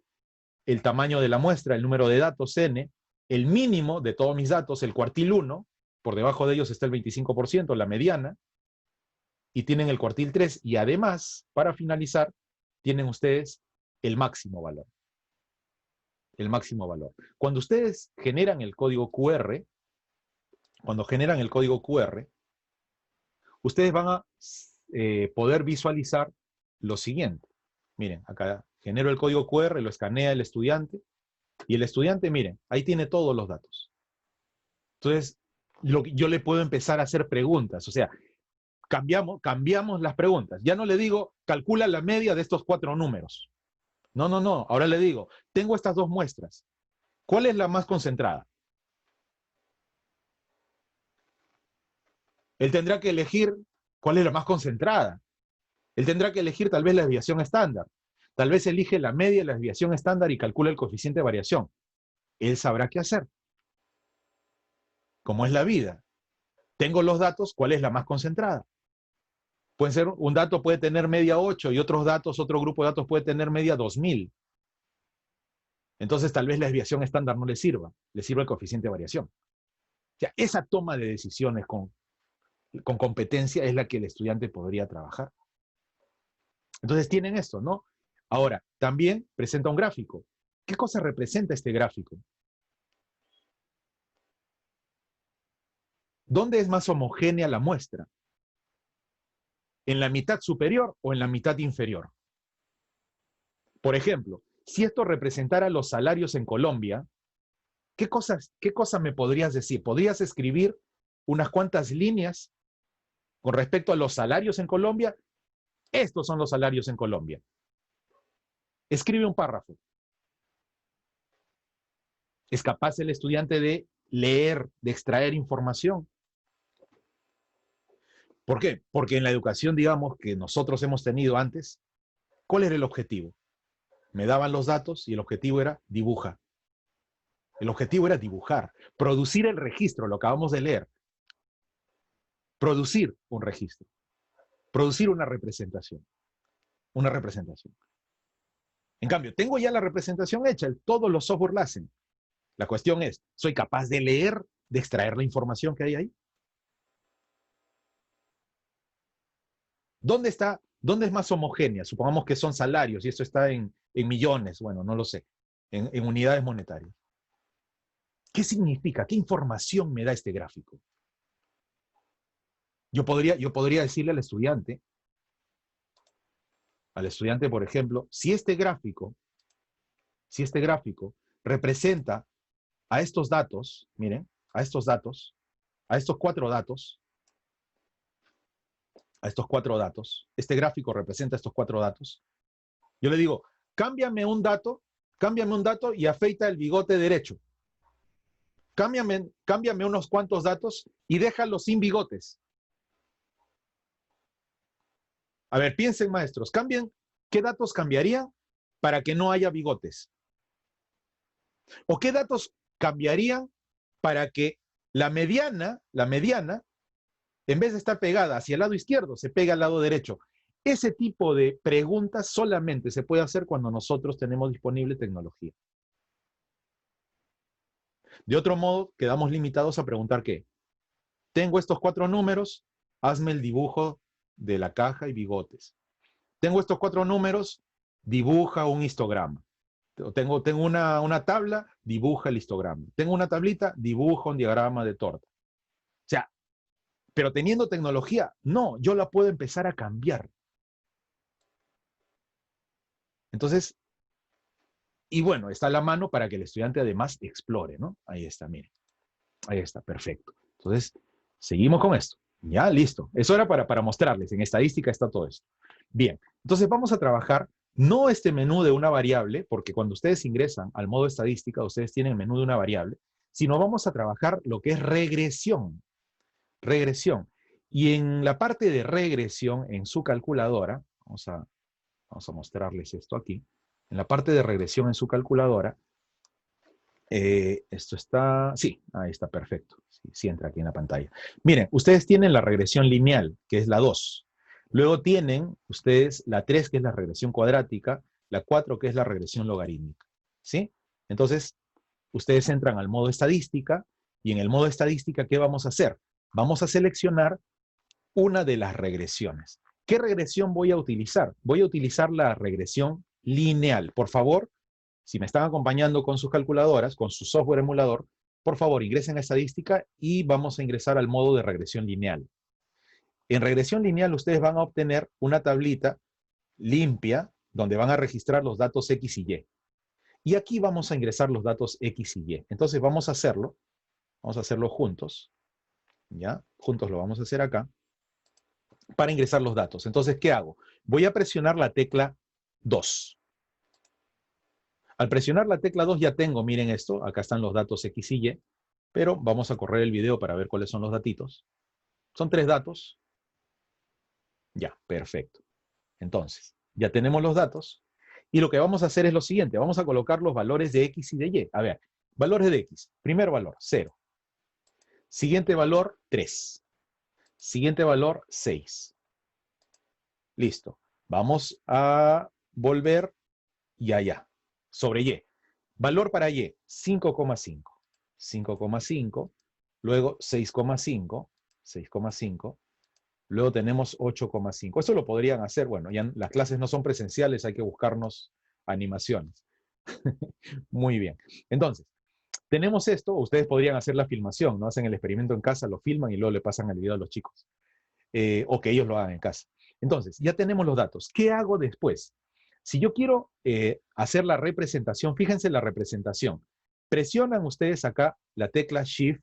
el tamaño de la muestra, el número de datos n, el mínimo de todos mis datos, el cuartil 1, por debajo de ellos está el 25%, la mediana, y tienen el cuartil 3, y además, para finalizar, tienen ustedes el máximo valor. El máximo valor. Cuando ustedes generan el código QR, ustedes van a poder visualizar lo siguiente. Miren, acá genero el código QR, lo escanea el estudiante, y el estudiante, miren, ahí tiene todos los datos. Entonces, yo le puedo empezar a hacer preguntas, o sea, cambiamos las preguntas. Ya no le digo, calcula la media de estos 4 números. No. Ahora le digo, tengo estas 2 muestras. ¿Cuál es la más concentrada? Él tendrá que elegir cuál es la más concentrada. Él tendrá que elegir tal vez la desviación estándar. Tal vez elige la media de la desviación estándar y calcula el coeficiente de variación. Él sabrá qué hacer. Como es la vida. Tengo los datos, ¿cuál es la más concentrada? Puede ser, un dato puede tener media 8 y otro grupo de datos puede tener media 2000. Entonces tal vez la desviación estándar no le sirva el coeficiente de variación. O sea, esa toma de decisiones con competencia es la que el estudiante podría trabajar. Entonces tienen esto, ¿no? Ahora, también presenta un gráfico. ¿Qué cosa representa este gráfico? ¿Dónde es más homogénea la muestra? ¿En la mitad superior o en la mitad inferior? Por ejemplo, si esto representara los salarios en Colombia, ¿qué cosa me podrías decir? ¿Podrías escribir unas cuantas líneas con respecto a los salarios en Colombia? Estos son los salarios en Colombia. Escribe un párrafo. ¿Es capaz el estudiante de leer, de extraer información? ¿Por qué? Porque en la educación, digamos, que nosotros hemos tenido antes, ¿cuál era el objetivo? Me daban los datos y el objetivo era dibuja. El objetivo era dibujar, producir el registro, lo acabamos de leer. Producir un registro, producir una representación. Una representación. En cambio, tengo ya la representación hecha, todos los software la hacen. La cuestión es, ¿soy capaz de leer, de extraer la información que hay ahí? ¿Dónde es más homogénea? Supongamos que son salarios y esto está en millones, bueno, no lo sé, en unidades monetarias. ¿Qué significa? ¿Qué información me da este gráfico? Yo podría decirle al estudiante, por ejemplo, si este gráfico representa a estos datos, miren, a estos 4 datos, este gráfico representa estos 4 datos, yo le digo, cámbiame un dato y afeita el bigote derecho. Cámbiame unos cuantos datos y déjalo sin bigotes. A ver, piensen, maestros, ¿qué datos cambiarían para que no haya bigotes? ¿O qué datos cambiarían para que la mediana, en vez de estar pegada hacia el lado izquierdo, se pega al lado derecho? Ese tipo de preguntas solamente se puede hacer cuando nosotros tenemos disponible tecnología. De otro modo, quedamos limitados a preguntar ¿qué? Tengo estos 4 números, hazme el dibujo de la caja y bigotes. Tengo estos 4 números, dibuja un histograma. Tengo una tabla, dibuja el histograma. Tengo una tablita, dibuja un diagrama de torta. O sea, pero teniendo tecnología, no, yo la puedo empezar a cambiar. Entonces, y bueno, está a la mano para que el estudiante además explore, ¿no? Ahí está, miren. Ahí está, perfecto. Entonces, seguimos con esto. Ya, listo. Eso era para mostrarles. En estadística está todo esto. Bien, entonces vamos a trabajar no este menú de una variable, porque cuando ustedes ingresan al modo estadística, ustedes tienen el menú de una variable, sino vamos a trabajar lo que es regresión. Regresión. Y en la parte de regresión, en su calculadora, vamos a mostrarles esto aquí. En la parte de regresión en su calculadora, esto está, sí, ahí está, perfecto. Sí, entra aquí en la pantalla. Miren, ustedes tienen la regresión lineal, que es la 2. Luego tienen ustedes la 3, que es la regresión cuadrática, la 4, que es la regresión logarítmica. ¿Sí? Entonces, ustedes entran al modo estadística, y en el modo estadística, ¿qué vamos a hacer? Vamos a seleccionar una de las regresiones. ¿Qué regresión voy a utilizar? Voy a utilizar la regresión lineal. Por favor, si me están acompañando con sus calculadoras, con su software emulador, por favor, ingresen a estadística y vamos a ingresar al modo de regresión lineal. En regresión lineal ustedes van a obtener una tablita limpia donde van a registrar los datos X y Y. Y aquí vamos a ingresar los datos X y Y. Entonces vamos a hacerlo juntos. ¿Ya? Juntos lo vamos a hacer acá para ingresar los datos. Entonces, ¿qué hago? Voy a presionar la tecla 2. Al presionar la tecla 2 ya tengo, miren esto, acá están los datos X y Y, pero vamos a correr el video para ver cuáles son los datitos. Son 3 datos. Ya, perfecto. Entonces, ya tenemos los datos. Y lo que vamos a hacer es lo siguiente. Vamos a colocar los valores de X y de Y. A ver, valores de X. Primer valor, 0. Siguiente valor, 3. Siguiente valor, 6. Listo. Vamos a volver y allá. Sobre Y. Valor para Y, 5,5. 5,5. Luego 6,5. 6,5. Luego tenemos 8,5. Eso lo podrían hacer, bueno, ya las clases no son presenciales, hay que buscarnos animaciones. Muy bien. Entonces, tenemos esto, ustedes podrían hacer la filmación, ¿no? Hacen el experimento en casa, lo filman y luego le pasan el video a los chicos. O que ellos lo hagan en casa. Entonces, ya tenemos los datos. ¿Qué hago después? Si yo quiero hacer la representación, fíjense la representación. Presionan ustedes acá la tecla Shift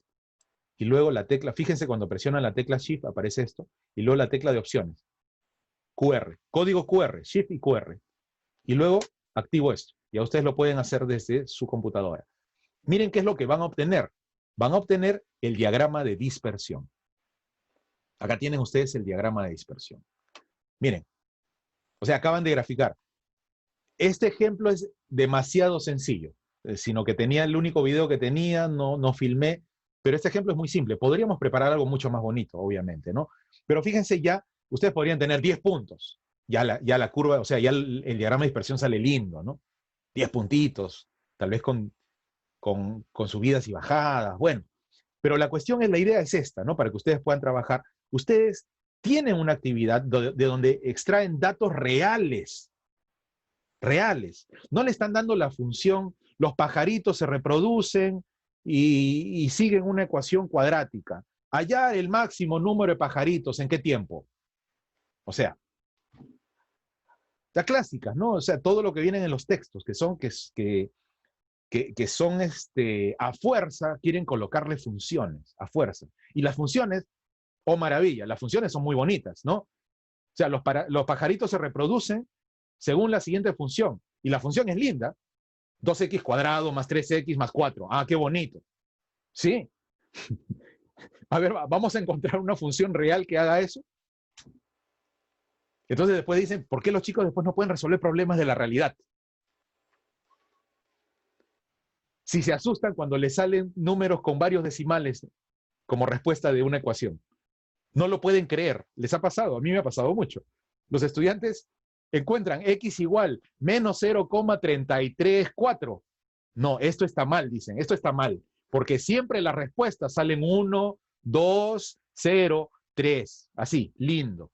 y luego la tecla, fíjense cuando presionan la tecla Shift aparece esto, y luego la tecla de opciones. QR, código QR, Shift y QR. Y luego activo esto. Ya ustedes lo pueden hacer desde su computadora. Miren qué es lo que van a obtener. Van a obtener el diagrama de dispersión. Acá tienen ustedes el diagrama de dispersión. Miren, o sea, acaban de graficar. Este ejemplo es demasiado sencillo, sino que tenía el único video que tenía, no filmé, pero este ejemplo es muy simple. Podríamos preparar algo mucho más bonito, obviamente, ¿no? Pero fíjense ya, ustedes podrían tener 10 puntos. Ya la curva, o sea, ya el diagrama de dispersión sale lindo, ¿no? 10 puntitos, tal vez con subidas y bajadas, bueno. Pero la cuestión es, la idea es esta, ¿no? Para que ustedes puedan trabajar. Ustedes tienen una actividad de donde extraen datos reales. Reales. No le están dando la función, los pajaritos se reproducen y siguen una ecuación cuadrática. Hallar el máximo número de pajaritos, ¿en qué tiempo? O sea, las clásicas, ¿no? O sea, todo lo que viene en los textos, que son a fuerza, quieren colocarle funciones, a fuerza. Y las funciones, oh maravilla, las funciones son muy bonitas, ¿no? O sea, los pajaritos se reproducen según la siguiente función. Y la función es linda. 2x cuadrado más 3x más 4. Ah, qué bonito. Sí. A ver, vamos a encontrar una función real que haga eso. Entonces después dicen, ¿por qué los chicos después no pueden resolver problemas de la realidad? Si se asustan cuando les salen números con varios decimales como respuesta de una ecuación. No lo pueden creer. Les ha pasado, a mí me ha pasado mucho. Los estudiantes encuentran x igual menos 0,334. No, esto está mal, dicen, esto está mal. Porque siempre las respuestas salen 1, 2, 0, 3. Así, lindo.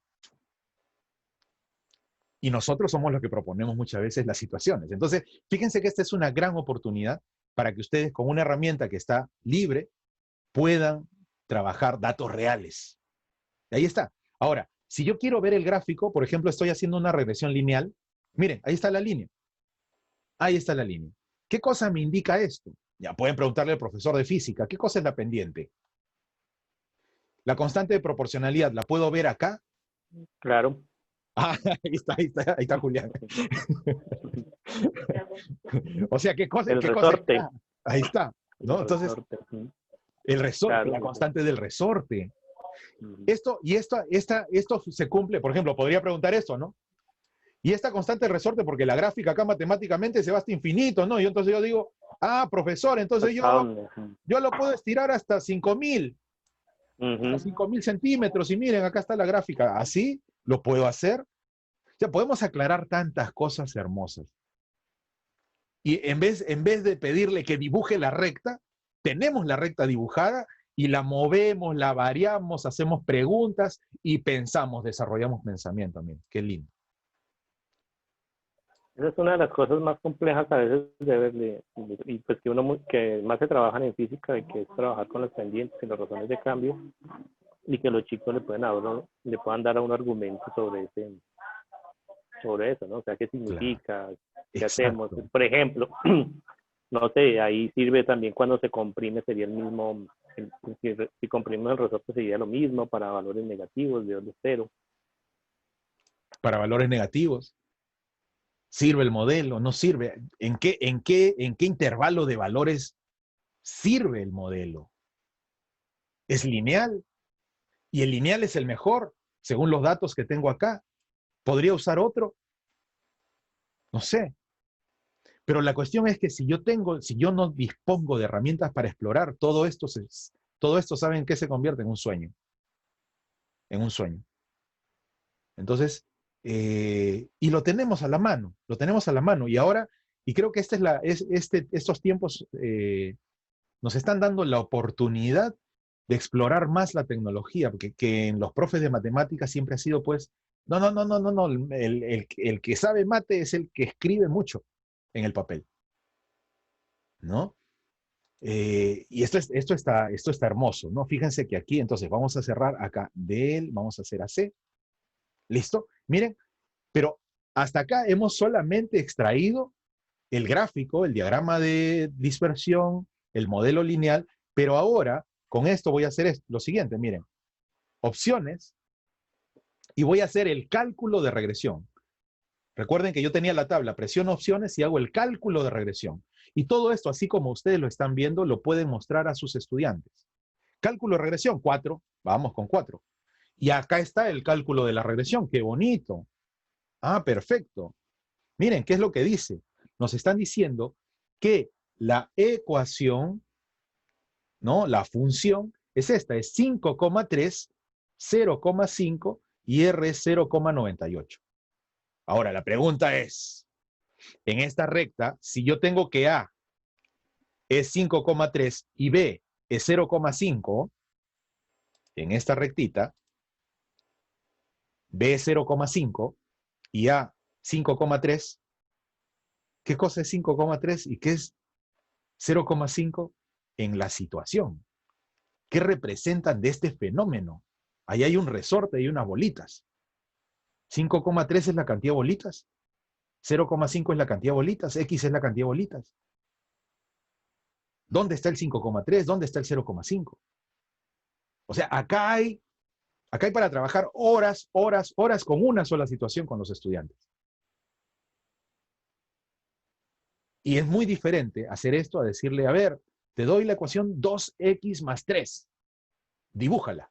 Y nosotros somos los que proponemos muchas veces las situaciones. Entonces, fíjense que esta es una gran oportunidad para que ustedes con una herramienta que está libre puedan trabajar datos reales. Y ahí está. Ahora, si yo quiero ver el gráfico, por ejemplo, estoy haciendo una regresión lineal. Miren, ahí está la línea. Ahí está la línea. ¿Qué cosa me indica esto? Ya pueden preguntarle al profesor de física, ¿qué cosa es la pendiente? La constante de proporcionalidad, ¿la puedo ver acá? Claro. Ah, ahí está Julián. O sea, ¿qué cosa, El qué cosa resorte. está? Ahí está, ¿no? El Entonces, resorte. el resorte, Claro. la constante del resorte. Ujú. Esto se cumple, por ejemplo, podría preguntar esto, ¿no? Y esta constante del resorte, porque la gráfica acá matemáticamente se va hasta infinito, ¿no? Y entonces yo digo, ah, profesor, entonces ¿Hasta yo dónde? Ujú. lo puedo estirar hasta 5.000, hasta Ujú. 5.000 centímetros, y miren, acá está la gráfica. ¿Así lo puedo hacer? O sea, podemos aclarar tantas cosas hermosas. Y en vez de pedirle que dibuje la recta, tenemos la recta dibujada y la movemos, la variamos, hacemos preguntas y pensamos, desarrollamos pensamiento también. Qué lindo. Esa es una de las cosas más complejas a veces de ver, y pues que que más se trabajan en física, y que es trabajar con las pendientes y las razones de cambio, y que los chicos le puedan dar a un argumento sobre eso, ¿no? O sea, qué significa, qué hacemos. Exacto. Por ejemplo, no sé, ahí sirve también cuando se comprime, sería el mismo, si comprimimos el resorte sería lo mismo para valores negativos, de 0. Para valores negativos. ¿Sirve el modelo? ¿No sirve? ¿En qué intervalo de valores sirve el modelo? ¿Es lineal? ¿Y el lineal es el mejor, según los datos que tengo acá? ¿Podría usar otro? No sé. Pero la cuestión es que si yo no dispongo de herramientas para explorar, todo esto, ¿saben qué se convierte? En un sueño. En un sueño. Entonces, y lo tenemos a la mano, y ahora, y creo que estos tiempos nos están dando la oportunidad de explorar más la tecnología, porque que en los profes de matemáticas siempre ha sido pues, no, el que sabe mate es el que escribe mucho en el papel, ¿no? Y esto está hermoso, ¿no? Fíjense que aquí, entonces, vamos a cerrar acá vamos a hacer AC, ¿listo? Miren, pero hasta acá hemos solamente extraído el gráfico, el diagrama de dispersión, el modelo lineal, pero ahora con esto voy a hacer lo siguiente, miren, opciones, y voy a hacer el cálculo de regresión. Recuerden que yo tenía la tabla, presiono opciones y hago el cálculo de regresión. Y todo esto, así como ustedes lo están viendo, lo pueden mostrar a sus estudiantes. Cálculo de regresión, 4, vamos con 4. Y acá está el cálculo de la regresión, qué bonito. Ah, perfecto. Miren, ¿qué es lo que dice? Nos están diciendo que la ecuación, ¿no? La función es esta, es 5,3, 0,5 y R es 0,98. Ahora, la pregunta es, en esta recta, si yo tengo que A es 5,3 y B es 0,5, en esta rectita, B es 0,5 y A 5,3, ¿qué cosa es 5,3 y qué es 0,5 en la situación? ¿Qué representan de este fenómeno? Ahí hay un resorte y unas bolitas. 5,3 es la cantidad de bolitas. 0,5 es la cantidad de bolitas. X es la cantidad de bolitas. ¿Dónde está el 5,3? ¿Dónde está el 0,5? O sea, acá hay para trabajar horas con una sola situación con los estudiantes. Y es muy diferente hacer esto a decirle, a ver, te doy la ecuación 2x más 3. Dibújala.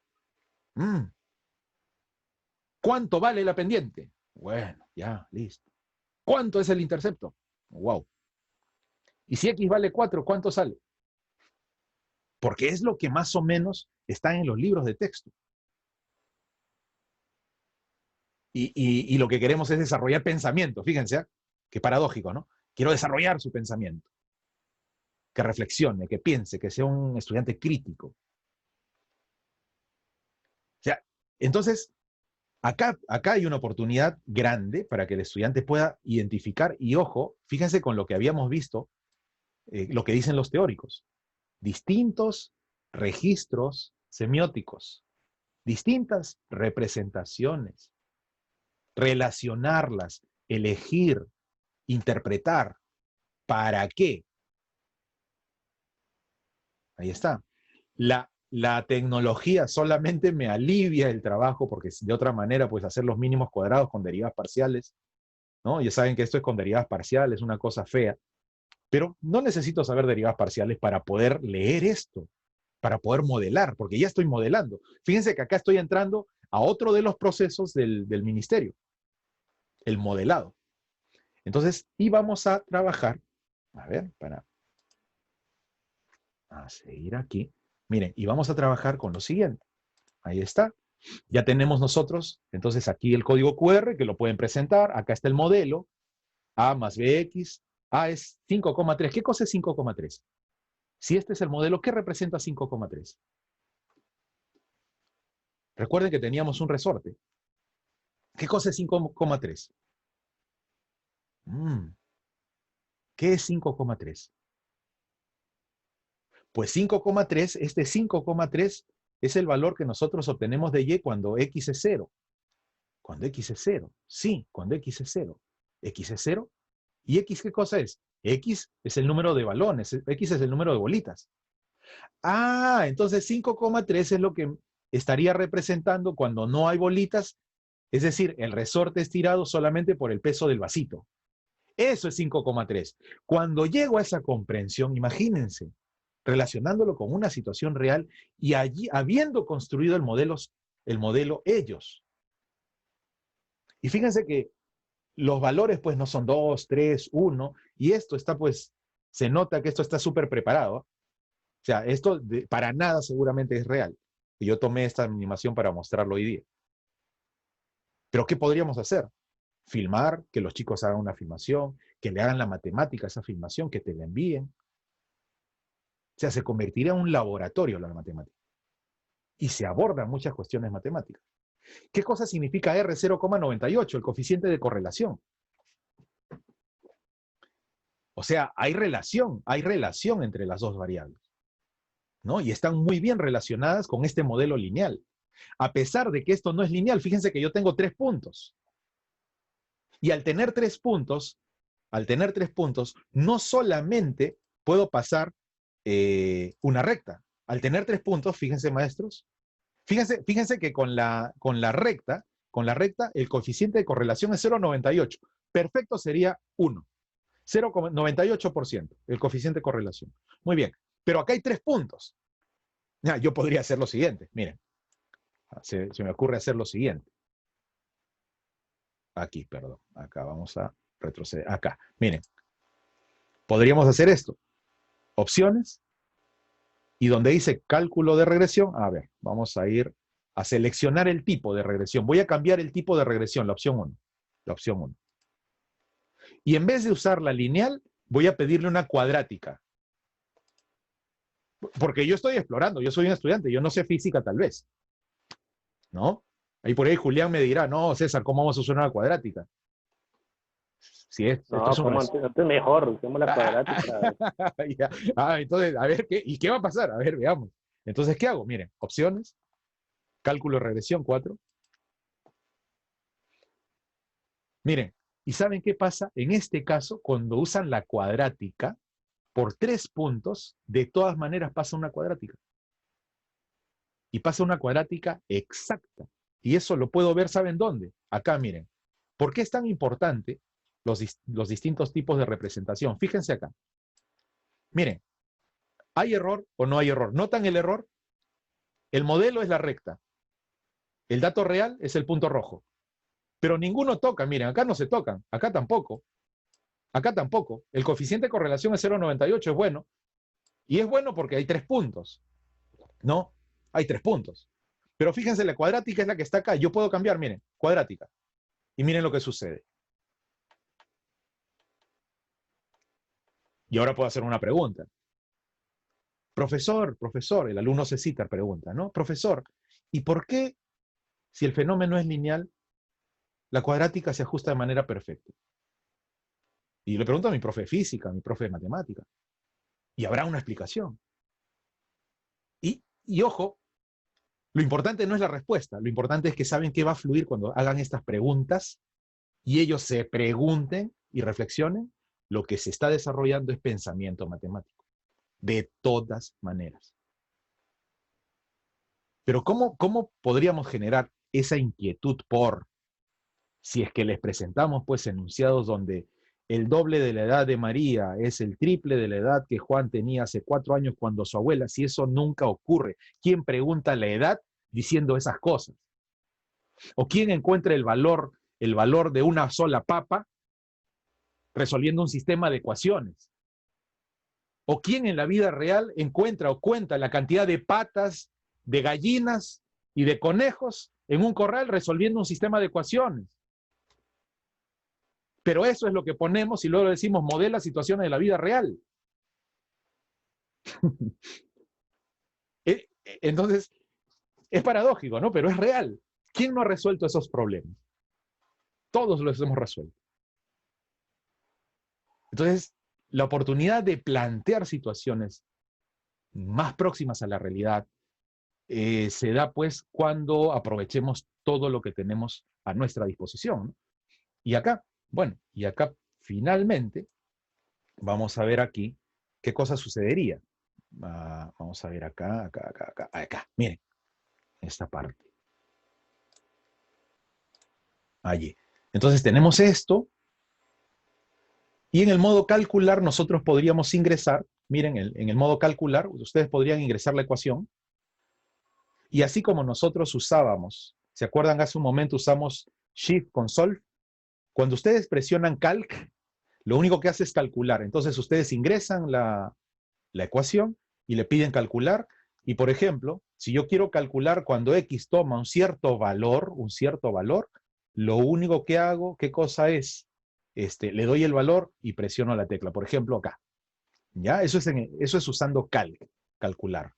¿Cuánto vale la pendiente? Bueno, ya, listo. ¿Cuánto es el intercepto? Wow. Y si x vale 4, ¿cuánto sale? Porque es lo que más o menos está en los libros de texto. Y lo que queremos es desarrollar pensamiento. Fíjense, ¿eh? Qué paradójico, ¿no? Quiero desarrollar su pensamiento. Que reflexione, que piense, que sea un estudiante crítico. O sea, entonces, Acá hay una oportunidad grande para que el estudiante pueda identificar, y ojo, fíjense con lo que habíamos visto, lo que dicen los teóricos. Distintos registros semióticos, distintas representaciones, relacionarlas, elegir, interpretar. ¿Para qué? Ahí está. La tecnología solamente me alivia el trabajo, porque de otra manera, pues hacer los mínimos cuadrados con derivadas parciales, ¿no? Ya saben que esto es con derivadas parciales, una cosa fea. Pero no necesito saber derivadas parciales para poder leer esto, para poder modelar, porque ya estoy modelando. Fíjense que acá estoy entrando a otro de los procesos del ministerio, el modelado. Entonces, y vamos a trabajar, a ver, para seguir aquí. Miren, y vamos a trabajar con lo siguiente. Ahí está. Ya tenemos nosotros, entonces aquí el código QR que lo pueden presentar. Acá está el modelo. A más BX. A es 5,3. ¿Qué cosa es 5,3? Si este es el modelo, ¿qué representa 5,3? Recuerden que teníamos un resorte. ¿Qué cosa es 5,3? ¿Qué es 5,3? Pues 5,3, este 5,3 es el valor que nosotros obtenemos de Y cuando X es 0. Cuando X es 0. Sí, cuando X es 0. X es 0. ¿Y X qué cosa es? X es el número de balones. X es el número de bolitas. Ah, entonces 5,3 es lo que estaría representando cuando no hay bolitas. Es decir, el resorte estirado solamente por el peso del vasito. Eso es 5,3. Cuando llego a esa comprensión, imagínense, relacionándolo con una situación real y allí habiendo construido el modelo ellos. Y fíjense que los valores pues no son 2, 3, 1, y esto está pues, se nota que esto está súper preparado. O sea, esto para nada seguramente es real. Y yo tomé esta animación para mostrarlo hoy día. Pero ¿qué podríamos hacer? Filmar, que los chicos hagan una filmación, que le hagan la matemática a esa filmación, que te la envíen. O sea, se convertiría en un laboratorio la matemática. Y se abordan muchas cuestiones matemáticas. ¿Qué cosa significa R 0,98? El coeficiente de correlación. O sea, hay relación entre las dos variables, ¿no? Y están muy bien relacionadas con este modelo lineal. A pesar de que esto no es lineal, fíjense que yo tengo 3 puntos. Y al tener 3 puntos, no solamente puedo pasar una recta. Al tener 3 puntos, fíjense maestros, fíjense que con la recta, el coeficiente de correlación es 0,98. Perfecto sería 1. 0,98%, el coeficiente de correlación. Muy bien, pero acá hay 3 puntos. Ya, yo podría hacer lo siguiente, miren. Se me ocurre hacer lo siguiente. Aquí, perdón. Acá vamos a retroceder. Acá, miren. Podríamos hacer esto. Opciones. Y donde dice cálculo de regresión, a ver, vamos a ir a seleccionar el tipo de regresión. Voy a cambiar el tipo de regresión, la opción 1. La opción 1. Y en vez de usar la lineal, voy a pedirle una cuadrática. Porque yo estoy explorando, yo soy un estudiante, yo no sé física tal vez. ¿No? Ahí por ahí Julián me dirá, no, César, ¿cómo vamos a usar una cuadrática? Si no, entonces mejor, usemos la cuadrática. Entonces, a ver, ¿y qué va a pasar? A ver, veamos. Entonces, ¿qué hago? Miren, opciones, cálculo de regresión 4. Miren, ¿y saben qué pasa? En este caso, cuando usan la cuadrática, por 3 puntos, de todas maneras pasa una cuadrática. Y pasa una cuadrática exacta. Y eso lo puedo ver, ¿saben dónde? Acá, miren. ¿Por qué es tan importante los distintos tipos de representación? Fíjense acá. Miren, ¿hay error o no hay error? ¿Notan el error? El modelo es la recta. El dato real es el punto rojo. Pero ninguno toca, miren, acá no se tocan, acá tampoco. Acá tampoco. El coeficiente de correlación es 0,98, es bueno. Y es bueno porque hay 3 puntos. ¿No? Hay 3 puntos. Pero fíjense, la cuadrática es la que está acá. Yo puedo cambiar, miren, cuadrática. Y miren lo que sucede. Y ahora puedo hacer una pregunta. Profesor, el alumno Cecitar pregunta, ¿no? Profesor, ¿y por qué Si el fenómeno es lineal, la cuadrática se ajusta de manera perfecta. Y le pregunto a mi profe de física, a mi profe de matemática, y habrá una explicación. Y ojo, lo importante no es la respuesta, lo importante es que saben qué va a fluir cuando hagan estas preguntas y ellos se pregunten y reflexionen. Lo que se está desarrollando es pensamiento matemático, de todas maneras. Pero ¿cómo podríamos generar esa inquietud por, si es que les presentamos pues enunciados donde el doble de la edad de María es el triple de la edad que Juan tenía hace 4 años cuando su abuela, si eso nunca ocurre? ¿Quién pregunta la edad diciendo esas cosas? ¿O quién encuentra el valor de una sola papa resolviendo un sistema de ecuaciones? ¿O quién en la vida real encuentra o cuenta la cantidad de patas, de gallinas y de conejos en un corral resolviendo un sistema de ecuaciones? Pero eso es lo que ponemos y luego decimos modela situaciones de la vida real. Entonces, es paradójico, ¿no? Pero es real. ¿Quién no ha resuelto esos problemas? Todos los hemos resuelto. Entonces, la oportunidad de plantear situaciones más próximas a la realidad se da pues cuando aprovechemos todo lo que tenemos a nuestra disposición, ¿no? Y acá, bueno, finalmente vamos a ver aquí qué cosa sucedería. Vamos a ver acá, miren, esta parte. Allí. Entonces tenemos esto, y en el modo calcular nosotros podríamos ingresar, miren, en el modo calcular, ustedes podrían ingresar la ecuación, y así como nosotros usábamos, ¿se acuerdan? Hace un momento usamos Shift con Solve. Cuando ustedes presionan Calc, lo único que hace es calcular. Entonces ustedes ingresan la ecuación y le piden calcular. Y por ejemplo, si yo quiero calcular cuando X toma un cierto valor, lo único que hago, ¿qué cosa es? Le doy el valor y presiono la tecla. Por ejemplo, acá. ¿Ya? Eso es usando Calc, calcular.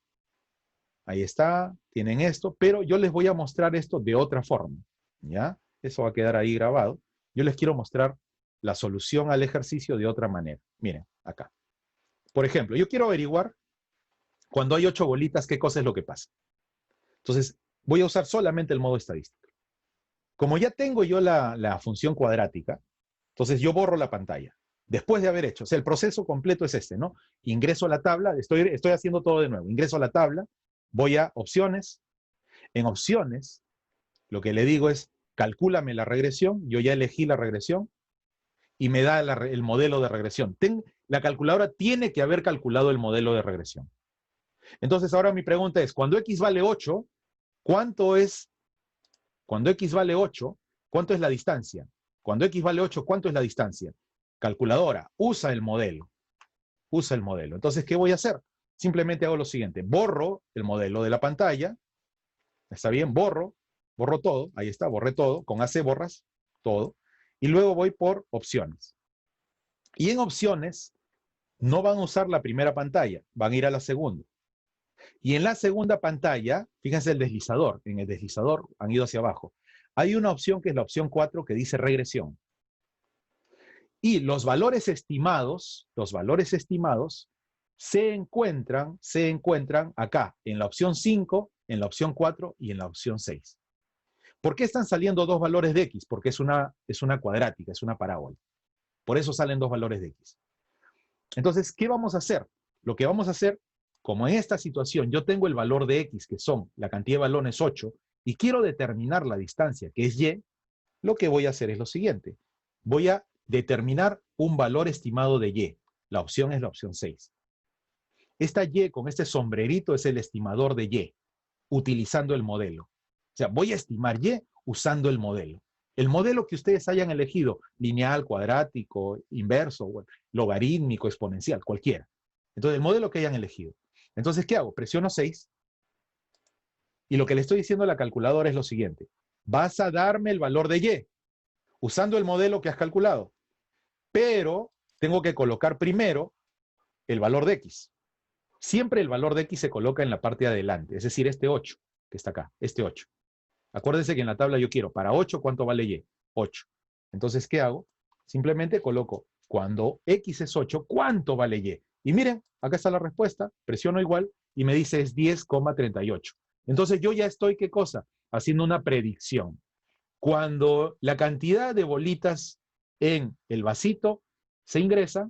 Ahí está, tienen esto, pero yo les voy a mostrar esto de otra forma. ¿Ya? Eso va a quedar ahí grabado. Yo les quiero mostrar la solución al ejercicio de otra manera. Miren, acá. Por ejemplo, yo quiero averiguar cuando hay 8 bolitas, ¿qué cosa es lo que pasa? Entonces, voy a usar solamente el modo estadístico. Como ya tengo yo la función cuadrática, entonces yo borro la pantalla. Después de haber hecho, o sea, el proceso completo es este, ¿no? Ingreso a la tabla, estoy haciendo todo de nuevo. Ingreso a la tabla, voy a opciones. En opciones, lo que le digo es, calcúlame la regresión. Yo ya elegí la regresión y me da el modelo de regresión. La calculadora tiene que haber calculado el modelo de regresión. Entonces ahora mi pregunta es, cuando X vale 8, ¿cuánto es la distancia? Cuando X vale 8, ¿cuánto es la distancia? Calculadora, usa el modelo. Entonces, ¿qué voy a hacer? Simplemente hago lo siguiente, borro el modelo de la pantalla, ¿está bien? Borro todo, ahí está, borré todo, con AC borras todo, y luego voy por opciones. Y en opciones, no van a usar la primera pantalla, van a ir a la segunda. Y en la segunda pantalla, fíjense el deslizador, en el deslizador han ido hacia abajo. Hay una opción que es la opción 4 que dice regresión. Y los valores estimados se encuentran acá, en la opción 5, en la opción 4 y en la opción 6. ¿Por qué están saliendo 2 valores de X? Porque es una cuadrática, es una parábola. Por eso salen 2 valores de X. Entonces, ¿qué vamos a hacer? Lo que vamos a hacer, como en esta situación yo tengo el valor de X, que son la cantidad de balones 8, y quiero determinar la distancia, que es Y, lo que voy a hacer es lo siguiente. Voy a determinar un valor estimado de Y. La opción es la opción 6. Esta Y con este sombrerito es el estimador de Y, utilizando el modelo. O sea, voy a estimar Y usando el modelo. El modelo que ustedes hayan elegido, lineal, cuadrático, inverso, logarítmico, exponencial, cualquiera. Entonces, el modelo que hayan elegido. Entonces, ¿qué hago? Presiono 6. Y lo que le estoy diciendo a la calculadora es lo siguiente. Vas a darme el valor de Y, usando el modelo que has calculado. Pero tengo que colocar primero el valor de X. Siempre el valor de X se coloca en la parte de adelante, es decir, este 8, que está acá, este 8. Acuérdense que en la tabla yo quiero, para 8, ¿cuánto vale Y? 8. Entonces, ¿qué hago? Simplemente coloco, cuando X es 8, ¿cuánto vale Y? Y miren, acá está la respuesta, presiono igual, y me dice es 10,38. Entonces yo ya estoy, ¿qué cosa? Haciendo una predicción. Cuando la cantidad de bolitas en el vasito se ingresa,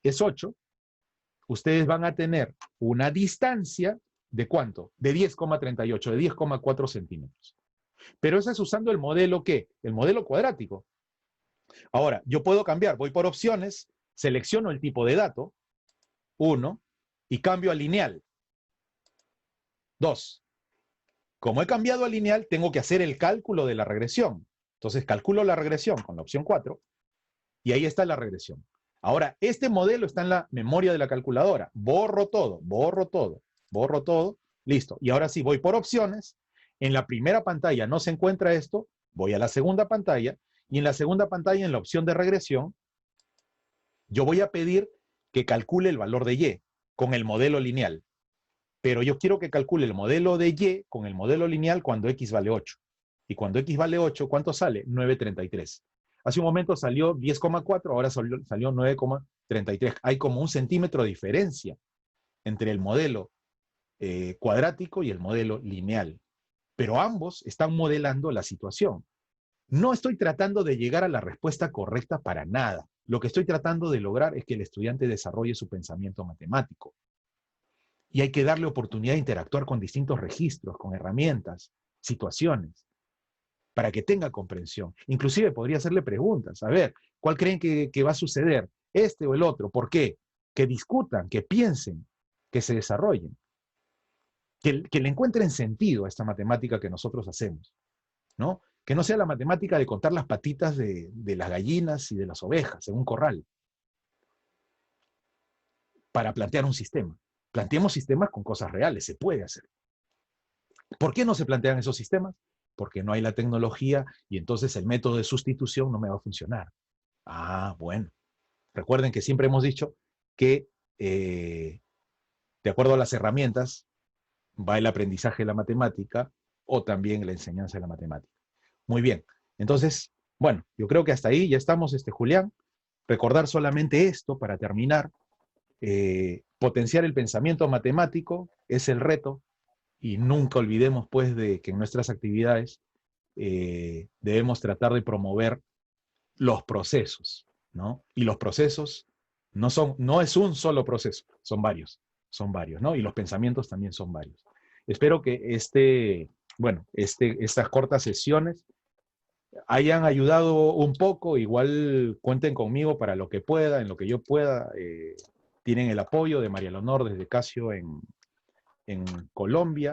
es 8, ustedes van a tener una distancia ¿de cuánto? De 10,38, de 10,4 centímetros. Pero eso es usando el modelo, ¿qué? El modelo cuadrático. Ahora, yo puedo cambiar, voy por opciones, selecciono el tipo de dato, 1, y cambio a lineal, 2. Como he cambiado a lineal, tengo que hacer el cálculo de la regresión. Entonces calculo la regresión con la opción 4, y ahí está la regresión. Ahora, este modelo está en la memoria de la calculadora. Borro todo, listo. Y ahora sí, voy por opciones. En la primera pantalla no se encuentra esto, voy a la segunda pantalla, y en la segunda pantalla, en la opción de regresión, yo voy a pedir que calcule el valor de Y con el modelo lineal. Pero yo quiero que calcule el modelo de Y con el modelo lineal cuando X vale 8. Y cuando X vale 8, ¿cuánto sale? 9,33. Hace un momento salió 10,4, ahora salió 9,33. Hay como 1 centímetro de diferencia entre el modelo cuadrático y el modelo lineal. Pero ambos están modelando la situación. No estoy tratando de llegar a la respuesta correcta para nada. Lo que estoy tratando de lograr es que el estudiante desarrolle su pensamiento matemático. Y hay que darle oportunidad de interactuar con distintos registros, con herramientas, situaciones, para que tenga comprensión. Inclusive podría hacerle preguntas. A ver, ¿cuál creen que va a suceder? ¿Este o el otro? ¿Por qué? Que discutan, que piensen, que se desarrollen. Que le encuentren sentido a esta matemática que nosotros hacemos, ¿no? Que no sea la matemática de contar las patitas de las gallinas y de las ovejas en un corral, para plantear un sistema. Planteemos sistemas con cosas reales, se puede hacer. ¿Por qué no se plantean esos sistemas? Porque no hay la tecnología y entonces el método de sustitución no me va a funcionar. Ah, bueno. Recuerden que siempre hemos dicho que de acuerdo a las herramientas va el aprendizaje de la matemática o también la enseñanza de la matemática. Muy bien. Entonces, bueno, yo creo que hasta ahí ya estamos, Julián. Recordar solamente esto para terminar. Potenciar el pensamiento matemático es el reto. Y nunca olvidemos, pues, de que en nuestras actividades debemos tratar de promover los procesos, ¿no? Y los procesos no es un solo proceso, son varios, ¿no? Y los pensamientos también son varios. Espero que estas cortas sesiones hayan ayudado un poco. Igual cuenten conmigo para lo que pueda, en lo que yo pueda. Tienen el apoyo de María Leonor desde Casio en Colombia.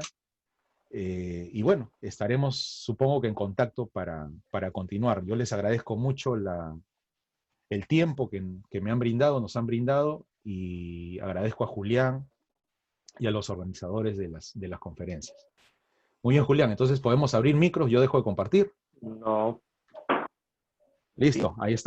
Y bueno, estaremos, supongo que en contacto para continuar. Yo les agradezco mucho el tiempo que me han brindado, nos han brindado, y agradezco a Julián y a los organizadores de las conferencias. Muy bien, Julián, entonces podemos abrir micros, yo dejo de compartir. No. Listo, ahí está.